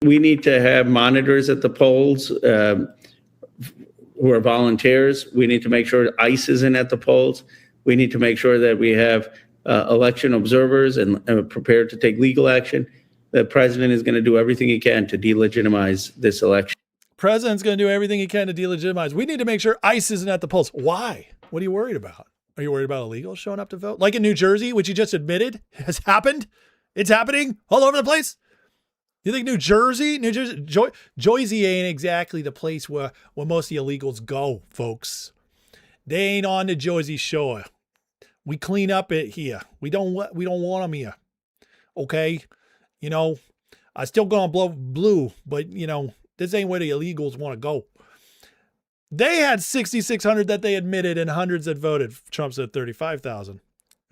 We need to have monitors at the polls who are volunteers. We need to make sure ICE isn't at the polls. We need to make sure that we have election observers and prepared to take legal action. The president is going to do everything he can to delegitimize this election. President's going to do everything he can to delegitimize. We need to make sure ICE isn't at the polls. Why? What are you worried about? Are you worried about illegals showing up to vote? Like in New Jersey, which you just admitted has happened. It's happening all over the place. You think New Jersey, Jersey ain't exactly the place where most of the illegals go, folks. They ain't on the Jersey Shore. We clean up it here. We don't want them here. Okay? You know, I still gonna blow blue, but you know, this ain't where the illegals want to go. They had 6,600 that they admitted and hundreds that voted. Trump said 35,000.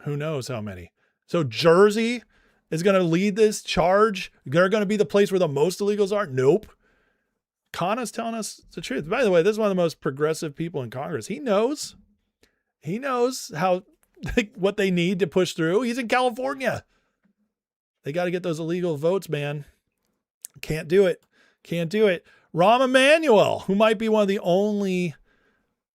Who knows how many? So Jersey is going to lead this charge. They're going to be the place where the most illegals are. Nope. Khanna's telling us the truth. By the way, this is one of the most progressive people in Congress. He knows how what they need to push through. He's in California. They got to get those illegal votes, man. Can't do it. Can't do it. Rahm Emanuel, who might be one of the only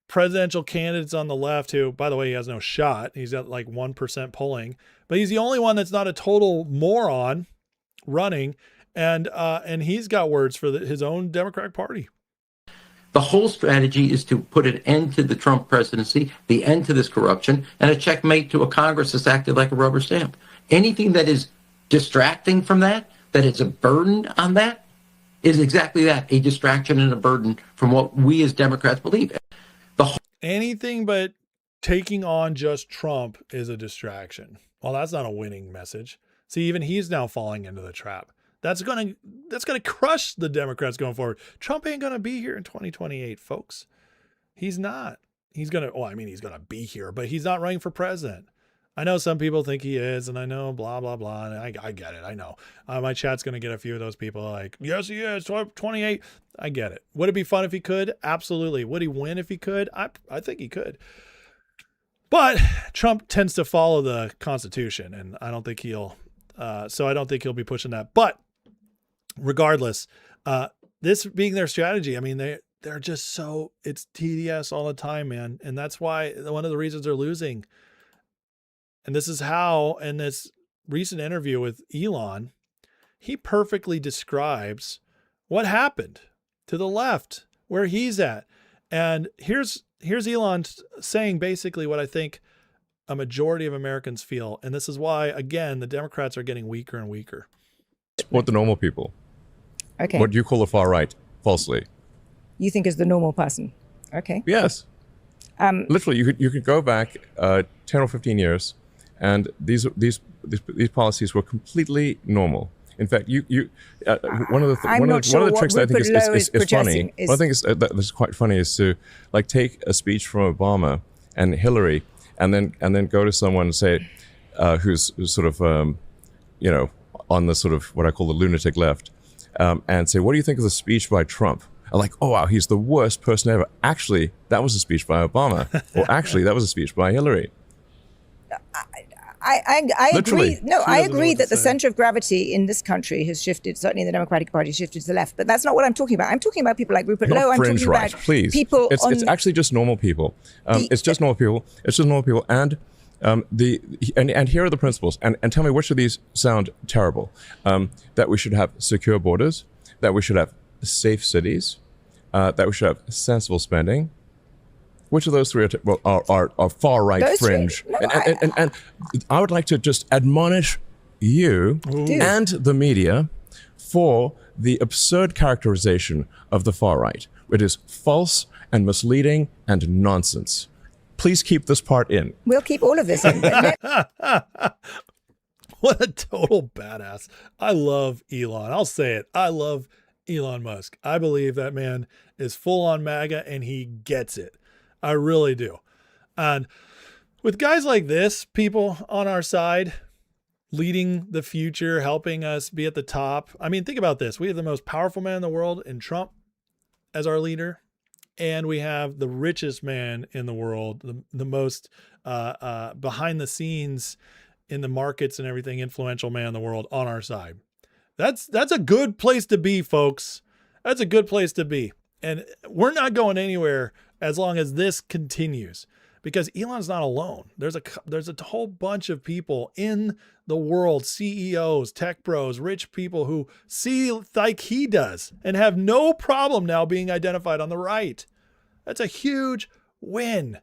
presidential candidates on the left who, by the way, he has no shot. He's got like 1% polling, but he's the only one that's not a total moron running. And he's got words for his own Democratic Party. The whole strategy is to put an end to the Trump presidency, the end to this corruption, and a checkmate to a Congress that's acted like a rubber stamp. Anything that is distracting from that is a burden on that, is exactly that, a distraction and a burden from what we as Democrats believe. Anything but taking on just Trump is a distraction. Well, that's not a winning message. See, even he's now falling into the trap. That's gonna crush the Democrats going forward. Trump ain't gonna be here in 2028, folks. He's not. He's gonna be here, but he's not running for president. I know some people think he is, and I know blah, blah, blah. And I get it. I know. My chat's going to get a few of those people like, yes, he is, 28. I get it. Would it be fun if he could? Absolutely. Would he win if he could? I think he could. But Trump tends to follow the Constitution, and I don't think he'll be pushing that. But regardless, this being their strategy, I mean, they're just so, it's TDS all the time, man. And that's why one of the reasons they're losing. And this is how, in this recent interview with Elon, he perfectly describes what happened to the left, where he's at. And here's Elon saying basically what I think a majority of Americans feel. And this is why, again, the Democrats are getting weaker and weaker. What the normal people. Okay. What you call the far right, falsely. You think is the normal person. Okay. Yes. Literally, you could go back 10 or 15 years. And these policies were completely normal. In fact, one of the tricks that I think is funny. One thing that's quite funny is to like take a speech from Obama and Hillary, and then go to someone and say, who's sort of on the sort of what I call the lunatic left, and say, what do you think of the speech by Trump? I'm like, oh wow, he's the worst person ever. Actually, that was a speech by Obama, or actually, that was a speech by Hillary. I agree. No, I agree that the center of gravity in this country has shifted. Certainly, the Democratic Party has shifted to the left. But that's not what I'm talking about. I'm talking about people like Rupert Lowe. I'm talking about people. It's actually just normal people. It's just normal people. It's just normal people. And and here are the principles. And tell me which of these sound terrible. That we should have secure borders. That we should have safe cities. That we should have sensible spending. Which of those three are far right fringe? And I would like to just admonish you and the media for the absurd characterization of the far right. It is false and misleading and nonsense. Please keep this part in. We'll keep all of this in. What a total badass. I love Elon. I'll say it. I love Elon Musk. I believe that man is full on MAGA and he gets it. I really do. And with guys like this, people on our side, leading the future, helping us be at the top. I mean, think about this. We have the most powerful man in the world in Trump as our leader. and we have the richest man in the world, the most behind the scenes in the markets and everything, influential man in the world on our side. That's a good place to be, folks. That's a good place to be. And we're not going anywhere as long as this continues, because Elon's not alone. There's a whole bunch of people in the world, CEOs, tech bros, rich people who see like he does and have no problem now being identified on the right. That's a huge win.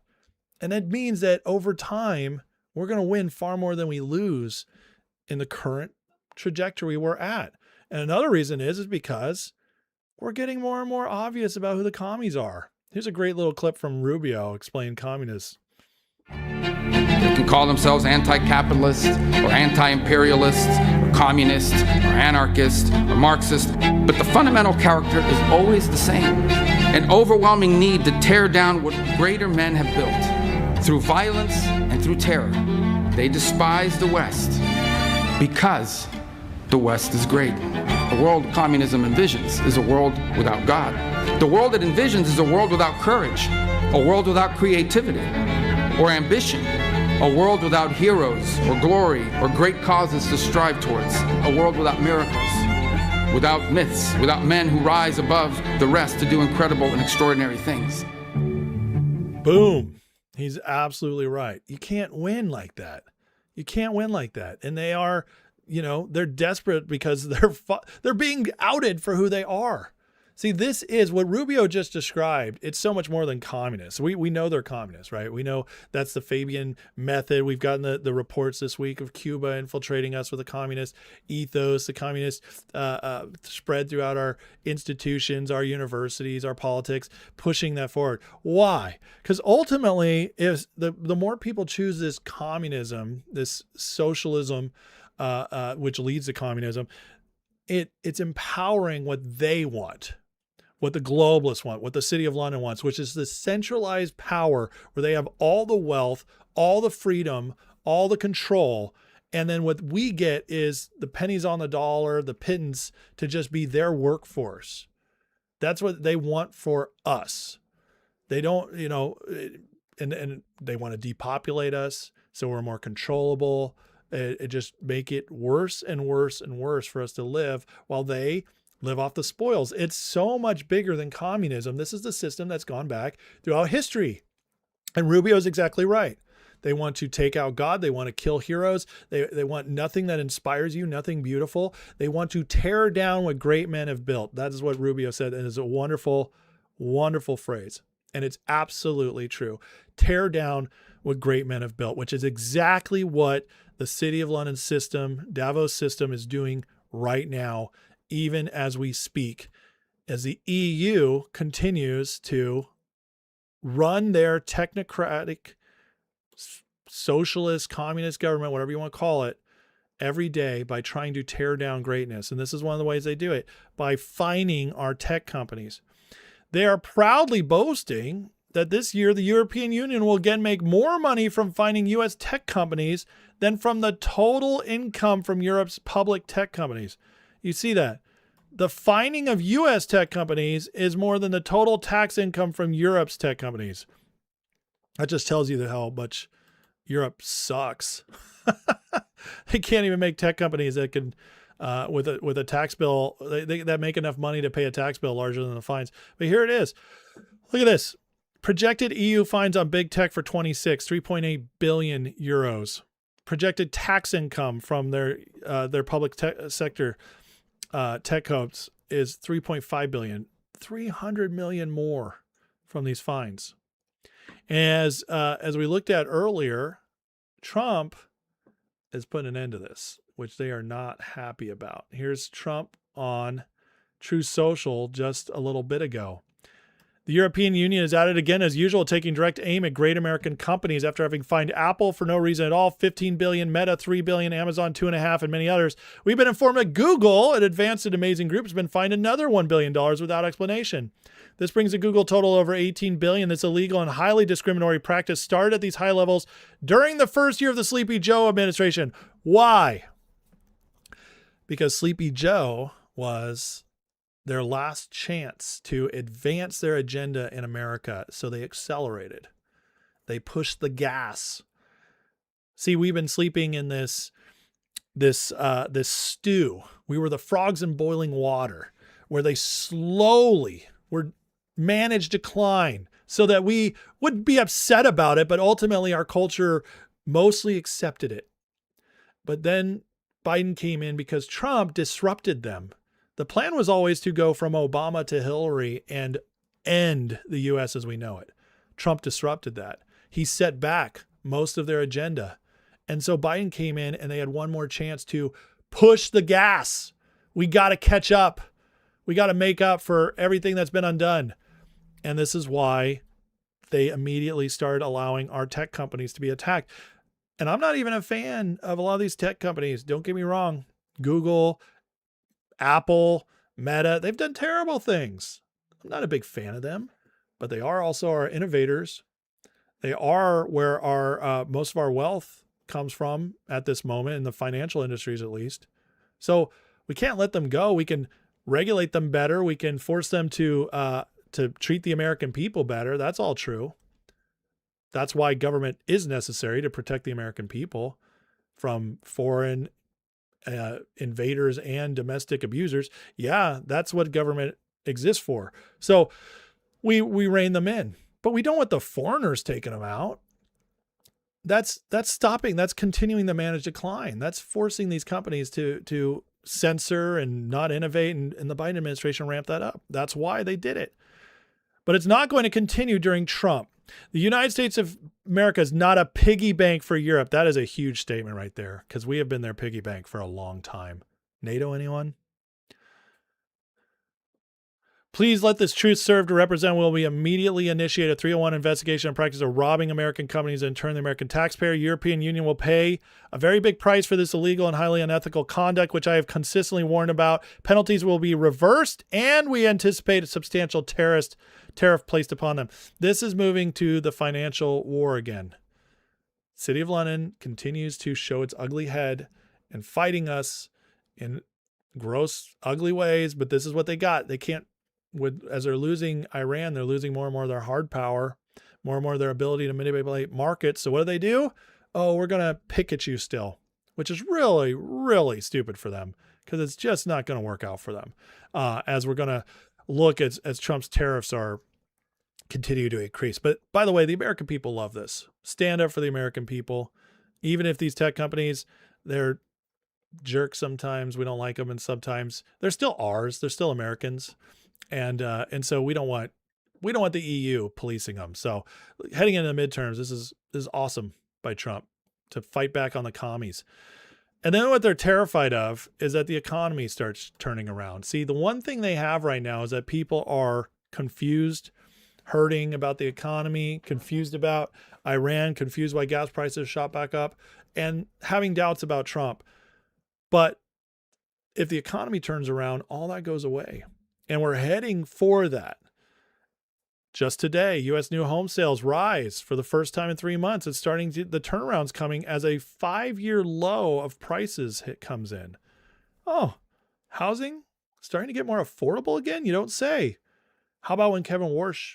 And that means that over time, we're going to win far more than we lose in the current trajectory we're at. And another reason is because we're getting more and more obvious about who the commies are. Here's a great little clip from Rubio explaining communists. They can call themselves anti-capitalist or anti-imperialist or communist or anarchist or Marxist, but the fundamental character is always the same. An overwhelming need to tear down what greater men have built through violence and through terror. They despise the West because the West is great. The world communism envisions is a world without God. The world it envisions is a world without courage, a world without creativity or ambition, a world without heroes or glory or great causes to strive towards, a world without miracles, without myths, without men who rise above the rest to do incredible and extraordinary things. Boom. He's absolutely right. You can't win like that. You can't win like that. And they are, they're desperate because they're being outed for who they are. See, this is what Rubio just described. It's so much more than communists. We know they're communists, right? We know that's the Fabian method. We've gotten the reports this week of Cuba infiltrating us with a communist ethos, the communist spread throughout our institutions, our universities, our politics, pushing that forward. Why? Because ultimately, if the more people choose this communism, this socialism, which leads to communism, it's empowering what they want, what the globalists want, what the City of London wants, which is the centralized power where they have all the wealth, all the freedom, all the control. And then what we get is the pennies on the dollar, the pittance to just be their workforce. That's what they want for us. They don't, and they want to depopulate us so we're more controllable. It just make it worse and worse and worse for us to live while they live off the spoils. It's so much bigger than communism. This is the system that's gone back throughout history. And Rubio is exactly right. They want to take out God. They want to kill heroes. They want nothing that inspires you, nothing beautiful. They want to tear down what great men have built. That is what Rubio said, and it's a wonderful, wonderful phrase. And it's absolutely true. Tear down what great men have built, which is exactly what the City of London system, Davos system, is doing right now, even as we speak, as the EU continues to run their technocratic, socialist, communist government, whatever you want to call it, every day by trying to tear down greatness. And this is one of the ways they do it, by fining our tech companies. They are proudly boasting that this year the European Union will again make more money from fining U.S. tech companies than from the total income from Europe's public tech companies. You see that? The fining of U.S. tech companies is more than the total tax income from Europe's tech companies. That just tells you how much Europe sucks. They can't even make tech companies that can, with a tax bill, that make enough money to pay a tax bill larger than the fines. But here it is. Look at this. Projected EU fines on big tech for 26, 3.8 billion euros. Projected tax income from their public sector tech companies is 3.5 billion, 300 million more from these fines. As we looked at earlier, Trump has put an end to this, which they are not happy about. Here's Trump on Truth Social just a little bit ago. The European Union is at it again as usual, taking direct aim at great American companies after having fined Apple for no reason at all, 15 billion, Meta 3 billion, Amazon 2.5, and many others. We've been informed that Google, an advanced and amazing group, has been fined another $1 billion without explanation. This brings the Google total over 18 billion. This illegal and highly discriminatory practice started at these high levels during the first year of the Sleepy Joe administration. Why? Because Sleepy Joe was their last chance to advance their agenda in America. So they accelerated. They pushed the gas. See, we've been sleeping in this stew. We were the frogs in boiling water, where they slowly were managed decline so that we would be upset about it, but ultimately our culture mostly accepted it. But then Biden came in because Trump disrupted them. The plan was always to go from Obama to Hillary and end the U.S. as we know it. Trump disrupted that. He set back most of their agenda. And so Biden came in and they had one more chance to push the gas. We got to catch up. We got to make up for everything that's been undone. And this is why they immediately started allowing our tech companies to be attacked. And I'm not even a fan of a lot of these tech companies. Don't get me wrong. Google, Apple, Meta, they've done terrible things. I'm not a big fan of them, but they are also our innovators. They are where our most of our wealth comes from at this moment, in the financial industries at least. So we can't let them go. We can regulate them better. We can force them to treat the American people better. That's all true. That's why government is necessary, to protect the American people from foreign invaders and domestic abusers. Yeah, that's what government exists for. So we rein them in, but we don't want the foreigners taking them out. That's stopping. That's continuing the managed decline. That's forcing these companies to censor and not innovate. And the Biden administration ramped that up. That's why they did it. But it's not going to continue during Trump. The United States of America is not a piggy bank for Europe. That is a huge statement right there, because we have been their piggy bank for a long time. NATO, anyone? Please let this truth serve to represent will we immediately initiate a 301 investigation on practice of robbing American companies and turn the American taxpayer. European Union will pay a very big price for this illegal and highly unethical conduct, which I have consistently warned about. Penalties will be reversed, and we anticipate a substantial tariff placed upon them. This is moving to the financial war again. City of London continues to show its ugly head and fighting us in gross, ugly ways, but this is what they got. They can't, as they're losing Iran, they're losing more and more of their hard power, more and more of their ability to manipulate markets. So what do? Oh, we're going to pick at you still, which is really, really stupid for them, because it's just not going to work out for them. As we're going to look as Trump's tariffs are continue to increase. But by the way, the American people love this. Stand up for the American people. Even if these tech companies, they're jerks sometimes, we don't like them, and sometimes they're still ours. They're still Americans. And so we don't want the EU policing them. So heading into the midterms, this is awesome by Trump to fight back on the commies. And then what they're terrified of is that the economy starts turning around. See, the one thing they have right now is that people are confused, hurting about the economy, confused about Iran, confused why gas prices shot back up, and having doubts about Trump. But if the economy turns around, all that goes away. And we're heading for that. Just today, U.S. new home sales rise for the first time in 3 months. It's starting to, the turnaround's coming as a 5-year low of prices comes in. Oh, housing starting to get more affordable again? You don't say. How about when Kevin Warsh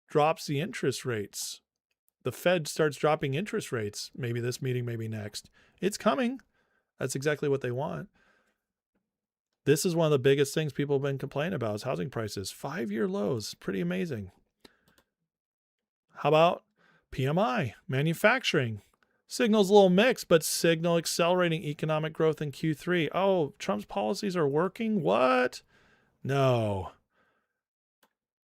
drops the interest rates? The Fed starts dropping interest rates. Maybe this meeting, maybe next. It's coming. That's exactly what they want. This is one of the biggest things people have been complaining about is housing prices. 5-year lows. Pretty amazing. How about PMI, manufacturing? Signal's a little mixed, but signal accelerating economic growth in Q3. Oh, Trump's policies are working? What? No.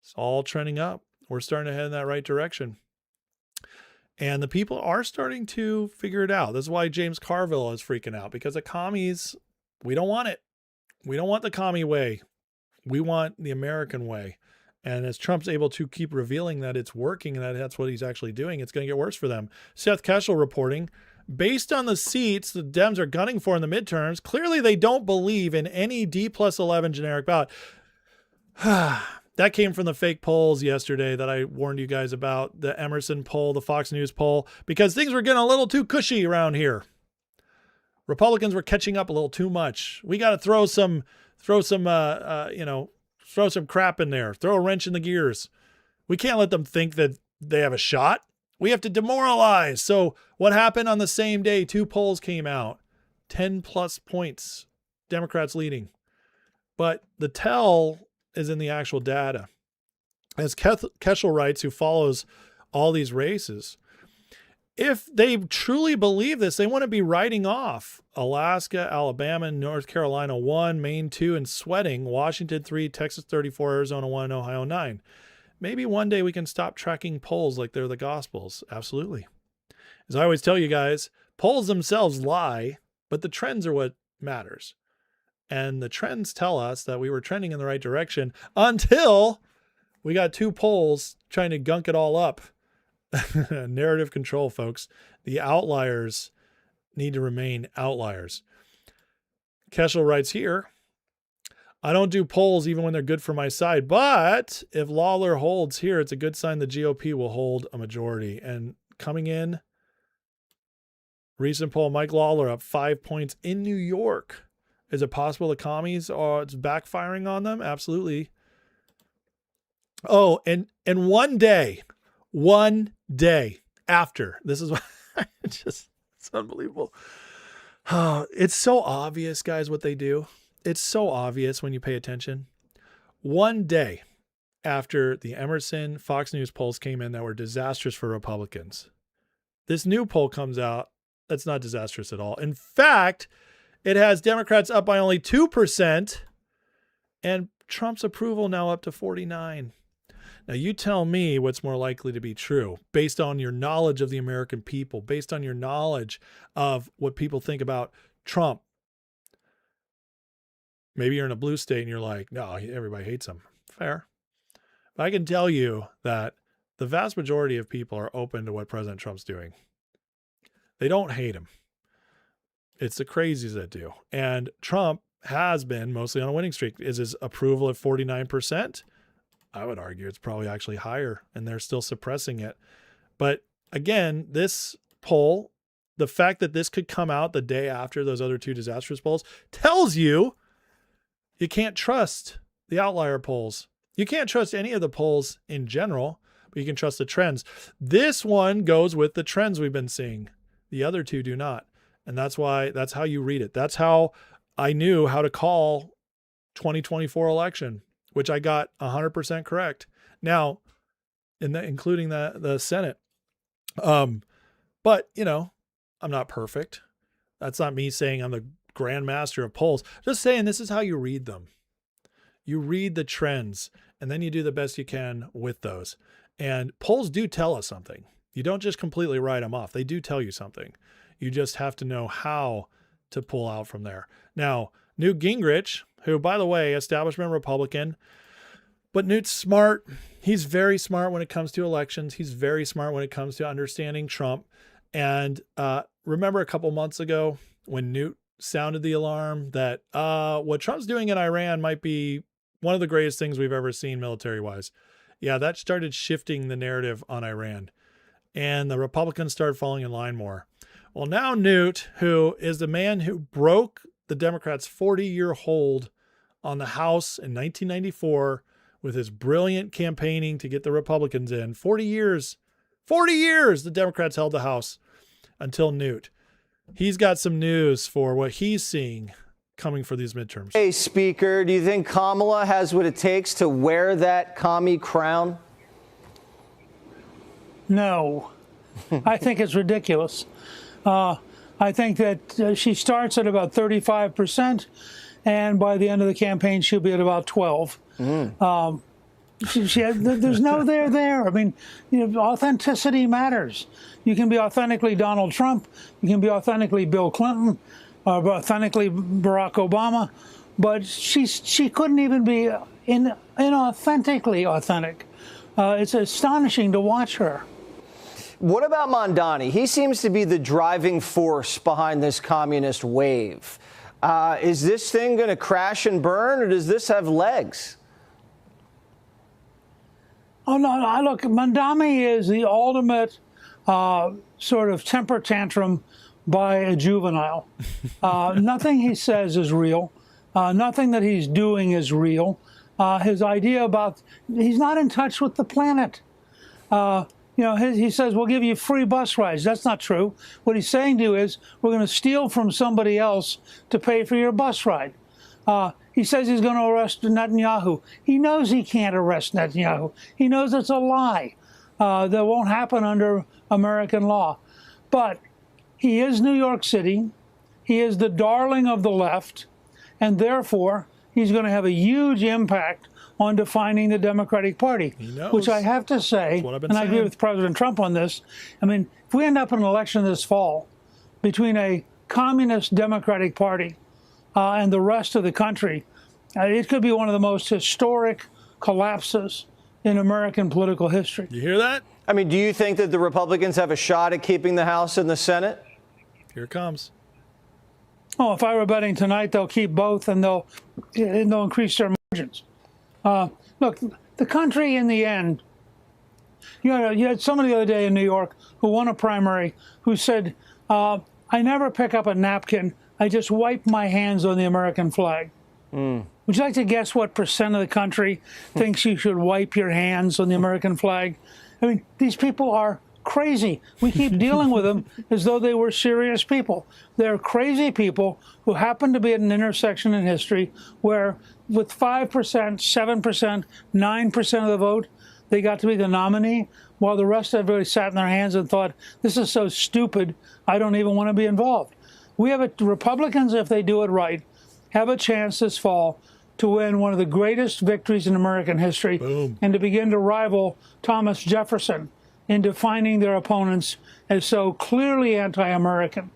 It's all trending up. We're starting to head in that right direction. And the people are starting to figure it out. This is why James Carville is freaking out, because the commies, we don't want it. We don't want the commie way. We want the American way. And as Trump's able to keep revealing that it's working and that that's what he's actually doing, it's going to get worse for them. Seth Keshel reporting, based on the seats the Dems are gunning for in the midterms, clearly they don't believe in any D+11 generic ballot. That came from the fake polls yesterday that I warned you guys about, the Emerson poll, the Fox News poll, because things were getting a little too cushy around here. Republicans were catching up a little too much. We got to throw some throw some crap in there, throw a wrench in the gears. We can't let them think that they have a shot. We have to demoralize. So what happened on the same day? 2 polls came out, 10 plus points, Democrats leading. But the tell is in the actual data. As Keschel writes, who follows all these races, if they truly believe this, they want to be writing off Alaska, Alabama, North Carolina 1, Maine 2, and sweating Washington 3, Texas 34, Arizona 1, Ohio 9. Maybe one day we can stop tracking polls like they're the Gospels. Absolutely. As I always tell you guys, polls themselves lie, but the trends are what matters. And the trends tell us that we were trending in the right direction until we got 2 polls trying to gunk it all up. Narrative control, folks. The outliers need to remain outliers. Keschel writes here, I don't do polls even when they're good for my side, but if Lawler holds here, it's a good sign the GOP will hold a majority. And coming in, recent poll, Mike Lawler up 5 points in New York. Is it possible the commies it's backfiring on them? Absolutely. Oh, and one day after, this is what it's unbelievable. Oh, it's so obvious, guys, what they do. It's so obvious when you pay attention. One day after the Emerson Fox News polls came in that were disastrous for Republicans, this new poll comes out that's not disastrous at all. In fact, it has Democrats up by only 2% and Trump's approval now up to 49%. Now, you tell me what's more likely to be true based on your knowledge of the American people, based on your knowledge of what people think about Trump. Maybe you're in a blue state and you're like, no, everybody hates him. Fair. But I can tell you that the vast majority of people are open to what President Trump's doing. They don't hate him. It's the crazies that do. And Trump has been mostly on a winning streak. Is his approval at 49%? I would argue it's probably actually higher, and they're still suppressing it. But again, this poll, the fact that this could come out the day after those other 2 disastrous polls, tells you you can't trust the outlier polls. You can't trust any of the polls in general, but you can trust the trends. This one goes with the trends we've been seeing. The other 2 do not. And that's how you read it. That's how I knew how to call 2024 election, which I got 100% correct. Now, including the Senate. But, I'm not perfect. That's not me saying I'm the grandmaster of polls. Just saying this is how you read them. You read the trends, and then you do the best you can with those. And polls do tell us something. You don't just completely write them off. They do tell you something. You just have to know how to pull out from there. Now, Newt Gingrich, who, by the way, establishment Republican, but Newt's smart. He's very smart when it comes to elections. He's very smart when it comes to understanding Trump. And remember a couple months ago when Newt sounded the alarm that what Trump's doing in Iran might be one of the greatest things we've ever seen military-wise. Yeah, that started shifting the narrative on Iran. And the Republicans started falling in line more. Well, now Newt, who is the man who broke the Democrats' 40-year hold on the House in 1994 with his brilliant campaigning to get the Republicans in. 40 years the Democrats held the House until Newt. He's got some news for what he's seeing coming for these midterms. Hey, Speaker, do you think Kamala has what it takes to wear that commie crown? No. I think it's ridiculous. I think that she starts at about 35%, and by the end of the campaign, she'll be at about 12. There's no there. I mean, authenticity matters. You can be authentically Donald Trump. You can be authentically Bill Clinton, or authentically Barack Obama, but she couldn't even be inauthentically authentic. It's astonishing to watch her. What about Mondani? He seems to be the driving force behind this communist wave. Is this thing going to crash and burn, or does this have legs? Oh, no, look, Mondani is the ultimate sort of temper tantrum by a juvenile. Nothing he says is real. Nothing that he's doing is real. his idea about he's not in touch with the planet. He says, we'll give you free bus rides. That's not true. What he's saying to you is, we're going to steal from somebody else to pay for your bus ride. He says he's going to arrest Netanyahu. He knows he can't arrest Netanyahu. He knows it's a lie. That won't happen under American law. But he is New York City. He is the darling of the left. And therefore, he's going to have a huge impact on defining the Democratic Party, which I have to say, and I agree with President Trump on this. I mean, if we end up in an election this fall between a communist Democratic Party and the rest of the country, it could be one of the most historic collapses in American political history. You hear that? I mean, do you think that the Republicans have a shot at keeping the House and the Senate? Here it comes. Oh, if I were betting tonight, they'll keep both and they'll increase their margins. Look, the country in the end, you had somebody the other day in New York who won a primary who said, I never pick up a napkin. I just wipe my hands on the American flag. Would you like to guess what percent of the country thinks you should wipe your hands on the American flag? I mean, these people are crazy. We keep dealing with them as though they were serious people. They're crazy people who happen to be at an intersection in history where with 5%, 7%, 9% of the vote, they got to be the nominee, while the rest of everybody sat in their hands and thought, this is so stupid, I don't even want to be involved. Republicans, if they do it right, have a chance this fall to win one of the greatest victories in American history. Boom. And to begin to rival Thomas Jefferson in defining their opponents as so clearly anti-American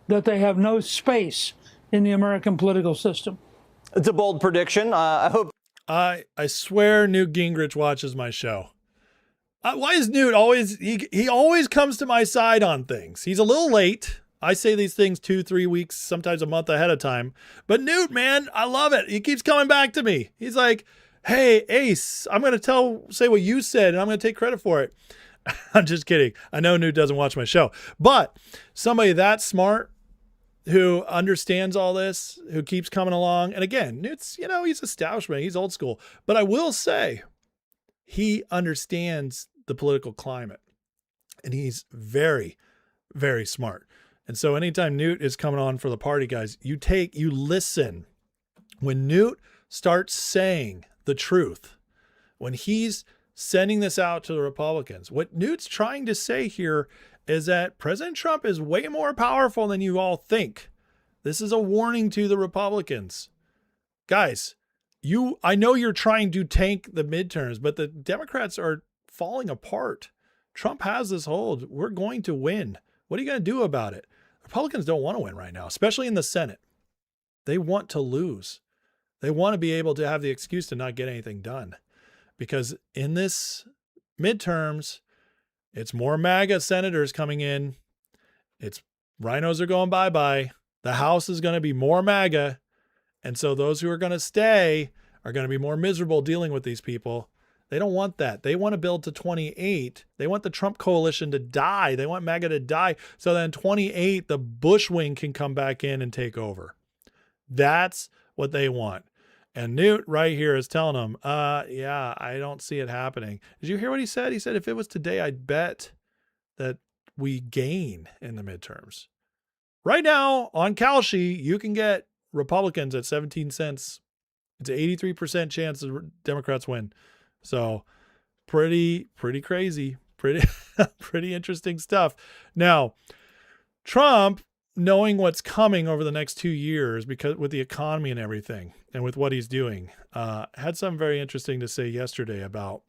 that they have no space in the American political system. It's a bold prediction. I hope. I swear Newt Gingrich watches my show. Why is Newt always, he always comes to my side on things. He's a little late. I say these things 2-3 weeks, sometimes a month ahead of time. But Newt, man, I love it. He keeps coming back to me. He's like, hey, Ace, I'm going to say what you said, and I'm going to take credit for it. I'm just kidding. I know Newt doesn't watch my show. But somebody that smart who understands all this, who keeps coming along. And again, Newt's, he's establishment. He's old school. But I will say he understands the political climate. And he's very, very smart. And so anytime Newt is coming on for the party, guys, you listen. When Newt starts saying the truth, when he's sending this out to the Republicans, what Newt's trying to say here is that President Trump is way more powerful than you all think. This is a warning to the Republicans. Guys, I know you're trying to tank the midterms, but the Democrats are falling apart. Trump has this hold. We're going to win. What are you going to do about it? Republicans don't want to win right now, especially in the Senate. They want to lose. They want to be able to have the excuse to not get anything done. Because in this midterms, it's more MAGA senators coming in. It's rhinos are going bye-bye. The House is going to be more MAGA. And so those who are going to stay are going to be more miserable dealing with these people. They don't want that. They want to build to 28. They want the Trump coalition to die. They want MAGA to die. So then 28, the Bush wing can come back in and take over. That's what they want. And Newt right here is telling them, yeah, I don't see it happening. Did you hear what he said? He said, if it was today, I'd bet that we gain in the midterms. Right now on Kalshi, you can get Republicans at 17 cents. It's an 83% chance the Democrats win. So pretty crazy, pretty interesting stuff. Now, Trump, knowing what's coming over the next 2 years, because with the economy and everything and with what he's doing, had something very interesting to say yesterday about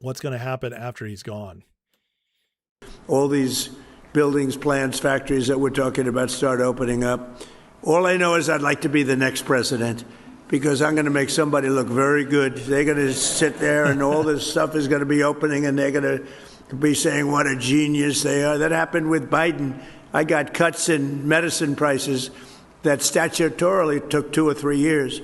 what's going to happen after he's gone. All these buildings, plants, factories that we're talking about start opening up. All I know is I'd like to be the next president, because I'm going to make somebody look very good. They're going to sit there and all this stuff is going to be opening and they're going to be saying what a genius they are. That happened with Biden. I got cuts in medicine prices that statutorily took 2 or 3 years.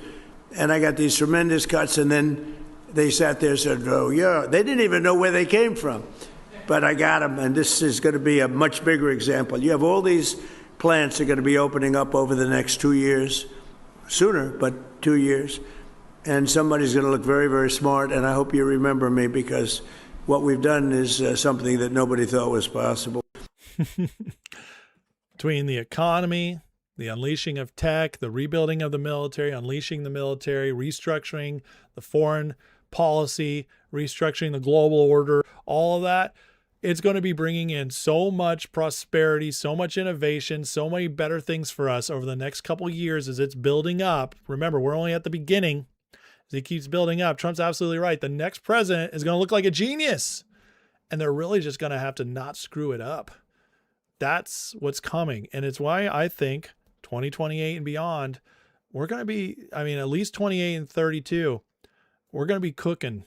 And I got these tremendous cuts, and then they sat there and said, oh, yeah. They didn't even know where they came from. But I got them, and this is going to be a much bigger example. You have all these plants that are going to be opening up over the next 2 years. Sooner, but 2 years. and somebody's going to look very, very smart. And I hope you remember me, because what we've done is something that nobody thought was possible. Between the economy, the unleashing of tech, the rebuilding of the military, unleashing the military, restructuring the foreign policy, restructuring the global order, all of that, it's going to be bringing in so much prosperity, so much innovation, so many better things for us over the next couple of years as it's building up. Remember, we're only at the beginning. As it keeps building up, Trump's absolutely right. The next president is going to look like a genius, and they're really just going to have to not screw it up. That's what's coming. And it's why I think 2028 and beyond, we're going to be, I mean, at least 28 and 32, we're going to be cooking.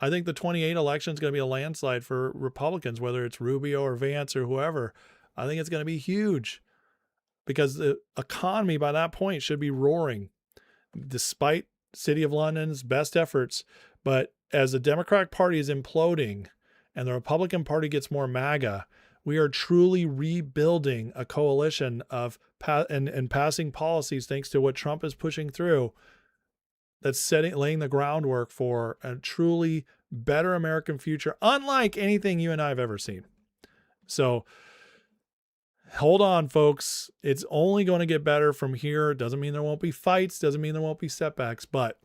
I think the 28 election is going to be a landslide for Republicans, whether it's Rubio or Vance or whoever. I think it's going to be huge because the economy by that point should be roaring, despite City of London's best efforts. But as the Democratic Party is imploding and the Republican Party gets more MAGA, we are truly rebuilding a coalition of and passing policies, thanks to what Trump is pushing through, that's laying the groundwork for a truly better American future, unlike anything you and I have ever seen. So hold on, folks. It's only going to get better from here. Doesn't mean there won't be fights. Doesn't mean there won't be setbacks. But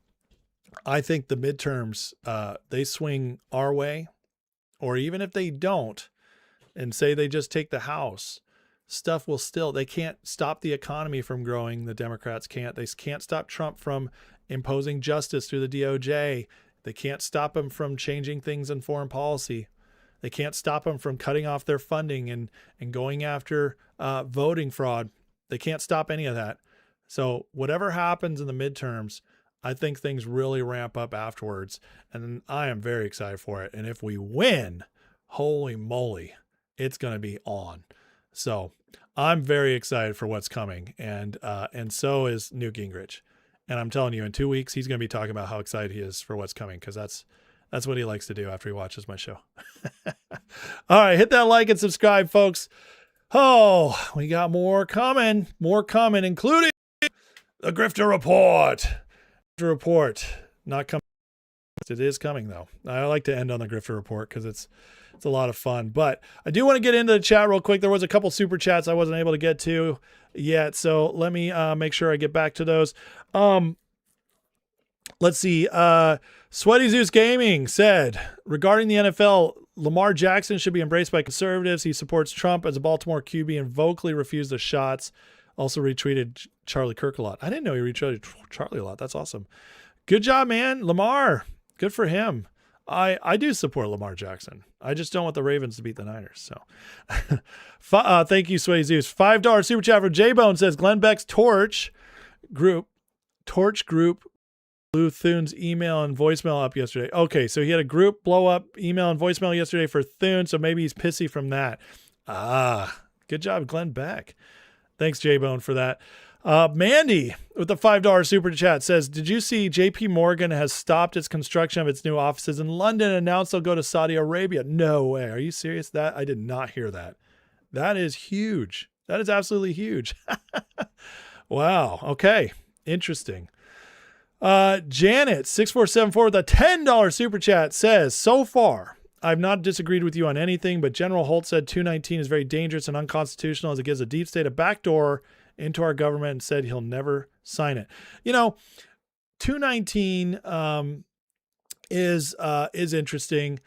I think the midterms, they swing our way. Or even if they don't, and say they just take the House, stuff will still, they can't stop the economy from growing. The Democrats can't. They can't stop Trump from imposing justice through the DOJ. They can't stop him from changing things in foreign policy. They can't stop him from cutting off their funding and going after voting fraud. They can't stop any of that. So whatever happens in the midterms, I think things really ramp up afterwards. And I am very excited for it. And if we win, holy moly, it's going to be on. So I'm very excited for what's coming. And so is Newt Gingrich. And I'm telling you, in 2 weeks, he's going to be talking about how excited he is for what's coming, because that's what he likes to do after he watches my show. All right, hit that like and subscribe, folks. Oh, we got more coming, including the Grifter Report. Grifter Report, not coming. It is coming, though. I like to end on the Grifter Report because it's a lot of fun. But I do want to get into the chat real quick. There was a couple super chats I wasn't able to get to yet, so let me make sure I get back to those. Let's see. Sweaty Zeus Gaming said, regarding the NFL, Lamar Jackson should be embraced by conservatives. He supports Trump as a Baltimore QB and vocally refused the shots. Also retweeted Charlie Kirk a lot. I didn't know he retweeted Charlie a lot. That's awesome. Good job, man. Lamar. Good for him. I do support Lamar Jackson. I just don't want the Ravens to beat the Niners. So thank you, Sway Zeus. $5 super chat for J-Bone says Glenn Beck's Torch group blew Thune's email and voicemail up yesterday. Okay, so he had a group blow up email and voicemail yesterday for Thune, so maybe he's pissy from that. Good job, Glenn Beck. Thanks, J-Bone, for that. Mandy with the $5 super chat says, did you see JP Morgan has stopped its construction of its new offices in London and announced they'll go to Saudi Arabia? No way. Are you serious? That I did not hear that. That is huge. That is absolutely huge. Wow. Okay. Interesting. Janet 6474 with a $10 super chat says, so far, I've not disagreed with you on anything, but General Holt said 219 is very dangerous and unconstitutional as it gives a deep state a backdoor into our government, and said he'll never sign it. 219 is interesting.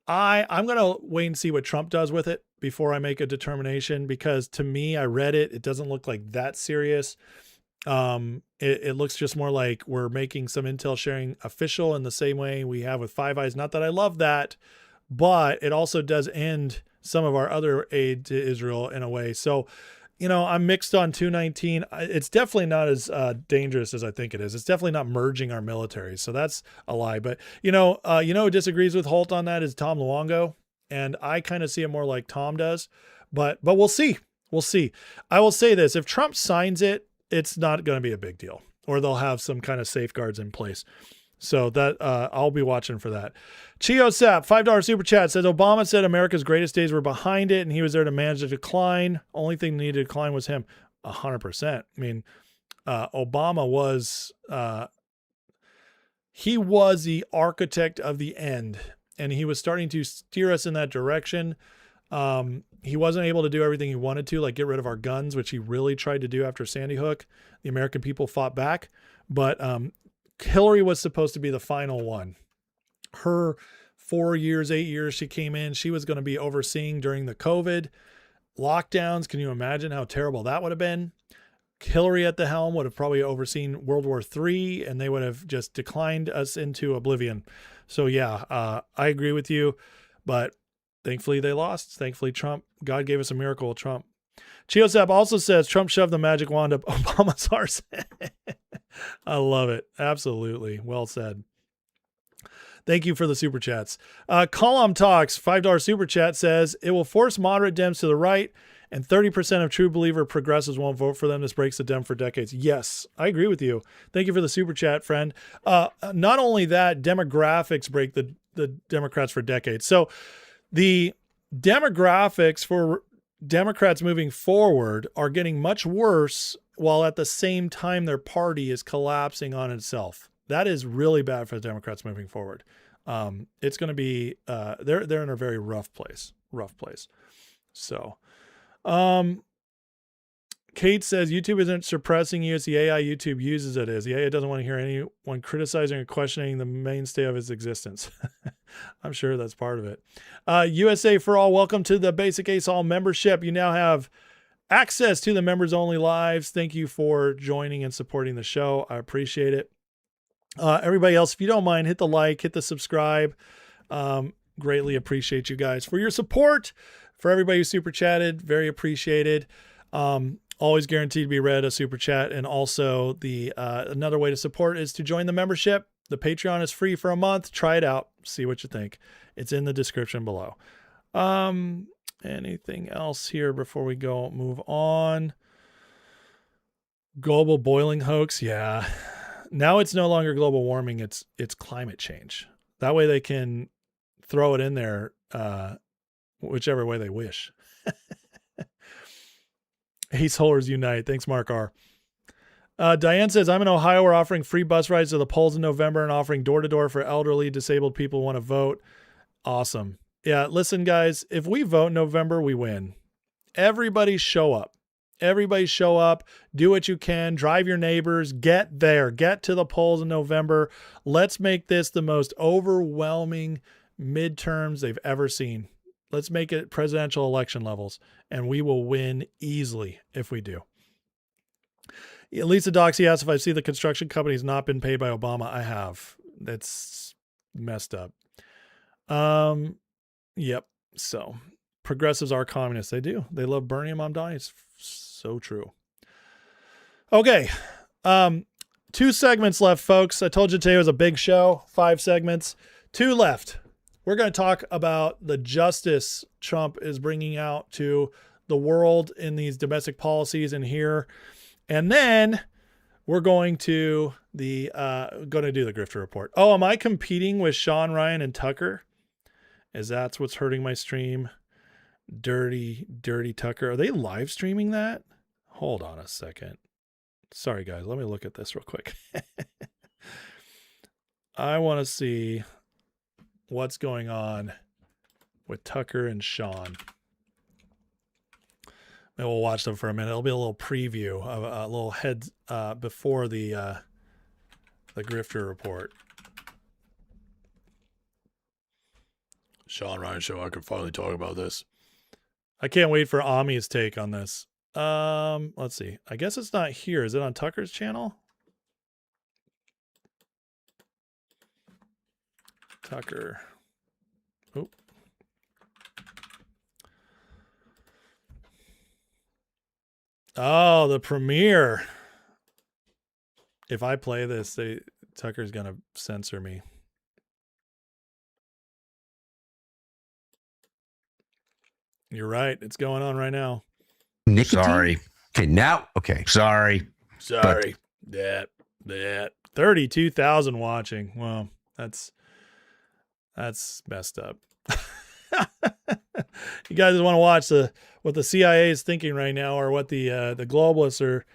I'm going to wait and see what Trump does with it before I make a determination, because to me, I read it. It doesn't look like that serious. It looks just more like we're making some intel sharing official in the same way we have with Five Eyes. Not that I love that, but it also does end some of our other aid to Israel in a way. So, I'm mixed on 219. It's definitely not as dangerous as I think it is. It's definitely not merging our military. So that's a lie. But, who disagrees with Holt on that is Tom Luongo. And I kind of see it more like Tom does. But we'll see. We'll see. I will say this. If Trump signs it, it's not going to be a big deal. Or they'll have some kind of safeguards in place. So that I'll be watching for that. Chio Sap, $5 super chat, says Obama said America's greatest days were behind it and he was there to manage the decline. Only thing needed to decline was him. 100%. I mean, Obama was he was the architect of the end, and he was starting to steer us in that direction. He wasn't able to do everything he wanted to, like get rid of our guns, which he really tried to do after Sandy Hook. The American people fought back, but Hillary was supposed to be the final one. Her 8 years she came in, she was going to be overseeing during the COVID lockdowns. Can you imagine how terrible that would have been? Hillary at the helm would have probably overseen World War III, and they would have just declined us into oblivion. So yeah, I agree with you, but thankfully they lost. Thankfully God gave us a miracle with Trump. Chiosap also says Trump shoved the magic wand up Obama's arse. I love it. Absolutely. Well said. Thank you for the super chats. Column Talks, $5 super chat says, it will force moderate Dems to the right, and 30% of true believer progressives won't vote for them. This breaks the Dem for decades. Yes, I agree with you. Thank you for the super chat, friend. Not only that, demographics break the Democrats for decades. So the demographics for Democrats moving forward are getting much worse, while at the same time their party is collapsing on itself. That is really bad for the Democrats moving forward. It's going to be they're in a very rough place. So, Kate says YouTube isn't suppressing you. It's the AI YouTube uses it as. The AI doesn't want to hear anyone criticizing or questioning the mainstay of its existence. I'm sure that's part of it. USA for All, welcome to the Basic Ace All membership. You now have access to the members only lives. Thank you for joining and supporting the show. I appreciate it. Everybody else, if you don't mind, hit the like, hit the subscribe. Greatly appreciate you guys for your support. For everybody who super chatted, very appreciated. Always guaranteed to be read a super chat. And also the another way to support is to join the membership. The Patreon is free for a month. Try it out. See what you think. It's in the description below. Anything else here before we move on? Global boiling hoax. Yeah. Now it's no longer global warming. It's climate change. That way they can throw it in there whichever way they wish. Ace Holders Unite. Thanks, Mark R. Diane says, I'm in Ohio. We're offering free bus rides to the polls in November and offering door-to-door for elderly, disabled people who want to vote. Awesome. Yeah, listen, guys, if we vote in November, we win. Everybody show up. Everybody show up. Do what you can. Drive your neighbors. Get there. Get to the polls in November. Let's make this the most overwhelming midterms they've ever seen. Let's make it presidential election levels, and we will win easily if we do. Lisa Doxy asks if I see the construction company's not been paid by Obama. I have. That's messed up. Yep. So progressives are communists. They do. They love Bernie and Mom Donnie. It's so true. Okay. 2 segments left, folks. I told you today was a big show. 5 segments. 2 left. We're going to talk about the justice Trump is bringing out to the world in these domestic policies and here. And then we're going to do the Grifter Report. Oh, am I competing with Sean Ryan and Tucker? Is that's what's hurting my stream? Dirty Tucker. Are they live streaming that? Hold on a second. Sorry, guys. Let me look at this real quick. I want to see what's going on with Tucker and Sean. Maybe we'll watch them for a minute. It'll be a little preview of a little head before the Grifter Report. Sean Ryan Show. I can finally talk about this. I can't wait for Ami's take on this. Let's see. I guess it's not here. Is it on Tucker's channel? Tucker. Oh. Oh, the premiere. If I play this, Tucker's going to censor me. You're right. It's going on right now. Nicotine? Sorry. Okay, now. Okay, sorry. Sorry. That 32,000 watching. Wow, that's messed up. You guys want to watch what the CIA is thinking right now, or what the globalists are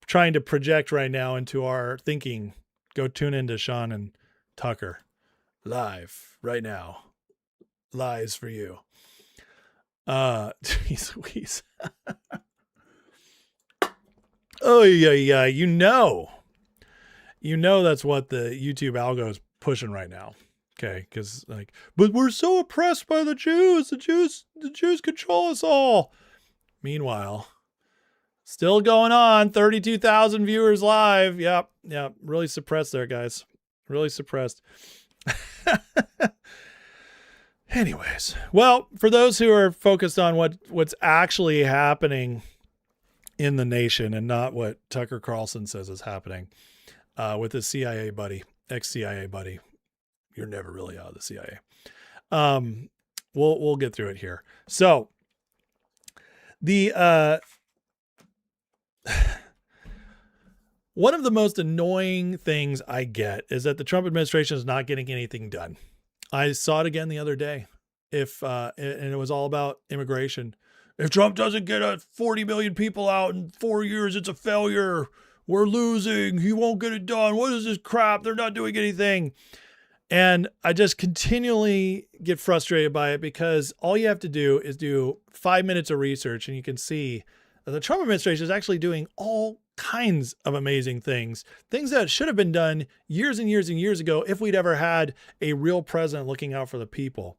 trying to project right now into our thinking? Go tune into Sean and Tucker, live right now. Lies for you. Jeez Louise. Oh, yeah. You know that's what the YouTube algo is pushing right now. Okay, because but we're so oppressed by the Jews. The Jews control us all. Meanwhile, still going on. 32,000 viewers live. Yep. Really suppressed there, guys. Really suppressed. Anyways, well, for those who are focused on what's actually happening in the nation and not what Tucker Carlson says is happening with his CIA buddy, ex-CIA buddy. You're never really out of the CIA. We'll get through it here. So the one of the most annoying things I get is that the Trump administration is not getting anything done. I saw it again the other day. And it was all about immigration. If Trump doesn't get 40 million people out in 4 years, it's a failure. We're losing. He won't get it done. What is this crap? They're not doing anything. And I just continually get frustrated by it because all you have to do is do 5 minutes of research and you can see that the Trump administration is actually doing all kinds of amazing things that should have been done years and years and years ago if we'd ever had a real president looking out for the people.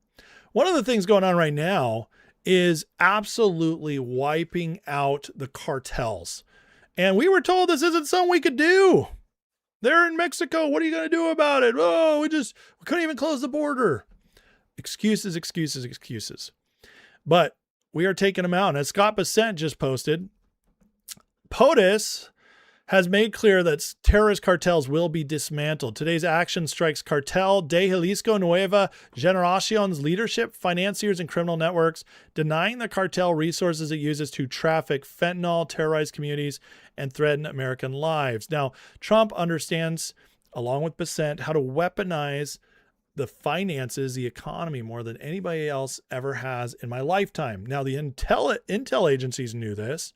One of the things going on right now is absolutely wiping out the cartels. And we were told this isn't something we could do. They're in Mexico. What are you going to do about it? Oh, we couldn't even close the border. Excuses. But we are taking them out. And as Scott Bessent just posted, POTUS has made clear that terrorist cartels will be dismantled. Today's action strikes Cartel de Jalisco Nueva Generacion's leadership, financiers, and criminal networks, denying the cartel resources it uses to traffic fentanyl, terrorize communities, and threaten American lives. Now, Trump understands, along with Bessent, how to weaponize the finances, the economy, more than anybody else ever has in my lifetime. Now, the intel agencies knew this,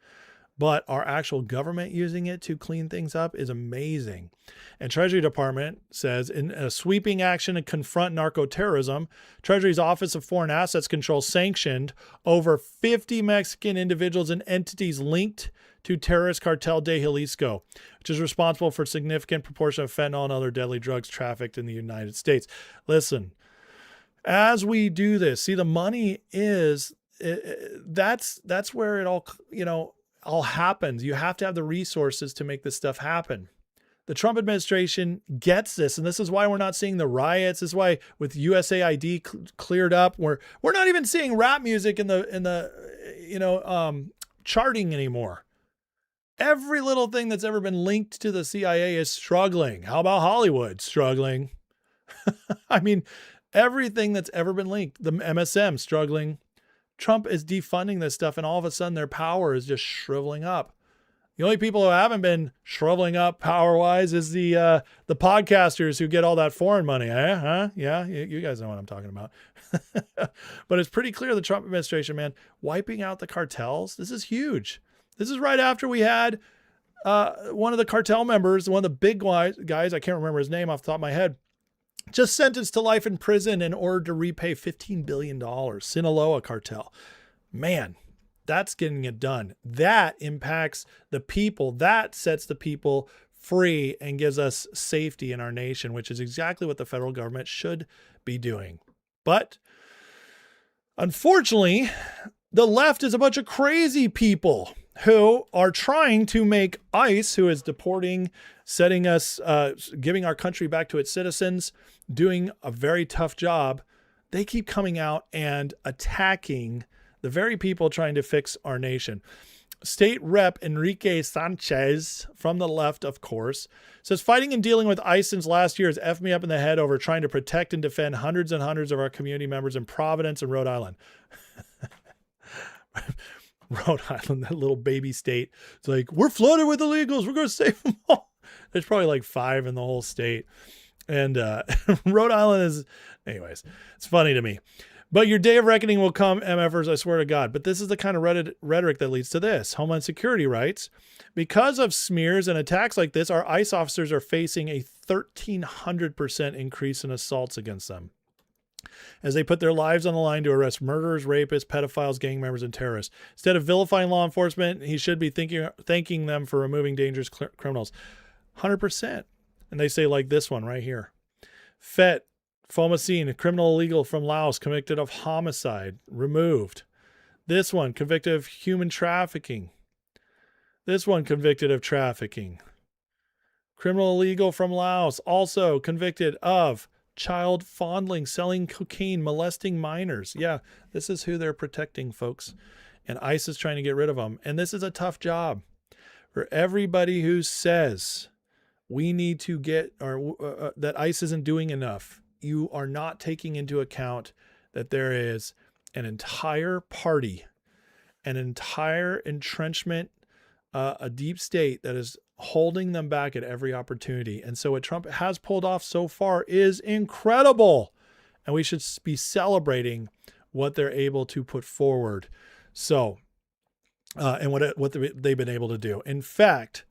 but our actual government using it to clean things up is amazing. And Treasury Department says, in a sweeping action to confront narco-terrorism, Treasury's Office of Foreign Assets Control sanctioned over 50 Mexican individuals and entities linked to terrorist Cartel de Jalisco, which is responsible for a significant proportion of fentanyl and other deadly drugs trafficked in the United States. Listen, as we do this, see, the money is, that's where it all happens. You have to have the resources to make this stuff happen. The Trump administration gets this, and this is why we're not seeing the riots. This is why with USAID cleared up, we're not even seeing rap music in the charting anymore. Every little thing that's ever been linked to the CIA is struggling. How about Hollywood? Struggling. I mean, everything that's ever been linked, the MSM struggling. Trump is defunding this stuff, and all of a sudden their power is just shriveling up. The only people who haven't been shriveling up power-wise is the podcasters who get all that foreign money. Yeah, you guys know what I'm talking about. But it's pretty clear the Trump administration, man, wiping out the cartels, this is huge. This is right after we had one of the cartel members, one of the big guys, I can't remember his name off the top of my head, just sentenced to life in prison in order to repay $15 billion. Sinaloa cartel. Man, that's getting it done. That impacts the people. That sets the people free and gives us safety in our nation, which is exactly what the federal government should be doing. But unfortunately, the left is a bunch of crazy people who are trying to make ICE, who is deporting, setting us, giving our country back to its citizens, doing a very tough job. They keep coming out and attacking the very people trying to fix our nation. State Rep Enrique Sanchez, from the left, of course, says fighting and dealing with ICE since last year has effed me up in the head over trying to protect and defend hundreds and hundreds of our community members in Providence and Rhode Island. Rhode Island, that little baby state. It's like, we're flooded with illegals. We're going to save them all. There's probably like 5 in the whole state. And Rhode Island is, anyways, it's funny to me. But your day of reckoning will come, MFers, I swear to God. But this is the kind of rhetoric that leads to this. Homeland Security writes, because of smears and attacks like this, our ICE officers are facing a 1,300% increase in assaults against them, as they put their lives on the line to arrest murderers, rapists, pedophiles, gang members, and terrorists. Instead of vilifying law enforcement, he should be thanking them for removing dangerous criminals. 100%. And they say like this one right here. Phet Phomacine, a criminal illegal from Laos, convicted of homicide, removed. This one, convicted of human trafficking. This one, convicted of trafficking. Criminal illegal from Laos, also convicted of child fondling, selling cocaine, molesting minors. Yeah, this is who they're protecting, folks. And ICE is trying to get rid of them. And this is a tough job for everybody who says we need to get, or that ICE isn't doing enough. You are not taking into account that there is an entire party, an entire entrenchment, a deep state that is holding them back at every opportunity. And so what Trump has pulled off so far is incredible. And we should be celebrating what they're able to put forward. So, and what they've been able to do. In fact,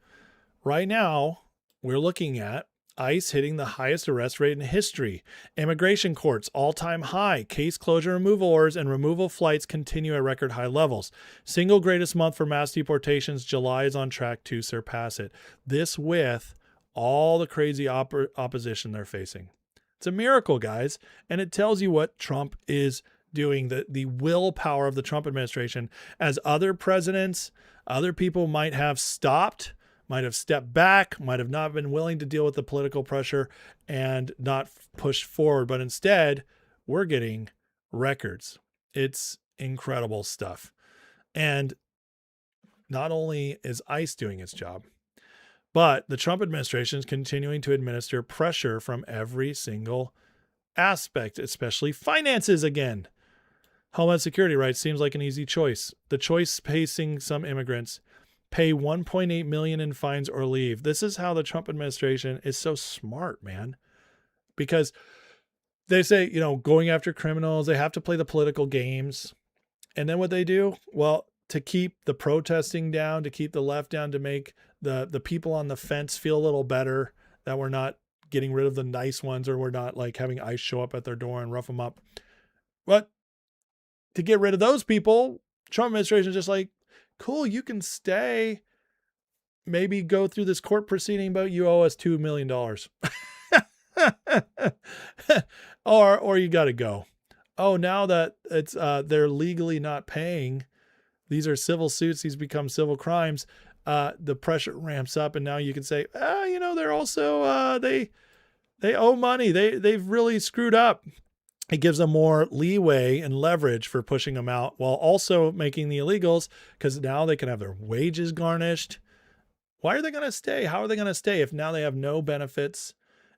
right now, we're looking at ICE hitting the highest arrest rate in history. Immigration courts, all-time high. Case closure removal orders and removal flights continue at record high levels. Single greatest month for mass deportations. July is on track to surpass it. This with all the crazy opposition they're facing. It's a miracle, guys. And it tells you what Trump is doing, the willpower of the Trump administration, as other presidents, other people might have stopped, might have stepped back, might have not been willing to deal with the political pressure and not pushed forward. But instead, we're getting records. It's incredible stuff. And not only is ICE doing its job, but the Trump administration is continuing to administer pressure from every single aspect, especially finances again. Homeland Security, right? Seems like an easy choice. The choice facing some immigrants: pay $1.8 million in fines or leave. This is how the Trump administration is so smart, man. Because they say, going after criminals, they have to play the political games. And then what they do? Well, to keep the protesting down, to keep the left down, to make the people on the fence feel a little better that we're not getting rid of the nice ones, or we're not like having ICE show up at their door and rough them up. But to get rid of those people, Trump administration is just like, cool, you can stay, maybe go through this court proceeding, but you owe us $2 million. or you got to go. Oh, now that it's they're legally not paying, these are civil suits, these become civil crimes, the pressure ramps up, and now you can say, they're also they owe money. They've really screwed up. It gives them more leeway and leverage for pushing them out, while also making the illegals, because now they can have their wages garnished. Why are they going to stay? How are they going to stay if now they have no benefits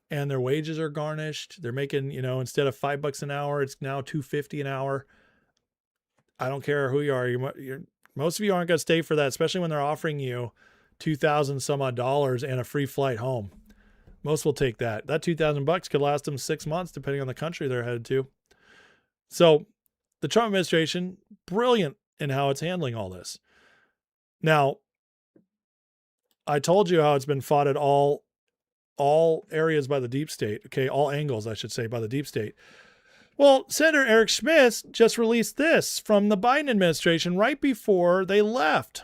and their wages are garnished? They're making, instead of $5 an hour, it's now $2.50 an hour. I don't care who you are. Most of you aren't going to stay for that, especially when they're offering you $2,000 some odd and a free flight home. Most will take that. That $2,000 could last them 6 months, depending on the country they're headed to. So the Trump administration, brilliant in how it's handling all this. Now, I told you how it's been fought at all areas by the deep state. Okay, all angles, I should say, by the deep state. Well, Senator Eric Schmidt just released this from the Biden administration right before they left.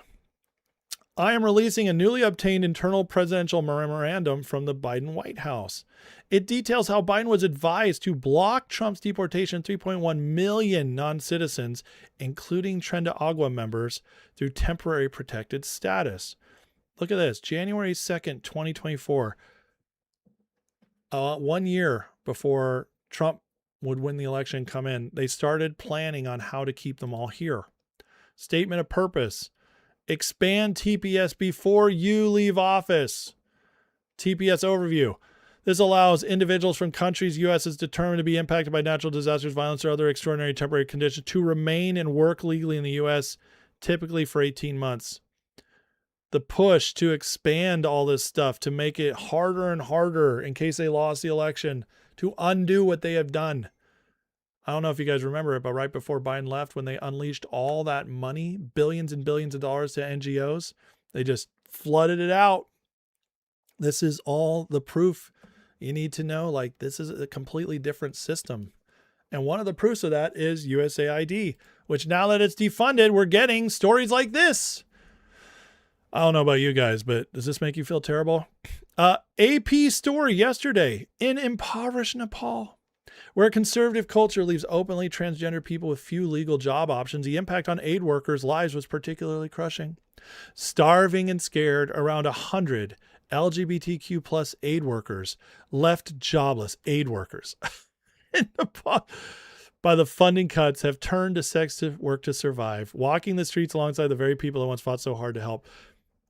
I am releasing a newly obtained internal presidential memorandum from the Biden White House. It details how Biden was advised to block Trump's deportation of 3.1 million non-citizens, including Tren Agua members, through temporary protected status. Look at this, January 2nd, 2024. 1 year before Trump would win the election, come in, they started planning on how to keep them all here. Statement of purpose: expand TPS before you leave office. TPS overview: this allows individuals from countries U.S. is determined to be impacted by natural disasters, violence, or other extraordinary temporary conditions to remain and work legally in the U.S., typically for 18 months. The push to expand all this stuff, to make it harder and harder in case they lost the election, to undo what they have done. I don't know if you guys remember it, but right before Biden left, when they unleashed all that money, billions and billions of dollars to NGOs, they just flooded it out. This is all the proof you need to know. Like, this is a completely different system. And one of the proofs of that is USAID, which now that it's defunded, we're getting stories like this. I don't know about you guys, but does this make you feel terrible? AP story yesterday in impoverished Nepal, where conservative culture leaves openly transgender people with few legal job options. The impact on aid workers' lives was particularly crushing. Starving and scared, around 100 LGBTQ plus aid workers left jobless. Aid workers in Nepal by the funding cuts have turned to sex work to survive, walking the streets alongside the very people that once fought so hard to help.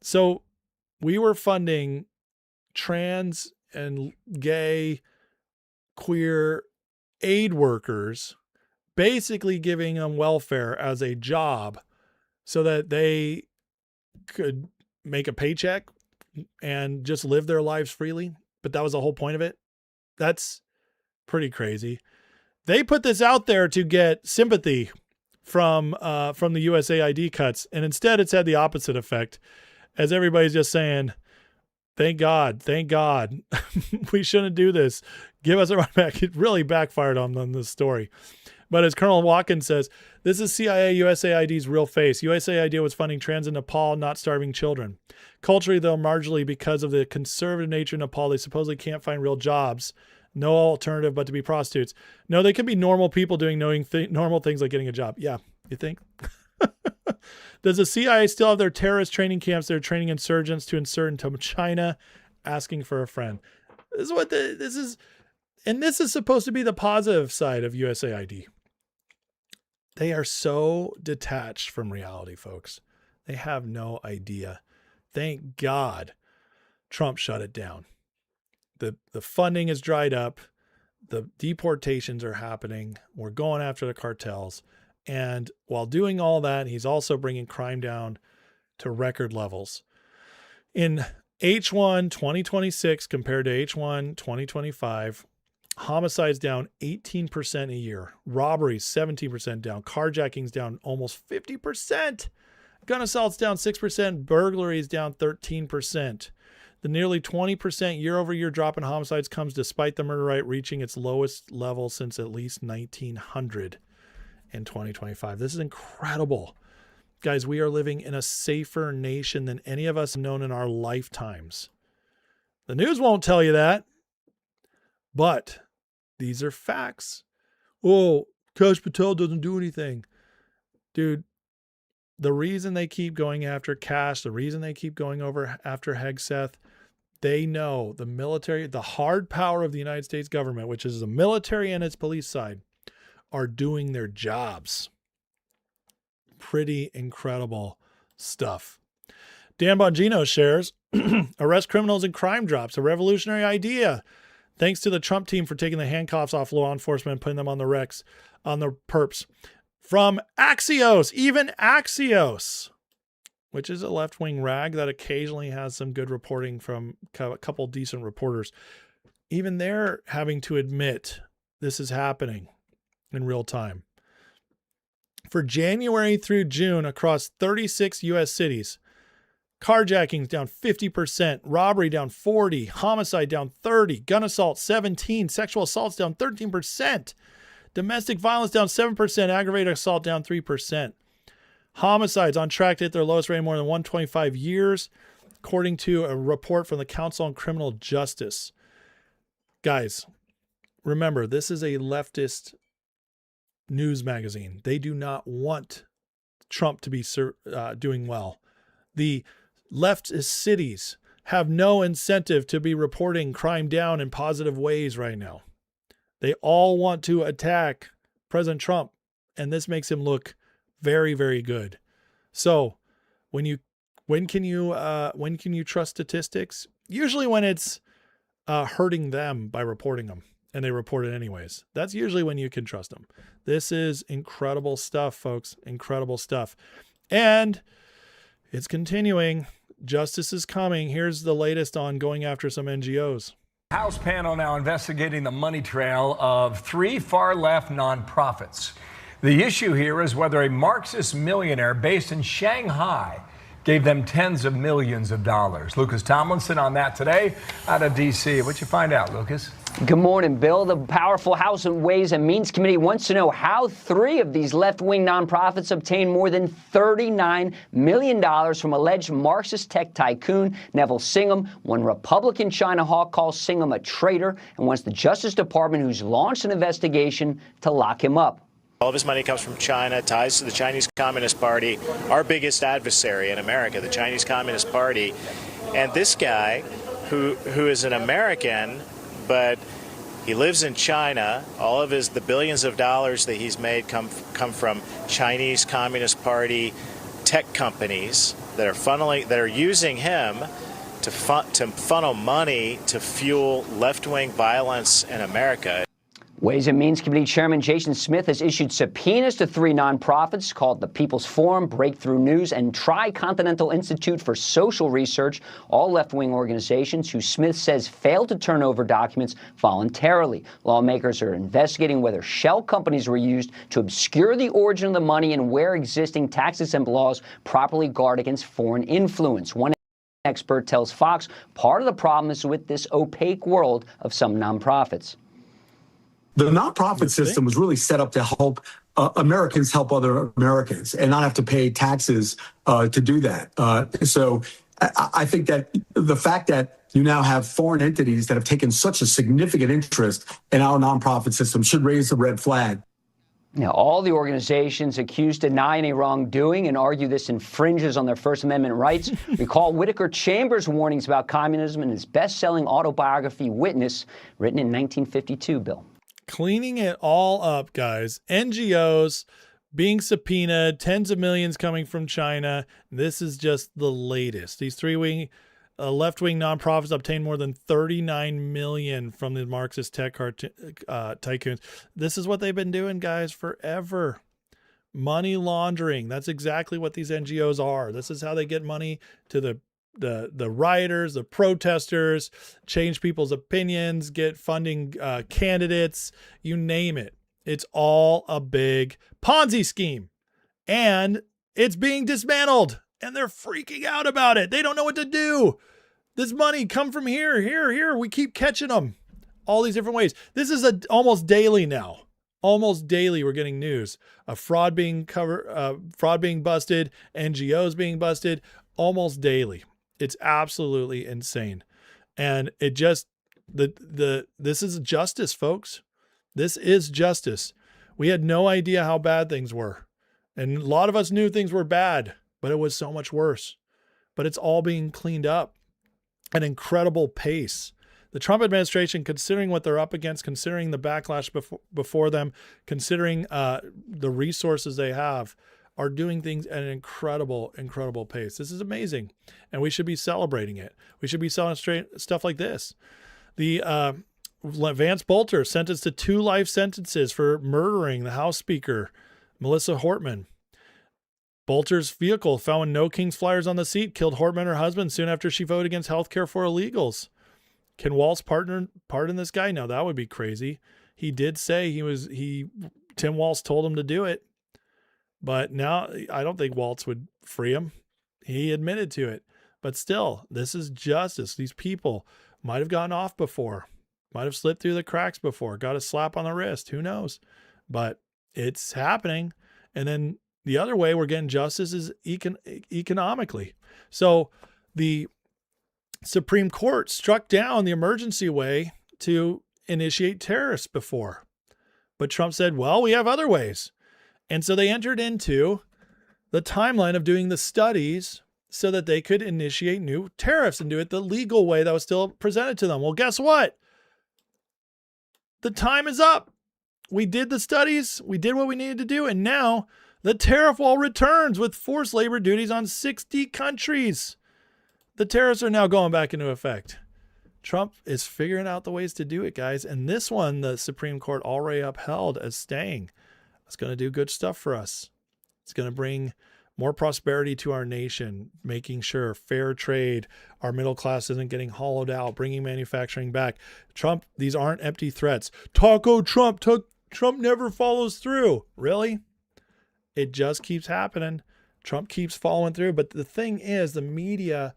So we were funding trans and gay, queer aid workers, basically giving them welfare as a job so that they could make a paycheck and just live their lives freely. But that was the whole point of it. That's pretty crazy. They put this out there to get sympathy from the USAID cuts, and instead it's had the opposite effect, as everybody's just saying, thank God, we shouldn't do this. Give us a run back. It really backfired on them, this story. But as Colonel Watkins says, this is CIA USAID's real face. USAID was funding trans in Nepal, not starving children. Culturally, though, marginally because of the conservative nature of Nepal, they supposedly can't find real jobs. No alternative but to be prostitutes. No, they can be normal people doing normal things like getting a job. Yeah, you think? Does the CIA still have their terrorist training camps? They're training insurgents to insert into China, asking for a friend. This is and this is supposed to be the positive side of USAID. They are so detached from reality, folks. They have no idea. Thank God Trump shut it down. The funding is dried up. The deportations are happening. We're going after the cartels. And while doing all that, he's also bringing crime down to record levels. In H1 2026 compared to H1 2025, homicides down 18% a year. Robberies 17% down. Carjackings down almost 50%. Gun assaults down 6%. Burglaries down 13%. The nearly 20% year-over-year drop in homicides comes despite the murder rate reaching its lowest level since at least 1900 in 2025. This is incredible. Guys, we are living in a safer nation than any of us have known in our lifetimes. The news won't tell you that, but these are facts. Oh, Kash Patel doesn't do anything. Dude, the reason they keep going after Kash, the reason they keep going after Hegseth, they know the military, the hard power of the United States government, which is the military and its police side, are doing their jobs. Pretty incredible stuff. Dan Bongino shares, arrest criminals and crime drops, a revolutionary idea. Thanks to the Trump team for taking the handcuffs off law enforcement and putting them on the perps. From Axios, even Axios, which is a left-wing rag that occasionally has some good reporting from a couple decent reporters. Even they're having to admit this is happening in real time. For January through June across 36 U.S. cities, carjackings down 50%, robbery down 40%, homicide down 30%, gun assault 17%, sexual assaults down 13%, domestic violence down 7%, aggravated assault down 3%. Homicides on track to hit their lowest rate in more than 125 years, according to a report from the Council on Criminal Justice. Guys, remember, this is a leftist news magazine. They do not want Trump to be doing well. The leftist cities have no incentive to be reporting crime down in positive ways right now. They all want to attack President Trump, and this makes him look very, very good. So when can you trust statistics? Usually when it's hurting them by reporting them, and they report it anyways. That's usually when you can trust them. This is incredible stuff, folks. Incredible stuff. And it's continuing. Justice is coming. Here's the latest on going after some NGOs. House panel now investigating the money trail of 3 far-left nonprofits. The issue here is whether a Marxist millionaire based in Shanghai gave them tens of millions of dollars. Lucas Tomlinson on that today out of D.C. What'd you find out, Lucas? Good morning, Bill. The powerful House and Ways and Means Committee wants to know how 3 of these left-wing nonprofits obtained more than $39 million from alleged Marxist tech tycoon Neville Singham. One Republican China hawk calls Singham a traitor and wants the Justice Department, who's launched an investigation, to lock him up. All of his money comes from China, ties to the Chinese Communist Party, our biggest adversary in America, the Chinese Communist Party. And this guy, who is an American, but he lives in China, all of the billions of dollars that he's made come from Chinese Communist Party tech companies that are using him to funnel money to fuel left-wing violence in America. Ways and Means Committee Chairman Jason Smith has issued subpoenas to 3 nonprofits called the People's Forum, Breakthrough News, and Tricontinental Institute for Social Research, all left-wing organizations who Smith says failed to turn over documents voluntarily. Lawmakers are investigating whether shell companies were used to obscure the origin of the money and where existing tax-exempt laws properly guard against foreign influence. One expert tells Fox part of the problem is with this opaque world of some nonprofits. The nonprofit system was really set up to help Americans help other Americans and not have to pay taxes to do that. So I think that the fact that you now have foreign entities that have taken such a significant interest in our nonprofit system should raise the red flag. Now, all the organizations accused deny any wrongdoing and argue this infringes on their First Amendment rights. Recall Whittaker Chambers' warnings about communism in his best-selling autobiography, Witness, written in 1952, Bill. Cleaning it all up, guys. NGOs being subpoenaed, tens of millions coming from China. This is just the latest. These 3 left-wing nonprofits obtained more than $39 million from the Marxist tech tycoons. This is what they've been doing, guys, forever. Money laundering. That's exactly what these NGOs are. This is how they get money to the rioters, the protesters, change people's opinions, get funding candidates, you name it. It's all a big Ponzi scheme. And it's being dismantled. And they're freaking out about it. They don't know what to do. This money come from here. We keep catching them. All these different ways. This is almost daily now. Almost daily we're getting news of fraud being busted, NGOs being busted, almost daily. It's absolutely insane. And it just, this is justice, folks. This is justice. We had no idea how bad things were. And a lot of us knew things were bad, but it was so much worse. But it's all being cleaned up at an incredible pace. The Trump administration, considering what they're up against, considering the backlash before them, considering the resources they have, are doing things at an incredible, incredible pace. This is amazing, and we should be celebrating it. We should be celebrating stuff like this. The Vance Bolter sentenced to 2 life sentences for murdering the House Speaker, Melissa Hortman. Bolter's vehicle found no King's flyers on the seat, killed Hortman, her husband, soon after she voted against health care for illegals. Can Waltz pardon this guy? No, that would be crazy. He did say Tim Waltz told him to do it. But now I don't think Waltz would free him. He admitted to it. But still, this is justice. These people might have gotten off before, might have slipped through the cracks before, got a slap on the wrist. Who knows? But it's happening. And then the other way we're getting justice is economically. So the Supreme Court struck down the emergency way to initiate tariffs before. But Trump said, well, we have other ways. And so they entered into the timeline of doing the studies so that they could initiate new tariffs and do it the legal way that was still presented to them. Well, guess what? The time is up. We did the studies. We did what we needed to do. And now the tariff wall returns with forced labor duties on 60 countries. The tariffs are now going back into effect. Trump is figuring out the ways to do it, guys. And this one, the Supreme Court already upheld as staying. It's going to do good stuff for us. It's going to bring more prosperity to our nation, making sure fair trade, our middle class isn't getting hollowed out, bringing manufacturing back. Trump, these aren't empty threats. Taco Trump, Trump never follows through. Really? It just keeps happening. Trump keeps following through. But the thing is, the media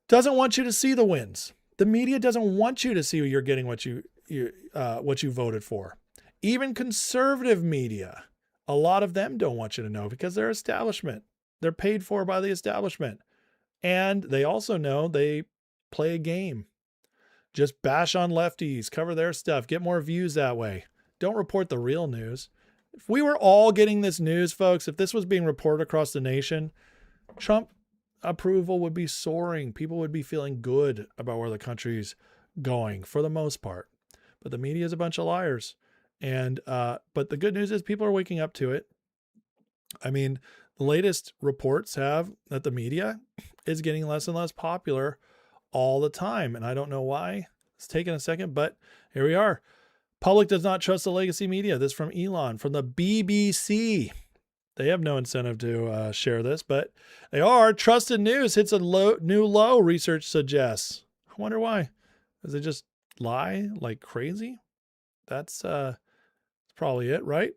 doesn't want you to see the wins. The media doesn't want you to see you're getting what you voted for. Even conservative media, a lot of them don't want you to know because they're establishment. They're paid for by the establishment. And they also know they play a game. Just bash on lefties, cover their stuff, get more views that way. Don't report the real news. If we were all getting this news, folks, if this was being reported across the nation, Trump approval would be soaring. People would be feeling good about where the country's going for the most part. But the media is a bunch of liars. And but the good news is people are waking up to it. I mean, the latest reports have that the media is getting less and less popular all the time. And I don't know why. It's taken a second, but here we are. Public does not trust the legacy media. This from Elon, from the BBC. They have no incentive to share this, but they are. Trusted news hits a new low, research suggests. I wonder why. Does it just lie like crazy? That's probably it, right?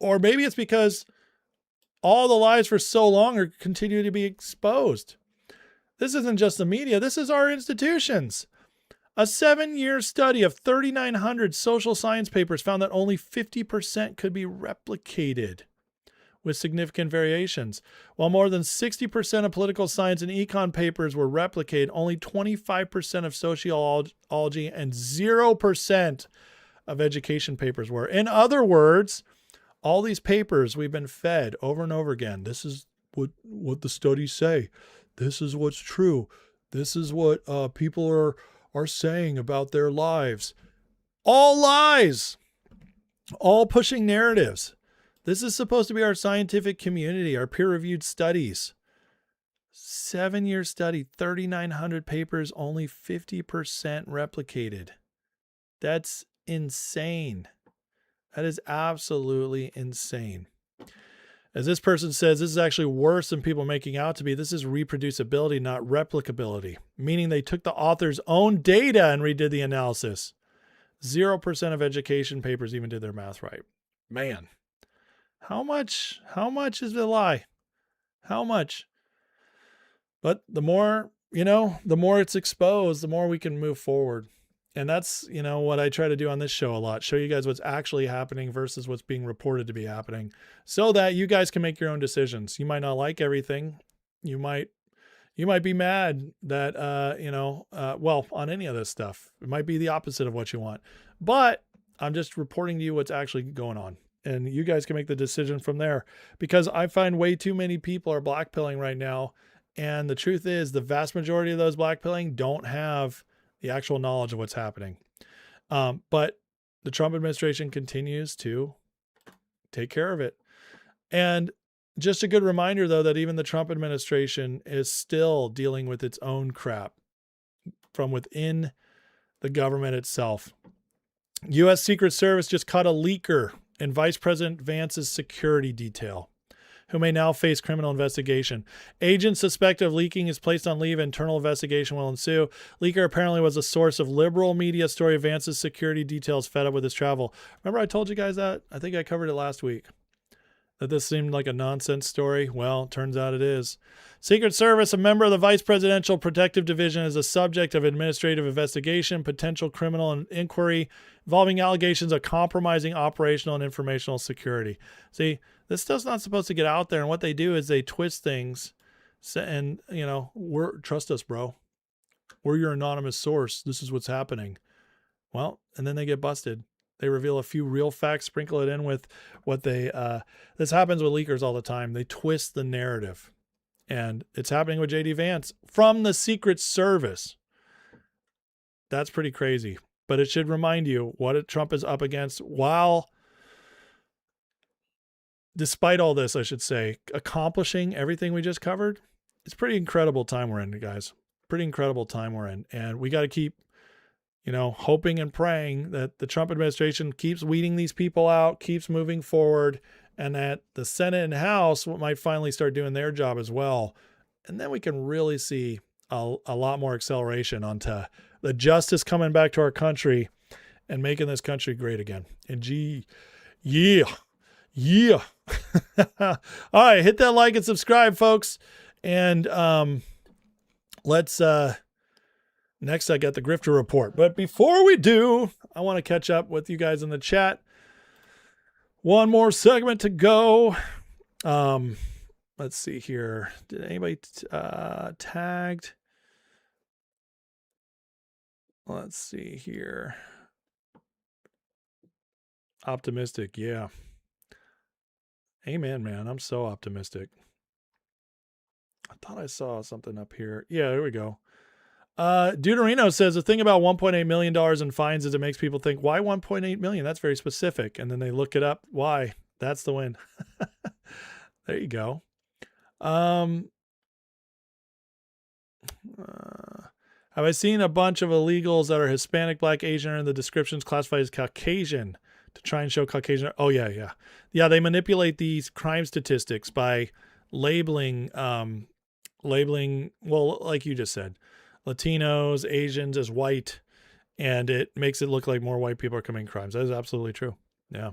Or maybe it's because all the lies for so long are continuing to be exposed. This isn't just the media. This is our institutions. A 7-year study of 3,900 social science papers found that only 50% could be replicated with significant variations. While more than 60% of political science and econ papers were replicated, only 25% of sociology and 0% of education papers were. In other words, all these papers we've been fed over and over again. This is what the studies say. This is what's true. This is what people are saying about their lives. All lies. All pushing narratives. This is supposed to be our scientific community, our peer-reviewed studies. 7-year study, 3,900 papers, only 50% replicated. That's insane. That is absolutely insane. As this person says, this is actually worse than people making out to be. This is reproducibility, not replicability, meaning they took the author's own data and redid the analysis. 0% of education papers even did their math right. Man, how much is the lie? How much? But the more, the more it's exposed, the more we can move forward. And that's, what I try to do on this show a lot. Show you guys what's actually happening versus what's being reported to be happening so that you guys can make your own decisions. You might not like everything. You might be mad that, on any of this stuff. It might be the opposite of what you want. But I'm just reporting to you what's actually going on. And you guys can make the decision from there. Because I find way too many people are blackpilling right now. And the truth is, the vast majority of those blackpilling don't have the actual knowledge of what's happening. But the Trump administration continues to take care of it. And just a good reminder, though, that even the Trump administration is still dealing with its own crap from within the government itself. U.S. Secret Service just caught a leaker in Vice President Vance's security detail, who may now face criminal investigation. Agents suspected of leaking is placed on leave. Internal investigation will ensue. Leaker apparently was a source of liberal media story of Vance's security details fed up with his travel. Remember I told you guys that? I think I covered it last week. That this seemed like a nonsense story. Well, turns out it is. Secret Service, a member of the Vice Presidential Protective Division, is a subject of administrative investigation, potential criminal inquiry involving allegations of compromising operational and informational security. See, this stuff's not supposed to get out there, and what they do is they twist things and, trust us, bro. We're your anonymous source. This is what's happening. Well, and then they get busted. They reveal a few real facts, sprinkle it in with what they, this happens with leakers all the time. They twist the narrative. And it's happening with J.D. Vance from the Secret Service. That's pretty crazy. But it should remind you what Trump is up against while, despite all this, I should say, accomplishing everything we just covered. It's a pretty incredible time we're in, guys. Pretty incredible time we're in. And we got to keep, hoping and praying that the Trump administration keeps weeding these people out, keeps moving forward, and that the Senate and House might finally start doing their job as well. And then we can really see a lot more acceleration onto the justice coming back to our country and making this country great again. And yeah. All right, hit that like and subscribe, folks. And let's next I got the Grifter Report. But before we do, I want to catch up with you guys in the chat. One more segment to go. Let's see here. Did anybody tagged? Let's see here. Optimistic, yeah. Amen, man. I'm so optimistic. I thought I saw something up here. Yeah, there we go. Deuterino says the thing about $1.8 million in fines is it makes people think, why 1.8 million? That's very specific. And then they look it up. Why? That's the win. There you go. Have I seen a bunch of illegals that are Hispanic, Black, Asian, or in the descriptions classified as Caucasian to try and show Caucasian? Oh, yeah. Yeah, they manipulate these crime statistics by labeling, well, like you just said, Latinos, Asians as white, and it makes it look like more white people are committing crimes. That is absolutely true. Yeah.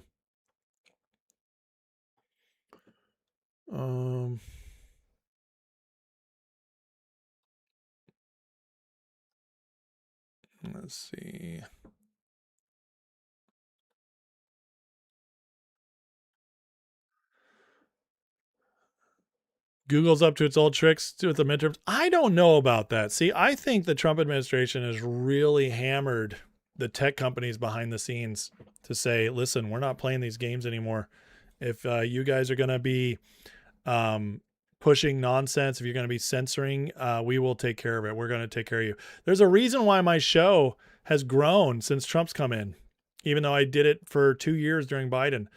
Let's see. Google's up to its old tricks with the midterms. I don't know about that. See, I think the Trump administration has really hammered the tech companies behind the scenes to say, listen, we're not playing these games anymore. If you guys are going to be pushing nonsense, if you're going to be censoring, we will take care of it. We're going to take care of you. There's a reason why my show has grown since Trump's come in, even though I did it for 2 years during Biden.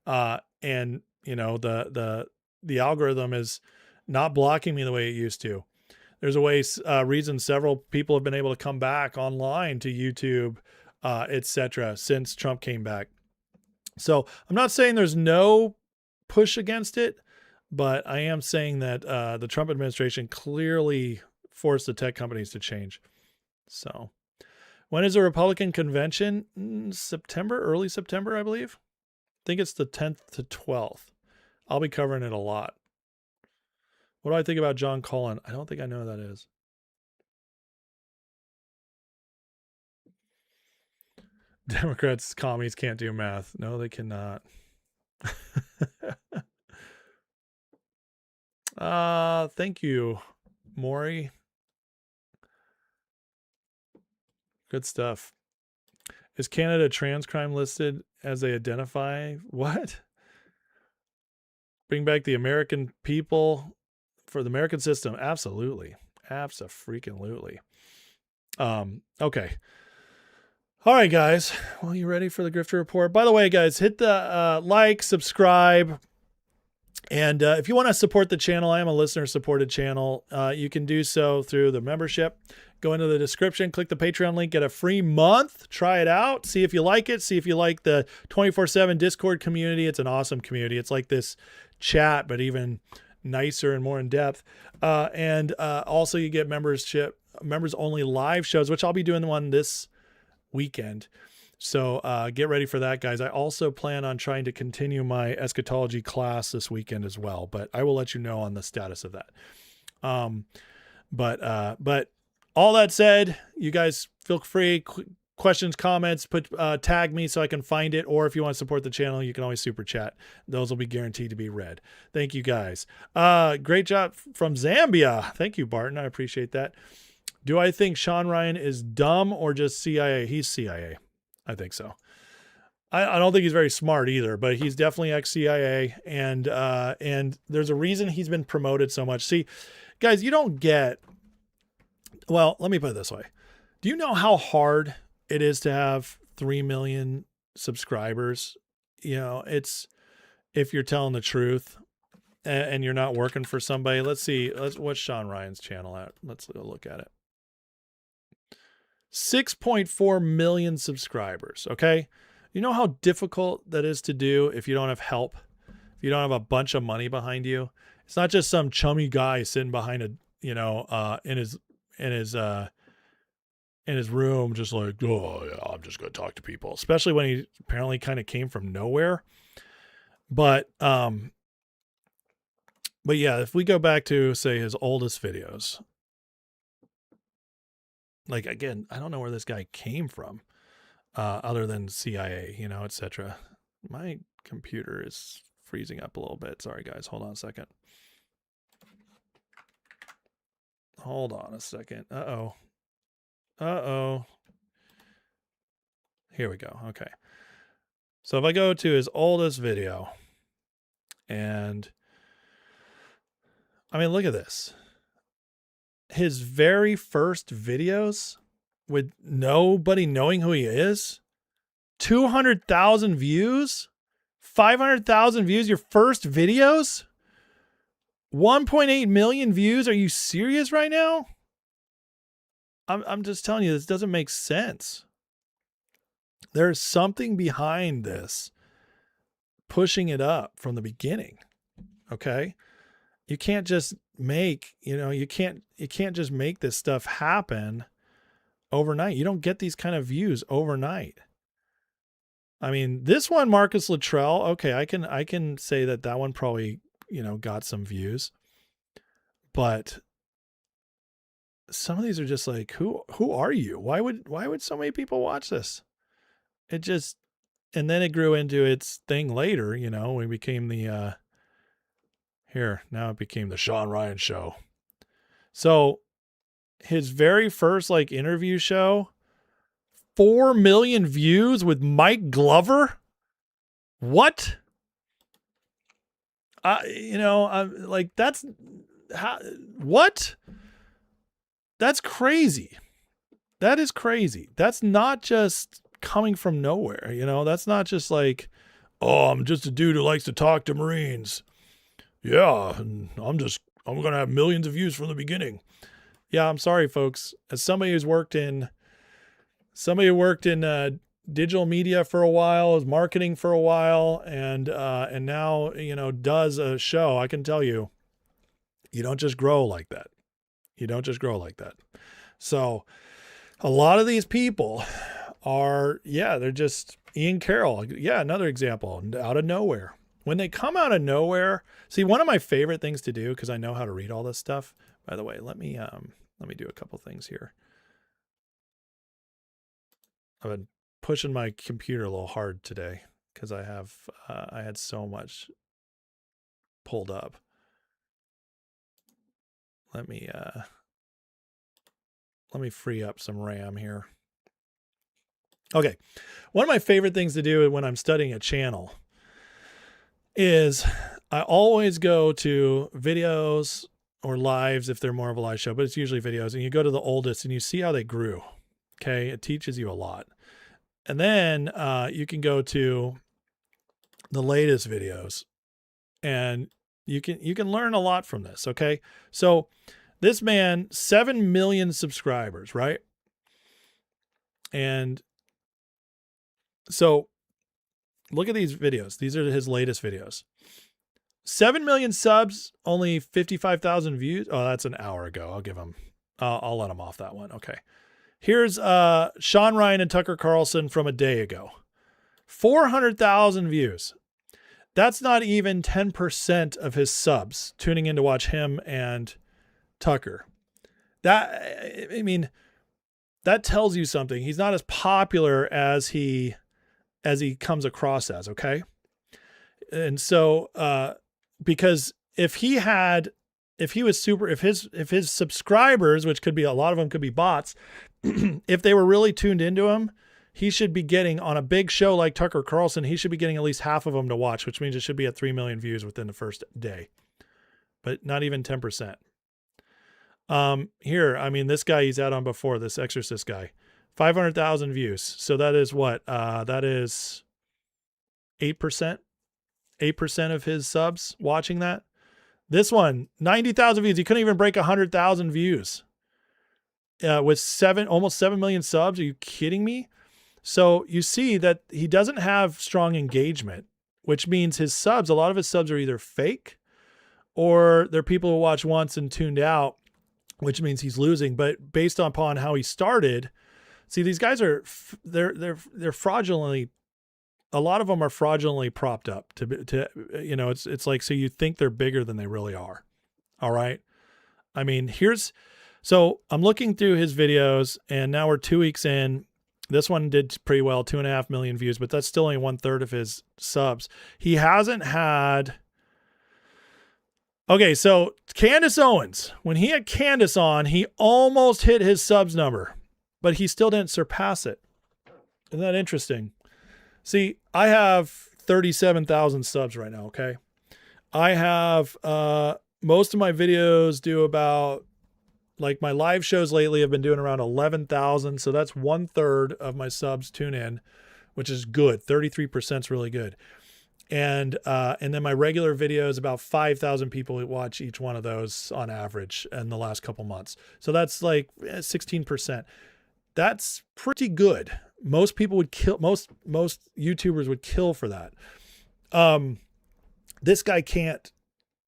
And you know, the algorithm is not blocking me the way it used to. There's a way, reason several people have been able to come back online to YouTube, etc. since Trump came back. So I'm not saying there's no push against it, but I am saying that the Trump administration clearly forced the tech companies to change. So when is the Republican convention? September, early September, I believe. I think it's the 10th to 12th. I'll be covering it a lot. What do I think about John Cullen? I don't think I know who that is. Democrats, commies can't do math. No, they cannot. Thank you, Maury. Good stuff. Is Canada trans crime listed as they identify? What? Bring back the American people for the American system. Absolutely. Abso-freaking-lutely. Okay. All right, guys. Well, you ready for the Grifter Report? By the way, guys, hit the like, subscribe. And if you want to support the channel, I am a listener-supported channel. You can do so through the membership. Go into the description, click the Patreon link, get a free month, try it out, see if you like it, see if you like the 24/7 Discord community. It's an awesome community. It's like this chat, but even nicer and more in depth. And also you get members-only live shows, which I'll be doing one this weekend. So get ready for that, guys. I also plan on trying to continue my eschatology class this weekend as well, but I will let you know on the status of that. But all that said, you guys feel free, questions, comments, tag me so I can find it. Or if you want to support the channel, you can always super chat. Those will be guaranteed to be read. Thank you, guys. Great job from Zambia. Thank you, Barton. I appreciate that. Do I think Sean Ryan is dumb or just CIA? He's CIA. I think so. I don't think he's very smart either, but he's definitely ex-CIA, and there's a reason he's been promoted so much. See, guys, you don't get. Well, let me put it this way. Do you know how hard it is to have 3 million subscribers? You know, it's if you're telling the truth and you're not working for somebody. Let's see. What's Sean Ryan's channel at? Let's go look at it. 6.4 million subscribers. Okay. You know how difficult that is to do if you don't have help, if you don't have a bunch of money behind you, it's not just some chummy guy sitting behind a, in his room, just like, oh yeah, I'm just going to talk to people, especially when he apparently kind of came from nowhere. But yeah, if we go back to, say, his oldest videos, like, again, I don't know where this guy came from, other than CIA, etc. My computer is freezing up a little bit. Sorry, guys. Hold on a second. Uh-oh. Here we go. Okay. So if I go to his oldest video, and I mean, look at this. His very first videos with nobody knowing who he is, 200,000 views, 500,000 views, your first videos, 1.8 million views. Are you serious right now? I'm just telling you, this doesn't make sense. There's something behind this pushing it up from the beginning. Okay? You can't just make, you can't just make this stuff happen overnight. You don't get these kind of views overnight. I mean, this one, Marcus Luttrell, okay, I can say that one probably, got some views. But some of these are just like, who are you? Why would so many people watch this? It just, and then it grew into its thing later, we became the now it became the Sean Ryan Show. So his very first interview show, 4 million views with Mike Glover. What? I'm like, that's how, what? That's crazy. That is crazy. That's not just coming from nowhere. That's not just like, oh, I'm just a dude who likes to talk to Marines. Yeah. And I'm going to have millions of views from the beginning. Yeah. I'm sorry, folks. As somebody who worked in digital media for a while, is marketing for a while, and now, does a show, I can tell you, you don't just grow like that. You don't just grow like that. So a lot of these people are, they're just Ian Carroll. Yeah. Another example, out of nowhere. When they come out of nowhere, see, one of my favorite things to do, because I know how to read all this stuff. By the way, let me do a couple things here. I've been pushing my computer a little hard today because I had so much pulled up. Let me free up some RAM here. Okay. One of my favorite things to do when I'm studying a channel is I always go to videos or lives if they're more of a live show, but it's usually videos, and you go to the oldest and you see how they grew. Okay. It teaches you a lot. And then you can go to the latest videos and you can learn a lot from this. Okay. So this man, 7 million subscribers, right? And so look at these videos. These are his latest videos. 7 million subs, only 55,000 views. Oh, that's an hour ago. I'll give him, I'll let him off that one. Okay. Here's Sean Ryan and Tucker Carlson from a day ago. 400,000 views. That's not even 10% of his subs tuning in to watch him and Tucker. That tells you something. He's not as popular as he comes across as, okay? And so because if his subscribers, which could be a lot of them could be bots, if they were really tuned into him, he should be getting, on a big show like Tucker Carlson, he should be getting at least half of them to watch, which means it should be at 3 million views within the first day, but not even 10%. Here, this guy he's out on before, this Exorcist guy, 500,000 views. So that is what? That is 8%. 8% of his subs watching that. This one, 90,000 views. He couldn't even break 100,000 views. With almost 7 million subs. Are you kidding me? So you see that he doesn't have strong engagement which means his subs, a lot of his subs are either fake or they're people who watch once and tuned out, which means he's losing. But based upon how he started, see, these guys are, they're fraudulently, a lot of them are fraudulently propped up to you know, it's like, so you think they're bigger than they really are. All right. I mean, so I'm looking through his videos and now we're 2 weeks in. This one did pretty well, 2.5 million views, but that's still only 1/3 of his subs. He hasn't had, okay, so Candace Owens, when he had Candace on, he almost hit his subs number, but he still didn't surpass it. Isn't that interesting? See, I have 37,000 subs right now, okay? I have, most of my videos do about, like my live shows lately have been doing around 11,000. So that's 1/3 of my subs tune in, which is good. 33% is really good. And then my regular videos, about 5,000 people watch each one of those on average in the last couple months. So that's like 16%. That's pretty good. Most people would kill, most YouTubers would kill for that. This guy can't.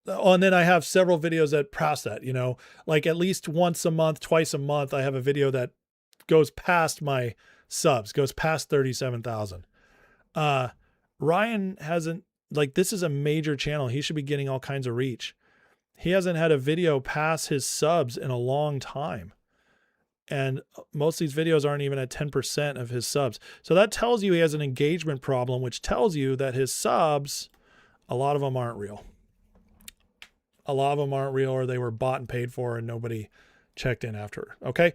Oh, and then I have several videos that pass that, you know, like at least once a month, twice a month, I have a video that goes past my subs, goes past 37,000. Ryan hasn't, like, this is a major channel. He should be getting all kinds of reach. He hasn't had a video pass his subs in a long time. And most of these videos aren't even at 10% of his subs. So that tells you he has an engagement problem, which tells you that his subs, a lot of them aren't real. A lot of them aren't real, or they were bought and paid for and nobody checked in after. Okay.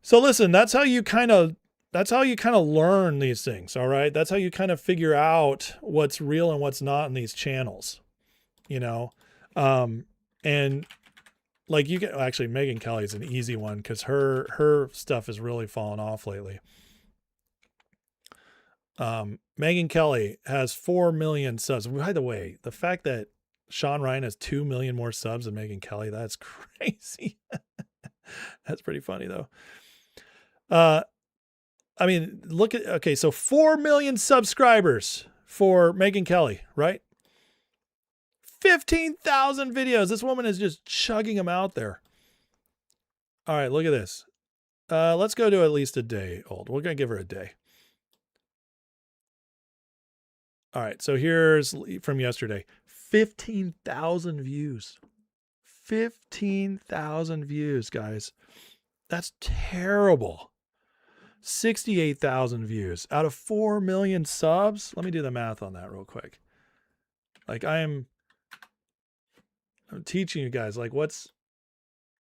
So listen, that's how you kind of learn these things. All right. That's how you kind of figure out what's real and what's not in these channels, you know? And like you can actually, Megyn Kelly is an easy one because her stuff has really fallen off lately. Megyn Kelly has 4 million subs. By the way, the fact that Sean Ryan has 2 million more subs than Megyn Kelly, that's crazy. That's pretty funny though. I mean, look at, okay, so 4 million subscribers for Megyn Kelly, right? 15,000 videos. This woman is just chugging them out there. All right, look at this. Let's go to at least a day old. We're going to give her a day. All right, so here's from yesterday. 15,000 views. 15,000 views, guys. That's terrible. 68,000 views out of 4 million subs. Let me do the math on that real quick. Like I'm teaching you guys like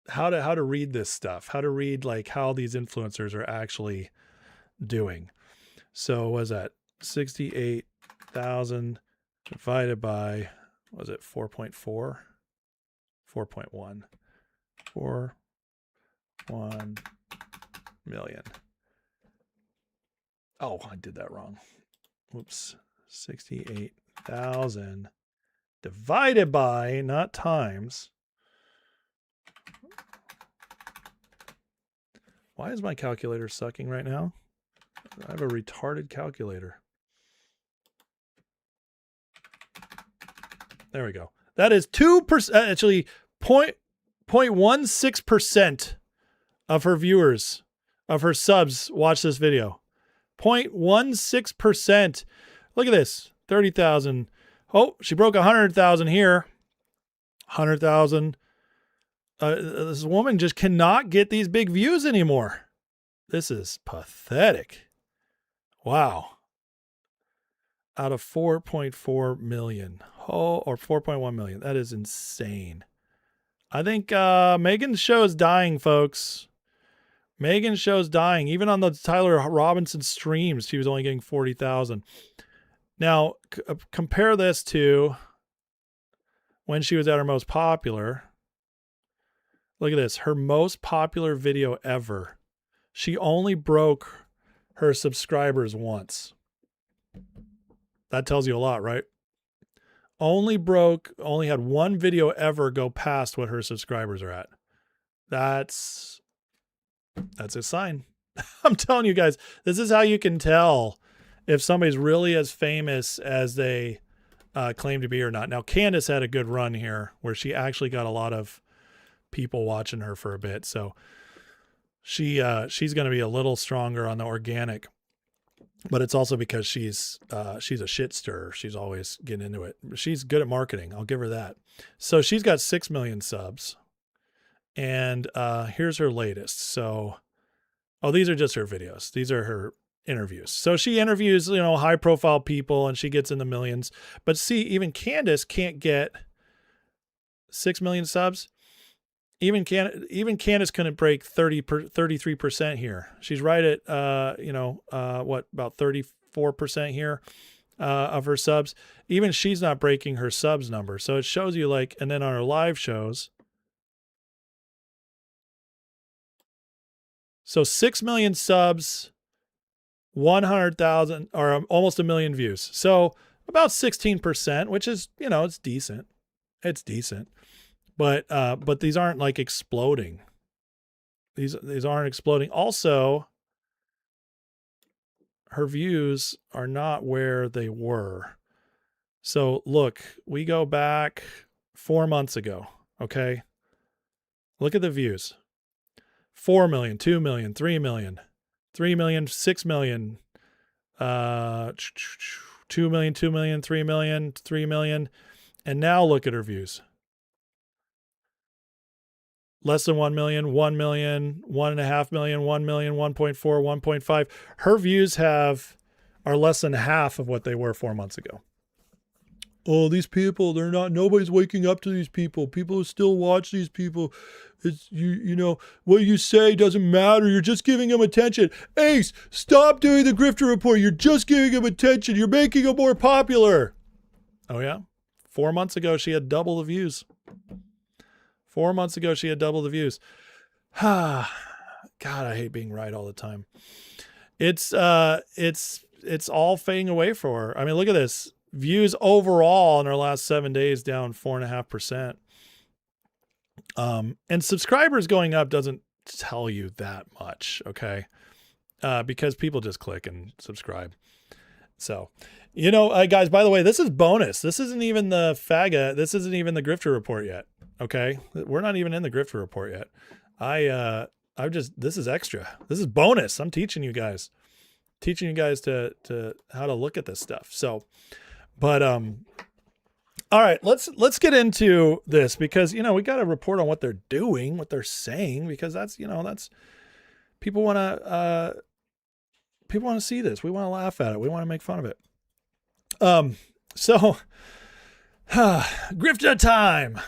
how to read this stuff, how to read like how these influencers are actually doing. So was that 68,000 divided by, was it 4.4? 4.1. 4.1 million. Oh, I did that wrong. Whoops. 68,000 divided by, not times. Why is my calculator sucking right now? I have a retarded calculator. There we go. That is 2%, actually 0.16% of her viewers, of her subs watch this video. 0.16%. Look at this. 30,000. Oh, she broke 100,000 here. 100,000. This woman just cannot get these big views anymore. This is pathetic. Wow. Out of 4.4 million. Oh, or 4.1 million. That is insane. I think Megan's show is dying, folks. Megan's show is dying. Even on the Tyler Robinson streams, she was only getting 40,000. Now, compare this to when she was at her most popular. Look at this. Her most popular video ever. She only broke her subscribers once. That tells you a lot, right? Only had one video ever go past what her subscribers are at. That's a sign. I'm telling you guys, this is how you can tell if somebody's really as famous as they claim to be or not. Now, Candace had a good run here where she actually got a lot of people watching her for a bit. So she's going to be a little stronger on the organic, but it's also because she's a shit stirrer. She's always getting into it. She's good at marketing. I'll give her that. So she's got 6 million subs, and here's her latest. So, these are just her videos. These are her interviews. So she interviews, high profile people, and she gets in the millions. But see, even Candace can't get 6 million subs. Even Candace couldn't break 33% here. She's right at, about 34% here of her subs. Even she's not breaking her subs number. So it shows you and then on her live shows. So 6 million subs, 100,000 or almost 1 million views. So about 16%, which is, it's decent. It's decent. But these aren't exploding. These aren't exploding. Also, her views are not where they were. So look, we go back 4 months ago. Okay. Look at the views. 4 million, 2 million, 3 million, 3 million, 6 million, 2 million, 2 million, 3 million, 3 million. And now look at her views. Less than 1 million, 1 million, 1.5 million, 1 million, 1.4, 1.5. Her views are less than half of what they were 4 months ago. Oh, these people, nobody's waking up to these people. People still watch these people. It's what you say doesn't matter. You're just giving them attention. Ace, stop doing the Grifter Report. You're just giving them attention. You're making them more popular. Oh yeah? 4 months ago, she had double the views. 4 months ago, she had double the views. God, I hate being right all the time. It's all fading away for her. I mean, look at this. Views overall in her last 7 days down 4.5%. And subscribers going up doesn't tell you that much, okay? Because people just click and subscribe. So, guys, by the way, this is bonus. This isn't even the FAGA. This isn't even the Grifter Report yet. Okay. We're not even in the Grifter Report yet. This is extra. This is bonus. I'm teaching you guys to how to look at this stuff. So, but, all right, let's get into this because, we got to report on what they're doing, what they're saying, because that's people want to see this. We want to laugh at it. We want to make fun of it. So Grifter time.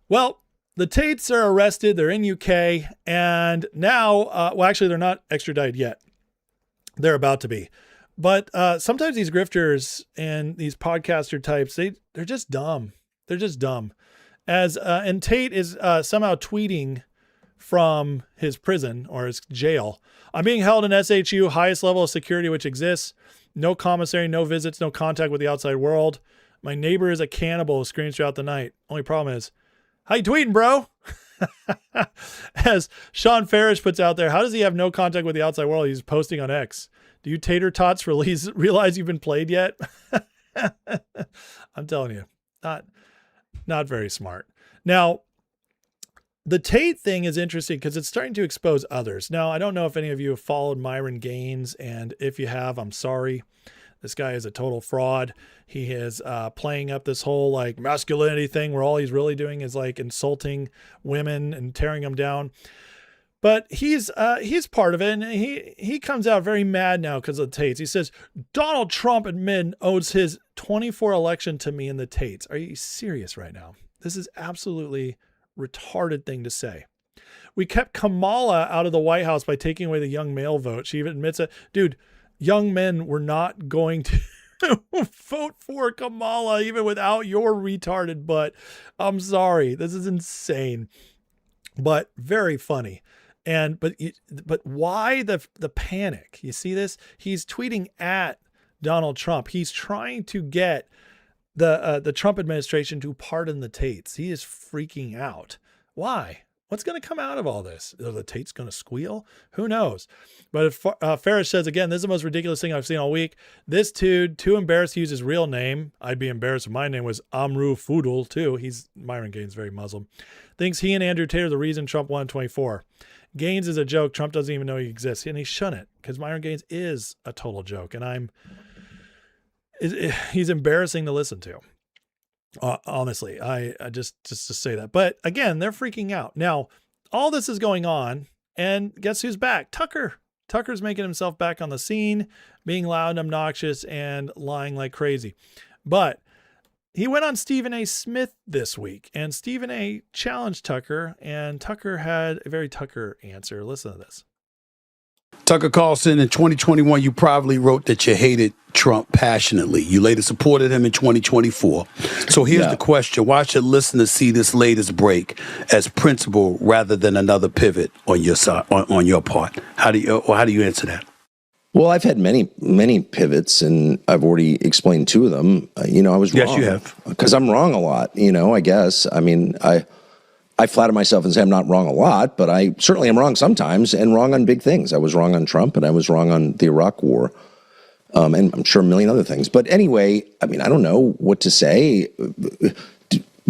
Well, the Tates are arrested. They're in UK. And now, actually, they're not extradited yet. They're about to be. But sometimes these grifters and these podcaster types, they're just dumb. They're just dumb. And Tate is somehow tweeting from his prison or his jail. I'm being held in SHU, highest level of security which exists. No commissary, no visits, no contact with the outside world. My neighbor is a cannibal who screams throughout the night. Only problem is, how you tweeting, bro? As Sean Farish puts out there, how does he have no contact with the outside world? He's posting on X. Do you tater tots realize you've been played yet? I'm telling you, not very smart. Now, the Tate thing is interesting because it's starting to expose others. Now, I don't know if any of you have followed Myron Gaines, and if you have, I'm sorry. This guy is a total fraud. He is playing up this whole masculinity thing where all he's really doing is insulting women and tearing them down. But he's part of it, and he comes out very mad now because of the Tates. He says, Donald Trump owes his 24 election to me and the Tates. Are you serious right now? This is absolutely retarded thing to say. We kept Kamala out of the White House by taking away the young male vote. She even admits it. Dude, young men were not going to vote for Kamala even without your retarded butt. I'm sorry. This is insane, but very funny. But why the panic? You see this? He's tweeting at Donald Trump. He's trying to get the Trump administration to pardon the Tates. He is freaking out. Why? What's going to come out of all this? Are the Tate's going to squeal? Who knows? But if Farish says, again, this is the most ridiculous thing I've seen all week. This dude, too embarrassed to use his real name. I'd be embarrassed if my name was Amru Fudul, too. Myron Gaines, very Muslim. Thinks he and Andrew Tate are the reason Trump won 24. Gaines is a joke. Trump doesn't even know he exists. And he shouldn't, because Myron Gaines is a total joke. And he's embarrassing to listen to. Honestly, I just to say that. But again, they're freaking out. Now, all this is going on, and guess who's back? Tucker. Tucker's making himself back on the scene, being loud and obnoxious and lying like crazy. But he went on Stephen A. Smith this week, and Stephen A. challenged Tucker, and Tucker had a very Tucker answer. Listen to this. Tucker Carlson, in 2021, you probably wrote that you hated Trump passionately. You later supported him in 2024. So here's the question. Why should listeners see this latest break as principle rather than another pivot on your side, on your part? How do you answer that? Well, I've had many pivots, and I've already explained two of them. I was wrong. Yes, you have. Because I'm wrong a lot, I guess. I mean, I flatter myself and say I'm not wrong a lot, but I certainly am wrong sometimes, and wrong on big things. I was wrong on Trump, and I was wrong on the Iraq War, and I'm sure a million other things. But anyway, I mean, I don't know what to say.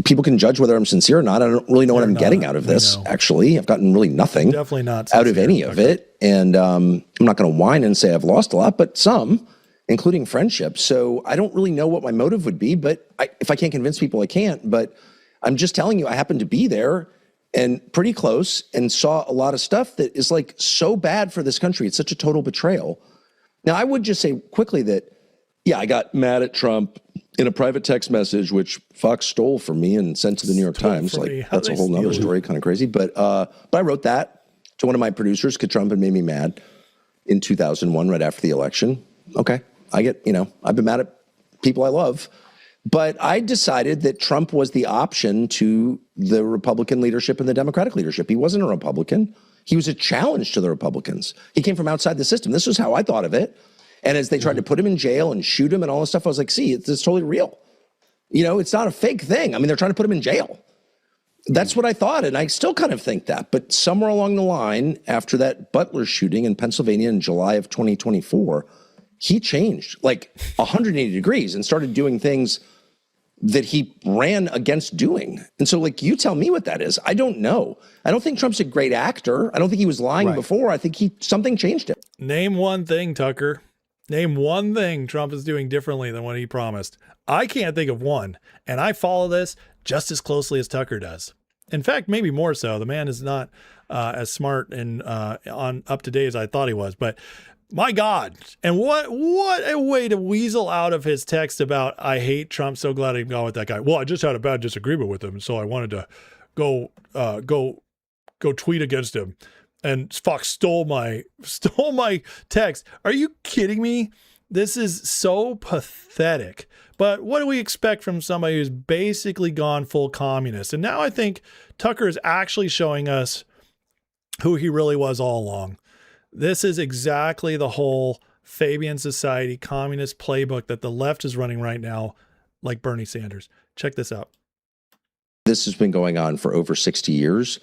People can judge whether I'm sincere or not. I don't really know what I'm getting out of this, actually. I've gotten really nothing Definitely not out of any of it. And I'm not going to whine and say I've lost a lot, but some, including friendships. So I don't really know what my motive would be, but if I can't convince people, I can't. But I'm just telling you, I happened to be there and pretty close and saw a lot of stuff that is like so bad for this country. It's such a total betrayal. Now, I would just say quickly that, yeah, I got mad at Trump in a private text message, which Fox stole from me and sent to the New York Times. Like, that's a whole nother story, kind of crazy. But I wrote that to one of my producers because Trump had made me mad in 2001, right after the election. Okay, I've been mad at people I love. But I decided that Trump was the option to the Republican leadership and the Democratic leadership. He wasn't a Republican. He was a challenge to the Republicans. He came from outside the system. This was how I thought of it. And as they tried to put him in jail and shoot him and all this stuff, I was like, see, it's totally real. It's not a fake thing. I mean, they're trying to put him in jail. That's what I thought, and I still kind of think that. But somewhere along the line, after that Butler shooting in Pennsylvania in July of 2024, he changed like 180 degrees and started doing things that he ran against doing. And so, you tell me what that is. I don't know. I don't think Trump's a great actor. I don't think he was lying before. I think something changed it. Name one thing, Tucker. Name one thing Trump is doing differently than what he promised. I can't think of one, and I follow this just as closely as Tucker does. In fact, maybe more so. The man is not as smart and on up to date as I thought he was. But my God, and what a way to weasel out of his text about I hate Trump. So glad I got with that guy. Well, I just had a bad disagreement with him, so I wanted to go tweet against him. And Fox stole my text. Are you kidding me? This is so pathetic. But what do we expect from somebody who's basically gone full communist? And now I think Tucker is actually showing us who he really was all along. This is exactly the whole Fabian Society communist playbook that the left is running right now, like Bernie Sanders. Check this out. This has been going on for over 60 years.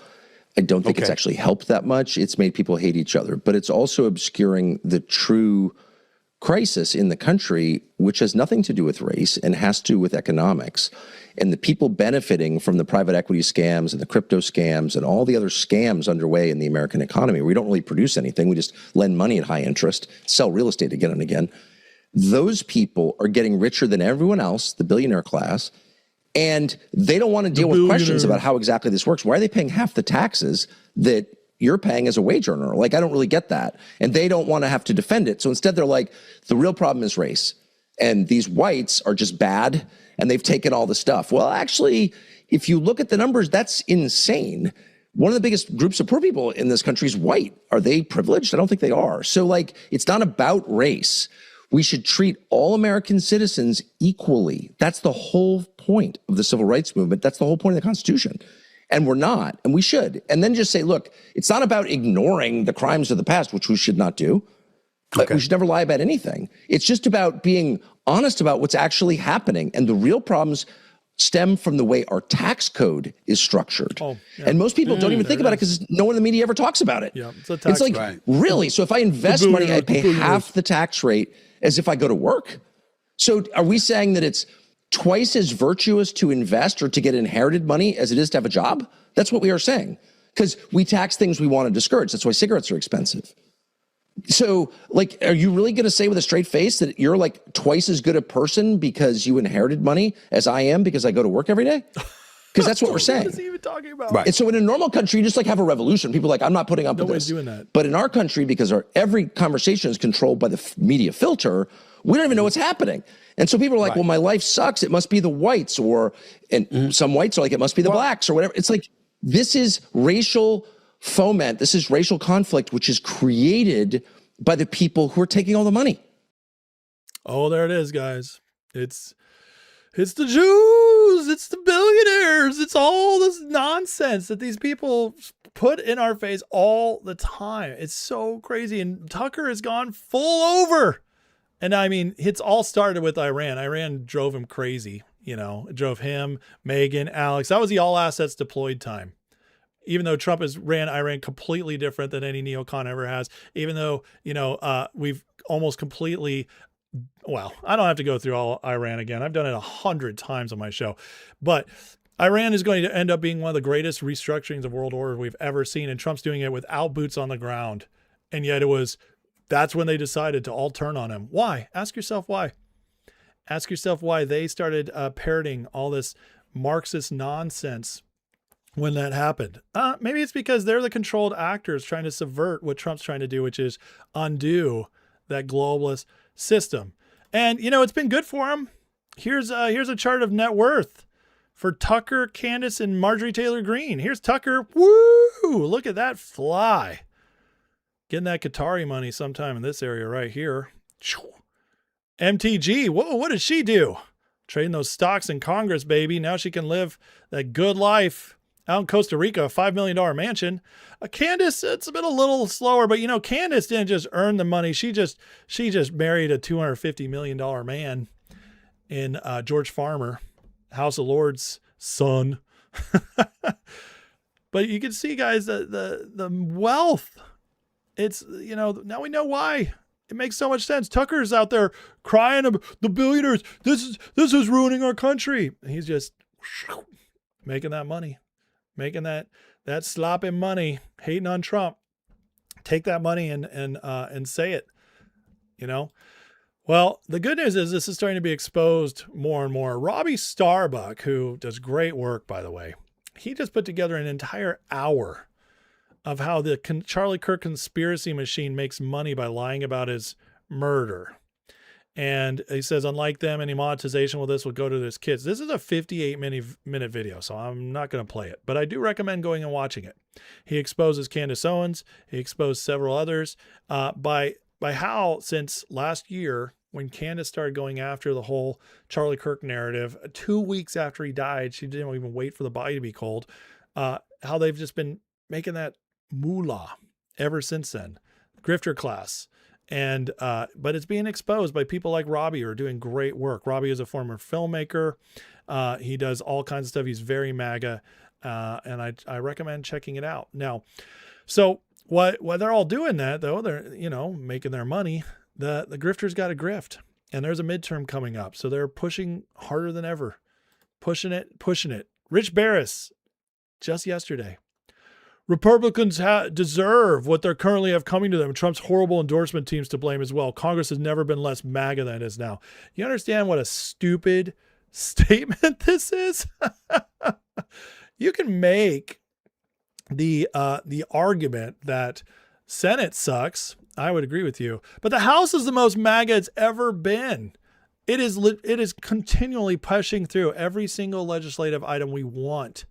I don't think it's actually helped that much. It's made people hate each other, but it's also obscuring the true crisis in the country, which has nothing to do with race and has to do with economics. And the people benefiting from the private equity scams and the crypto scams and all the other scams underway in the American economy, we don't really produce anything. We just lend money at high interest, sell real estate again and again. Those people are getting richer than everyone else, the billionaire class, and they don't want to deal with questions about how exactly this works. Why are they paying half the taxes that you're paying as a wage earner? Like, I don't really get that. And they don't want to have to defend it. So instead, they're like, the real problem is race. And these whites are just bad, and they've taken all the stuff. Well, actually, if you look at the numbers, that's insane. One of the biggest groups of poor people in this country is white. Are they privileged? I don't think they are. So, it's not about race. We should treat all American citizens equally. That's the whole point of the civil rights movement. That's the whole point of the Constitution. And we're not, and we should. And then just say, look, it's not about ignoring the crimes of the past, which we should not do. But we should never lie about anything. It's just about being honest about what's actually happening. And the real problems stem from the way our tax code is structured. And most people don't even think about it because no one in the media ever talks about it. Yeah, it's a tax It's like, really? So if I invest money, I pay half the tax rate as if I go to work? So are we saying that it's twice as virtuous to invest or to get inherited money as it is to have a job? That's what we are saying. Because we tax things we want to discourage. That's why cigarettes are expensive. So, like, are you really going to say with a straight face that you're like twice as good a person because you inherited money as I am because I go to work every day? Because that's what we're saying. What is he even talking about? Right. And so in a normal country, you just like have a revolution. People are like, I'm not putting up with this. doing that. But in our country, because every conversation is controlled by the media filter, we don't even know what's happening. And so people are like, well, my life sucks. It must be the whites, and some whites are like, it must be the blacks or whatever. It's like, this is racial foment. This is racial conflict, which is created by the people who are taking all the money. Oh, there it is, guys. It's the Jews. It's the billionaires. It's all this nonsense that these people put in our face all the time. It's so crazy. And Tucker has gone full over. And I mean, it's all started with Iran. Iran drove him crazy. You know, it drove him, Megyn, Alex. That was the all assets deployed time. Even though Trump has ran Iran completely different than any neocon ever has, even though, we've almost completely, well, I don't have to go through all Iran again. I've done it 100 times on my show, but Iran is going to end up being one of the greatest restructurings of world order we've ever seen. And Trump's doing it without boots on the ground. And yet that's when they decided to all turn on him. Why? Ask yourself why. Ask yourself why they started parroting all this Marxist nonsense when that happened. Maybe it's because they're the controlled actors trying to subvert what Trump's trying to do, which is undo that globalist system. And, it's been good for him. Here's a chart of net worth for Tucker, Candace, and Marjorie Taylor Greene. Here's Tucker. Woo! Look at that fly. Getting that Qatari money sometime in this area right here. MTG. Whoa, what did she do? Trading those stocks in Congress, baby. Now she can live that good life out in Costa Rica, a $5 million mansion. Candace, it's been a little slower, but Candace didn't just earn the money. She just married a $250 million man in George Farmer, House of Lords' son. But you can see, guys, the wealth. It's, now we know why. It makes so much sense. Tucker's out there crying about the billionaires. This is ruining our country. And he's just making that money. Making that sloppy money, hating on Trump. Take that money and say it, Well, the good news is this is starting to be exposed more and more. Robbie Starbuck, who does great work, by the way, he just put together an entire hour of how the Charlie Kirk conspiracy machine makes money by lying about his murder. And he says, unlike them, any monetization with this will go to his kids. This is a 58-minute video, so I'm not going to play it. But I do recommend going and watching it. He exposes Candace Owens. He exposed several others by how, since last year, when Candace started going after the whole Charlie Kirk narrative, 2 weeks after he died, she didn't even wait for the body to be cold, how they've just been making that moolah ever since then. Grifter class. And but it's being exposed by people like Robbie who are doing great work. Robbie is a former filmmaker. He does all kinds of stuff. He's very MAGA, and I recommend checking it out. Now, so while they're all doing that, though, they're making their money. The grifters got to grift, and there's a midterm coming up, so they're pushing harder than ever, pushing it. Rich Barris, just yesterday. Republicans deserve what they currently have coming to them. Trump's horrible endorsement team's to blame as well. Congress has never been less MAGA than it is now. You understand what a stupid statement this is? You can make the argument that Senate sucks. I would agree with you. But the House is the most MAGA it's ever been. It is continually pushing through every single legislative item we want.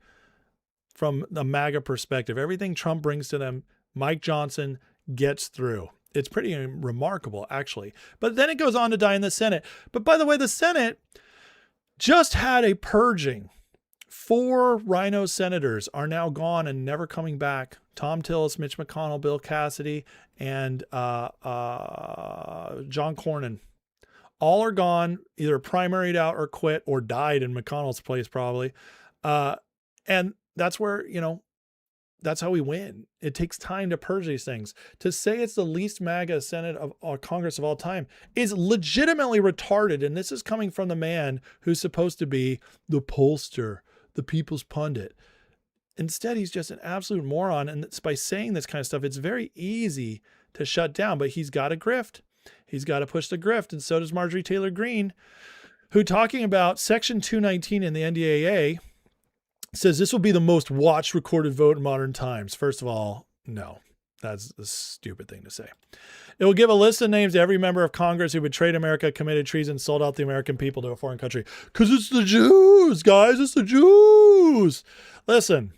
From the MAGA perspective, everything Trump brings to them, Mike Johnson gets through. It's pretty remarkable, actually. But then it goes on to die in the Senate. But by the way, the Senate just had a purging. 4 Rhino senators are now gone and never coming back. Tom Tillis, Mitch McConnell, Bill Cassidy, and John Cornyn. All are gone, either primaried out or quit or died in McConnell's place probably. And that's where, that's how we win. It takes time to purge these things. To say it's the least MAGA Senate of Congress of all time is legitimately retarded. And this is coming from the man who's supposed to be the pollster, the people's pundit. Instead, he's just an absolute moron. And by saying this kind of stuff, it's very easy to shut down, but he's got to grift. He's got to push the grift. And so does Marjorie Taylor Greene, who, talking about Section 219 in the NDAA, says this will be the most watched recorded vote in modern times. First of all, no, that's a stupid thing to say. It will give a list of names to every member of Congress who betrayed America, committed treason, sold out the American people to a foreign country. Because it's the Jews, guys. It's the Jews. Listen,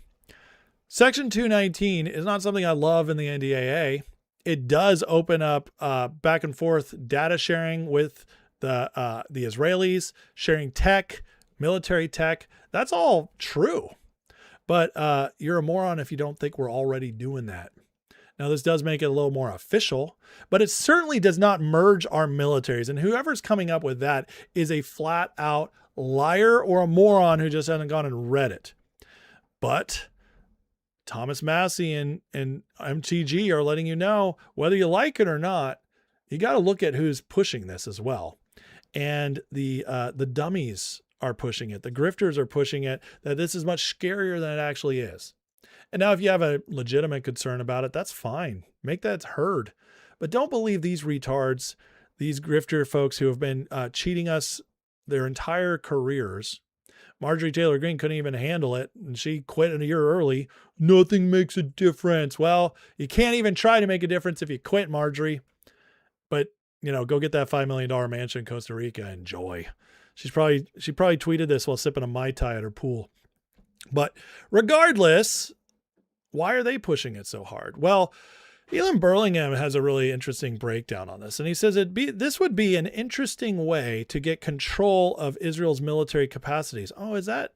Section 219 is not something I love in the NDAA. It does open up back and forth data sharing with the Israelis, sharing tech, military tech. That's all true. But you're a moron if you don't think we're already doing that. Now, this does make it a little more official, but it certainly does not merge our militaries. And whoever's coming up with that is a flat out liar or a moron who just hasn't gone and read it. But Thomas Massie and MTG are letting you know, whether you like it or not, you got to look at who's pushing this as well. And the dummies are pushing it. The grifters are pushing it, that this is much scarier than it actually is. And now if you have a legitimate concern about it, that's fine. Make that heard. But don't believe these retards, these grifter folks who have been cheating us their entire careers. Marjorie Taylor Greene couldn't even handle it, and she quit a year early. Nothing makes a difference. Well, you can't even try to make a difference if you quit, Marjorie. But, go get that $5 million mansion in Costa Rica. Enjoy. She probably tweeted this while sipping a Mai Tai at her pool. But regardless, why are they pushing it so hard? Well, Elon Burlingham has a really interesting breakdown on this. And he says this would be an interesting way to get control of Israel's military capacities. Oh, is that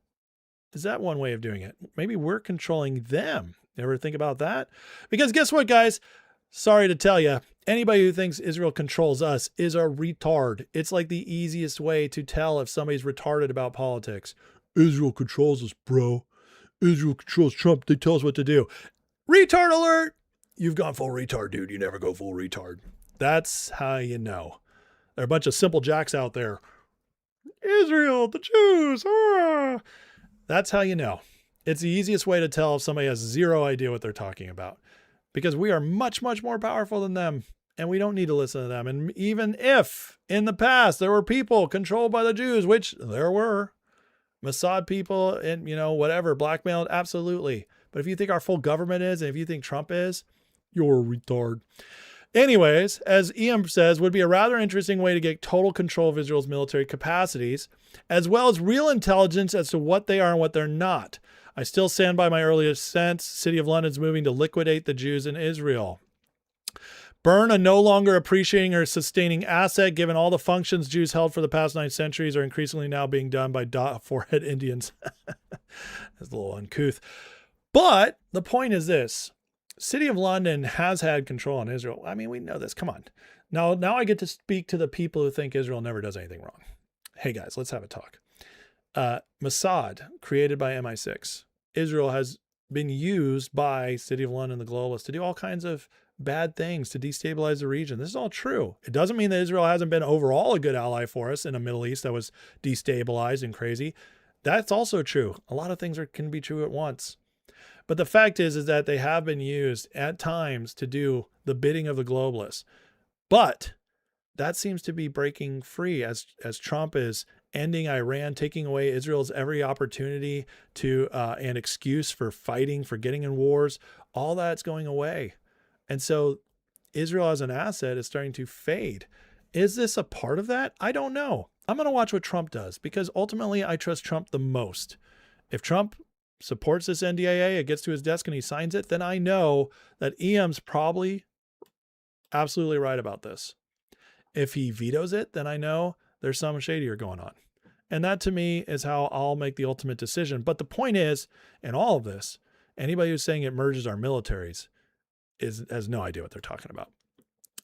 one way of doing it? Maybe we're controlling them. You ever think about that? Because guess what, guys? Sorry to tell you, anybody who thinks Israel controls us is a retard. It's like the easiest way to tell if somebody's retarded about politics. Israel controls us, bro. Israel controls Trump. They tell us what to do. Retard alert. You've gone full retard, dude. You never go full retard. That's how you know. There are a bunch of simple jacks out there. Israel, the Jews. Ah. That's how you know. It's the easiest way to tell if somebody has zero idea what they're talking about. Because we are much, much more powerful than them, and we don't need to listen to them. And even if in the past there were people controlled by the Jews, which there were, Mossad people and, whatever, blackmailed, absolutely. But if you think our full government is, and if you think Trump is, you're a retard. Anyways, as EM says, would be a rather interesting way to get total control of Israel's military capacities, as well as real intelligence as to what they are and what they're not. I still stand by my earlier sense. City of London's moving to liquidate the Jews in Israel. Burn a no longer appreciating or sustaining asset, given all the functions Jews held for the past 9 centuries are increasingly now being done by forehead Indians. That's a little uncouth. But the point is this. City of London has had control on Israel. I mean, we know this. Come on. Now I get to speak to the people who think Israel never does anything wrong. Hey, guys, let's have a talk. Mossad, created by MI6. Israel has been used by City of London, the globalists, to do all kinds of bad things to destabilize the region. This is all true. It doesn't mean that Israel hasn't been overall a good ally for us in a Middle East that was destabilized and crazy. That's also true. A lot of things can be true at once. But the fact is that they have been used at times to do the bidding of the globalists. But that seems to be breaking free as Trump is ending Iran, taking away Israel's every opportunity to an excuse for fighting, for getting in wars. All that's going away. And so Israel as an asset is starting to fade. Is this a part of that? I don't know. I'm going to watch what Trump does because ultimately I trust Trump the most. If Trump supports this NDAA, it gets to his desk and he signs it, then I know that EM's probably absolutely right about this. If he vetoes it, then I know there's some shadier going on. And that to me is how I'll make the ultimate decision. But the point is, in all of this, anybody who's saying it merges our militaries has no idea what they're talking about.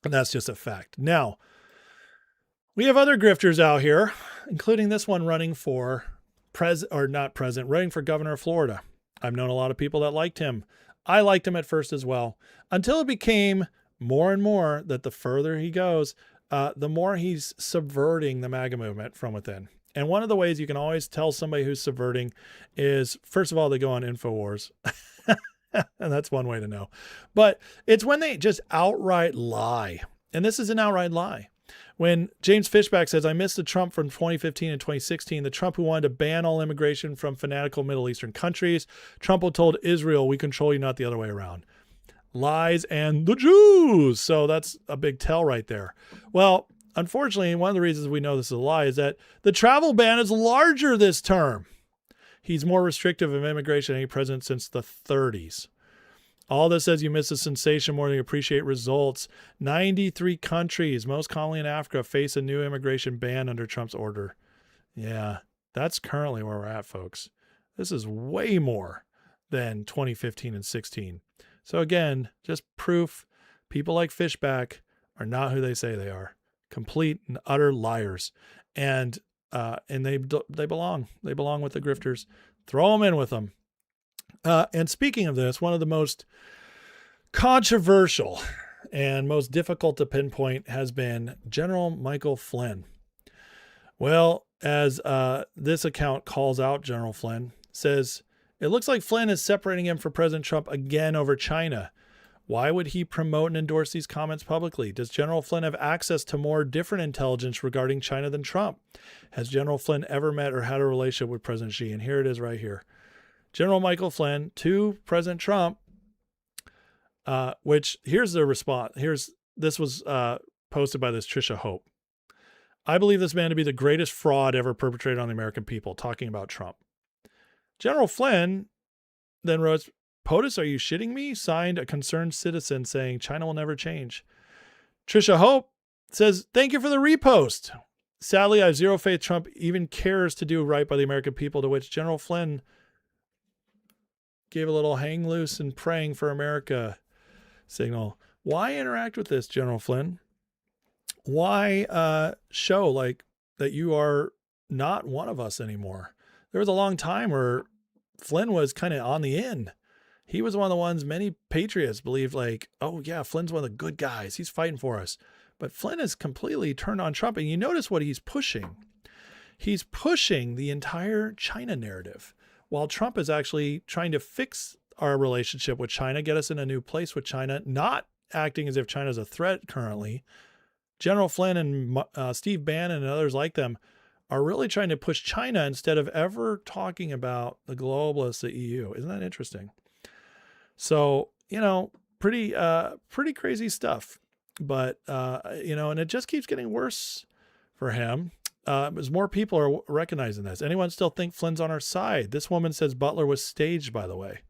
And that's just a fact. Now, We have other grifters out here, including this one running for running for governor of Florida. I've known a lot of people that liked him. I liked him at first as well, until it became more and more that the further he goes, the more he's subverting the MAGA movement from within. And one of the ways you can always tell somebody who's subverting is, first of all, they go on InfoWars. And that's one way to know. But it's when they just outright lie. And this is an outright lie. When James Fishback says, I miss the Trump from 2015 and 2016, the Trump who wanted to ban all immigration from fanatical Middle Eastern countries. Trump who told Israel, we control you, not the other way around. Lies and the Jews. So that's a big tell right there. Well, unfortunately, one of the reasons we know this is a lie is that the travel ban is larger this term. He's more restrictive of immigration than any president since the 30s. All this says you miss the sensation more than you appreciate results. 93 countries, most commonly in Africa, face a new immigration ban under Trump's order. Yeah, that's currently where we're at, folks. This is way more than 2015 and 16. So again, just proof people like Fishback are not who they say they are. Complete and utter liars. And they belong. They belong with the grifters. Throw them in with them. And speaking of this, one of the most controversial and most difficult to pinpoint has been General Michael Flynn. Well, as this account calls out General Flynn, says, it looks like Flynn is separating him for President Trump again over China. Why would he promote and endorse these comments publicly? Does General Flynn have access to more different intelligence regarding China than Trump? Has General Flynn ever met or had a relationship with President Xi? And here it is right here. General Michael Flynn to President Trump, which here's the response. This was posted by this Trisha Hope. I believe this man to be the greatest fraud ever perpetrated on the American people, talking about Trump. General Flynn then wrote, POTUS, are you shitting me? Signed a concerned citizen saying China will never change. Trisha Hope says, thank you for the repost. Sadly, I have zero faith Trump even cares to do right by the American people, to which General Flynn gave a little hang loose and praying for America signal. Why interact with this, General Flynn? Why show like that you are not one of us anymore? There was a long time where Flynn was kind of on the in. He was one of the ones many patriots believed like, oh yeah, Flynn's one of the good guys. He's fighting for us. But Flynn has completely turned on Trump. And you notice what he's pushing. He's pushing the entire China narrative, while Trump is actually trying to fix our relationship with China, get us in a new place with China, not acting as if China is a threat currently. General Flynn and Steve Bannon and others like them are really trying to push China instead of ever talking about the globalists, the EU. Isn't that interesting? So, pretty crazy stuff, but, and it just keeps getting worse for him. As more people are recognizing this. Anyone still think Flynn's on our side? This woman says Butler was staged, by the way.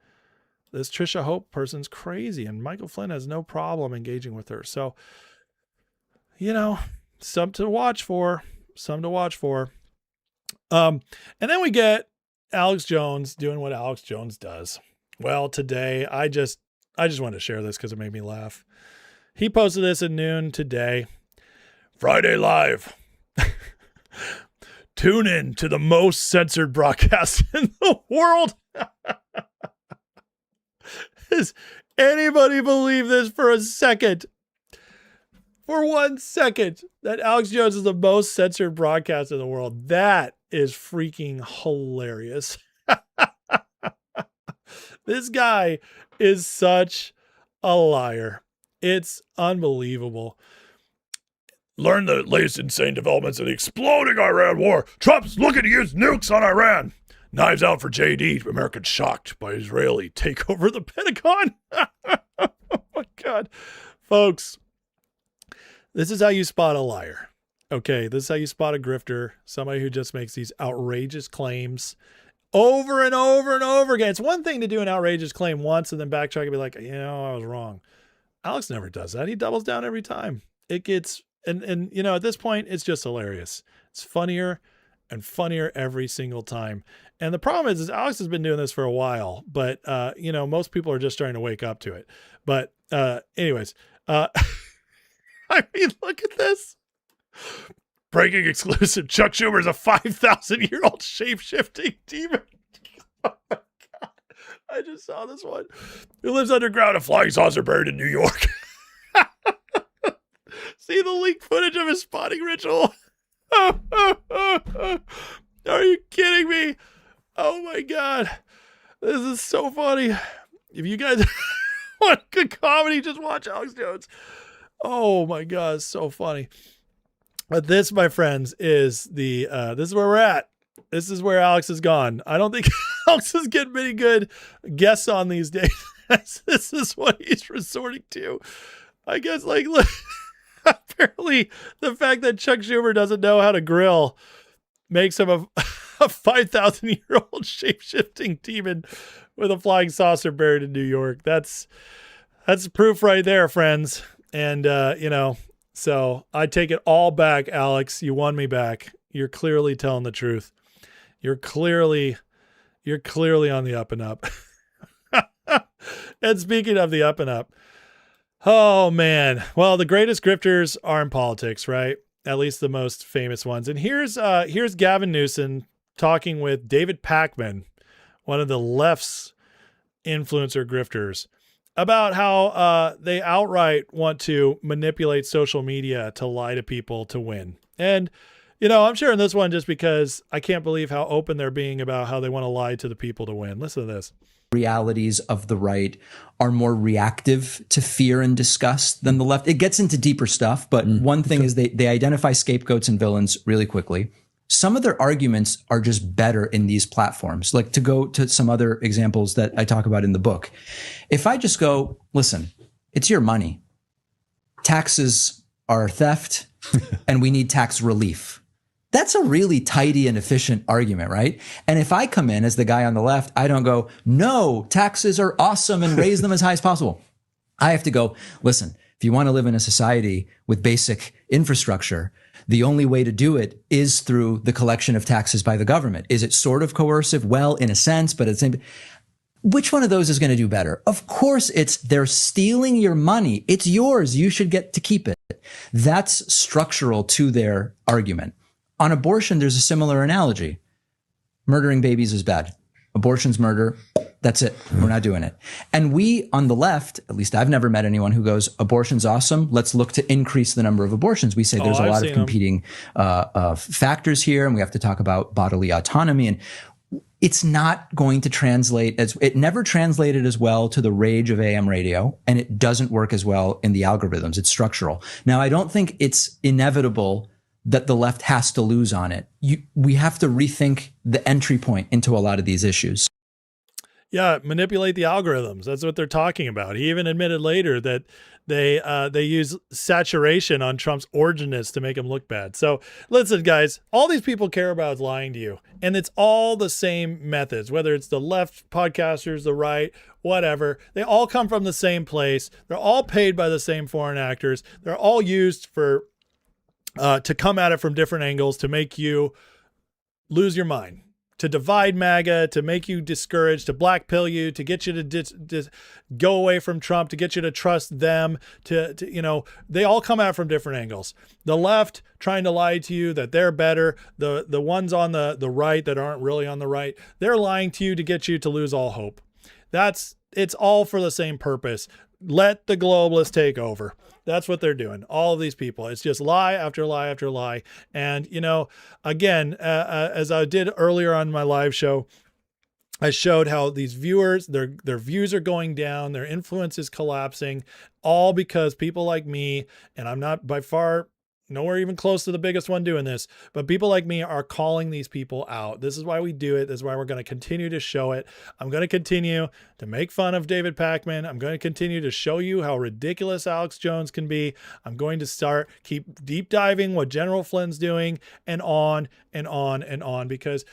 This Trisha Hope person's crazy, and Michael Flynn has no problem engaging with her. So, some to watch for. And then we get Alex Jones doing what Alex Jones does. Well, today, I just wanted to share this because it made me laugh. He posted this at noon today. Friday Live. Tune in to the most censored broadcast in the world. Does anybody believe this for a second? For 1 second, that Alex Jones is the most censored broadcast in the world. That is freaking hilarious. This guy is such a liar. It's unbelievable. Learn the latest insane developments of the exploding Iran war. Trump's looking to use nukes on Iran. Knives out for JD. Americans shocked by Israeli takeover of the Pentagon. Oh my God. Folks, this is how you spot a liar. Okay, this is how you spot a grifter. Somebody who just makes these outrageous claims over and over and over again. It's one thing to do an outrageous claim once and then backtrack and be like, I was wrong. Alex never does that. He doubles down every time. It gets... And at this point, it's just hilarious. It's funnier and funnier every single time. And the problem is Alex has been doing this for a while, but, most people are just starting to wake up to it. But anyways, I mean, look at this. Breaking exclusive. Chuck Schumer's a 5,000-year-old shape-shifting demon. Oh my God. I just saw this one. Who lives underground, a flying saucer buried in New York. See the leaked footage of his spotting ritual? Are you kidding me? Oh my God. This is so funny. If you guys want good comedy, just watch Alex Jones. Oh my God, it's so funny. But this, my friends, is the this is where we're at. This is where Alex has gone. I don't think Alex is getting many good guests on these days. This is what he's resorting to. I guess, like, look, apparently the fact that Chuck Schumer doesn't know how to grill makes him a 5,000-year-old shape-shifting demon with a flying saucer buried in New York. That's proof right there, friends. And, so I take it all back, Alex. You won me back. You're clearly telling the truth. You're clearly on the up and up. And speaking of the up and up, oh man. Well, the greatest grifters are in politics, right? At least the most famous ones. And here's Gavin Newsom talking with David Pakman, one of the left's influencer grifters, about how they outright want to manipulate social media to lie to people to win. And, I'm sharing this one just because I can't believe how open they're being about how they want to lie to the people to win. Listen to this. Realities of the right are more reactive to fear and disgust than the left. It gets into deeper stuff, but one thing is they identify scapegoats and villains really quickly. Some of their arguments are just better in these platforms. Like, to go to some other examples that I talk about in the book. If I just go, listen, it's your money. Taxes are theft and we need tax relief. That's a really tidy and efficient argument, right? And if I come in as the guy on the left, I don't go, no, taxes are awesome and raise them as high as possible. I have to go, listen, if you want to live in a society with basic infrastructure, the only way to do it is through the collection of taxes by the government. Is it sort of coercive? Well, in a sense, but at the same, which one of those is going to do better? Of course, they're stealing your money. It's yours. You should get to keep it. That's structural to their argument. On abortion, there's a similar analogy. Murdering babies is bad. Abortion's murder. That's it. We're not doing it. And we on the left, at least I've never met anyone who goes, abortion's awesome. Let's look to increase the number of abortions. We say there's a lot of competing factors here, and we have to talk about bodily autonomy. And it's not going to translate it never translated as well to the rage of AM radio, and it doesn't work as well in the algorithms. It's structural. Now, I don't think it's inevitable that the left has to lose on it. We have to rethink the entry point into a lot of these issues. Yeah, manipulate the algorithms. That's what they're talking about. He even admitted later that they use saturation on Trump's originists to make him look bad. So listen, guys, all these people care about is lying to you. And it's all the same methods, whether it's the left podcasters, the right, whatever. They all come from the same place. They're all paid by the same foreign actors. They're all used for to come at it from different angles, to make you lose your mind, to divide MAGA, to make you discouraged, to black pill you, to get you to go away from Trump, to get you to trust them, they all come at it from different angles. The left trying to lie to you that they're better. The ones on the right that aren't really on the right, they're lying to you to get you to lose all hope. It's all for the same purpose. Let the globalists take over. That's what they're doing. All of these people. It's just lie after lie after lie. And, again, as I did earlier on my live show, I showed how these viewers, their views are going down, their influence is collapsing, all because people like me, and I'm not by far nowhere even close to the biggest one doing this, but people like me are calling these people out. This is why we do it. This is why we're going to continue to show it. I'm going to continue to make fun of David Pakman. I'm going to continue to show you how ridiculous Alex Jones can be. I'm going to keep deep diving what General Flynn's doing, and on and on and on, because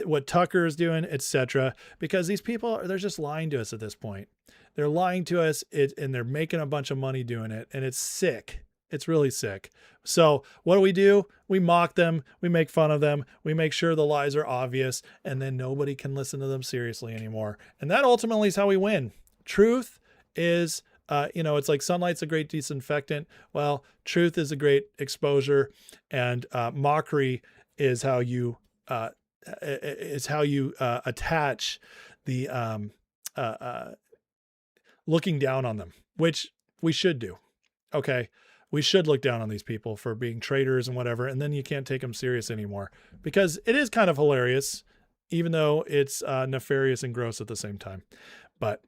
what Tucker is doing, etc. Because these people, they're just lying to us at this point. They're lying to us, and they're making a bunch of money doing it, and it's sick. It's really sick. So what do? We mock them. We make fun of them. We make sure the lies are obvious, and then nobody can listen to them seriously anymore. And that ultimately is how we win. Truth is it's like sunlight's a great disinfectant. Well, truth is a great exposure, and mockery is how you attach the looking down on them, which we should do. Okay. We should look down on these people for being traitors and whatever. And then you can't take them serious anymore, because it is kind of hilarious, even though it's nefarious and gross at the same time. But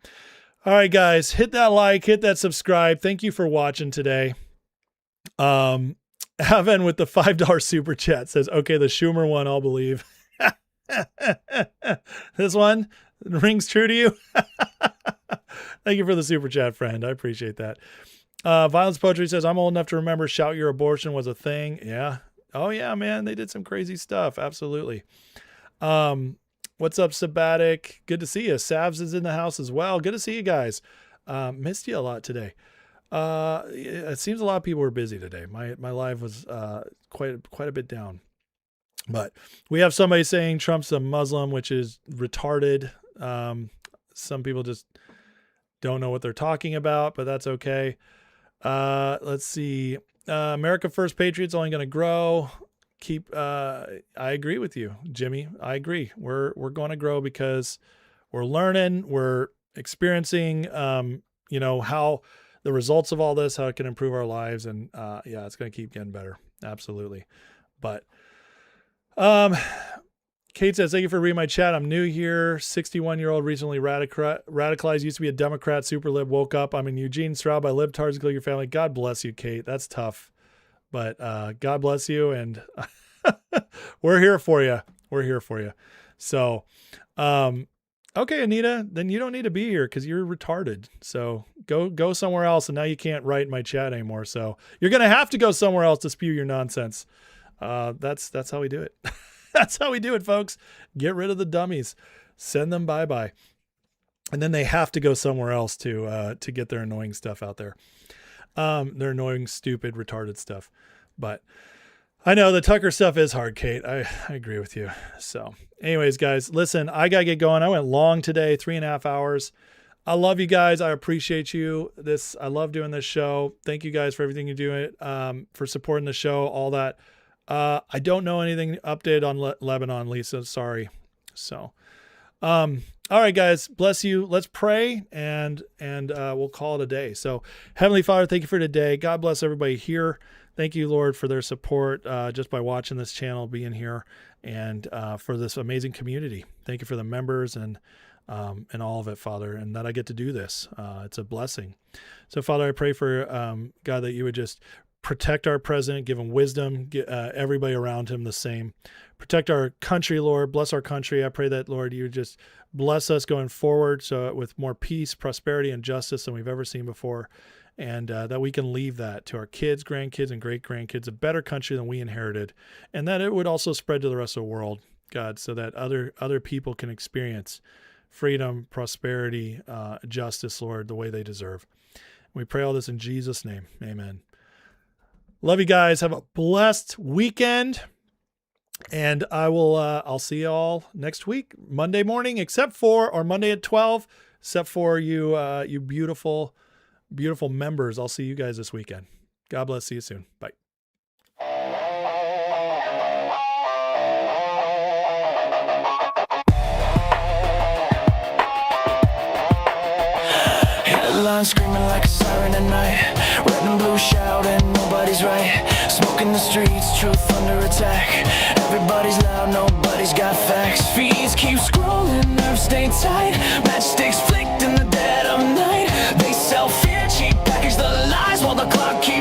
all right, guys, hit that like, hit that subscribe. Thank you for watching today. Haven with the $5 super chat says, okay, the Schumer one, I'll believe. This one rings true to you. Thank you for the super chat, friend. I appreciate that. Violence Poetry says, I'm old enough to remember Shout Your Abortion was a thing. Yeah. Oh yeah, man. They did some crazy stuff. Absolutely. What's up, Sabbatic? Good to see you. Savs is in the house as well. Good to see you guys. Missed you a lot today. It seems a lot of people were busy today. My live was quite a bit down. But we have somebody saying Trump's a Muslim, which is retarded. Some people just don't know what they're talking about, but that's okay. Let's see. America First Patriots only going to grow. I agree with you, Jimmy. I agree. We're going to grow because we're learning, we're experiencing, how the results of all this, how it can improve our lives. And, it's going to keep getting better. Absolutely. But, Kate says, thank you for reading my chat. I'm new here. 61-year-old recently radicalized, used to be a Democrat, super lib, woke up. I'm in Eugene, surrounded by libtards, including your family. God bless you, Kate. That's tough. But God bless you, and we're here for you. We're here for you. So, okay, Anita, then you don't need to be here because you're retarded. So go somewhere else, and now you can't write in my chat anymore. So you're going to have to go somewhere else to spew your nonsense. That's how we do it. That's how we do it, folks. Get rid of the dummies. Send them bye-bye. And then they have to go somewhere else to get their annoying stuff out there. Their annoying, stupid, retarded stuff. But I know the Tucker stuff is hard, Kate. I agree with you. So anyways, guys, listen, I got to get going. I went long today, 3.5 hours. I love you guys. I appreciate you. I love doing this show. Thank you guys for everything you do, for supporting the show, all that. I don't know anything updated on Lebanon, Lisa. Sorry. So, all right, guys, bless you. Let's pray and we'll call it a day. So Heavenly Father, thank you for today. God bless everybody here. Thank you, Lord, for their support, just by watching this channel, being here, and for this amazing community. Thank you for the members and all of it, Father, and that I get to do this. It's a blessing. So Father, I pray for, God, that you would just protect our president, give him wisdom, get everybody around him the same. Protect our country, Lord. Bless our country. I pray that, Lord, you just bless us going forward, so with more peace, prosperity, and justice than we've ever seen before, and that we can leave that to our kids, grandkids, and great-grandkids, a better country than we inherited, and that it would also spread to the rest of the world, God, so that other people can experience freedom, prosperity, justice, Lord, the way they deserve. We pray all this in Jesus' name. Amen. Love you guys. Have a blessed weekend. And I'll see you all next week, Monday morning, or Monday at 12, except for you beautiful, beautiful members. I'll see you guys this weekend. God bless. See you soon. Bye. Headlines screaming like a siren at night. Red and blue shouting, nobody's right. Smoke in the streets, truth under attack. Everybody's loud, nobody's got facts. Feeds keep scrolling, nerves stay tight. Matchsticks flicked in the dead of night. They sell fear, cheap package the lies while the clock keeps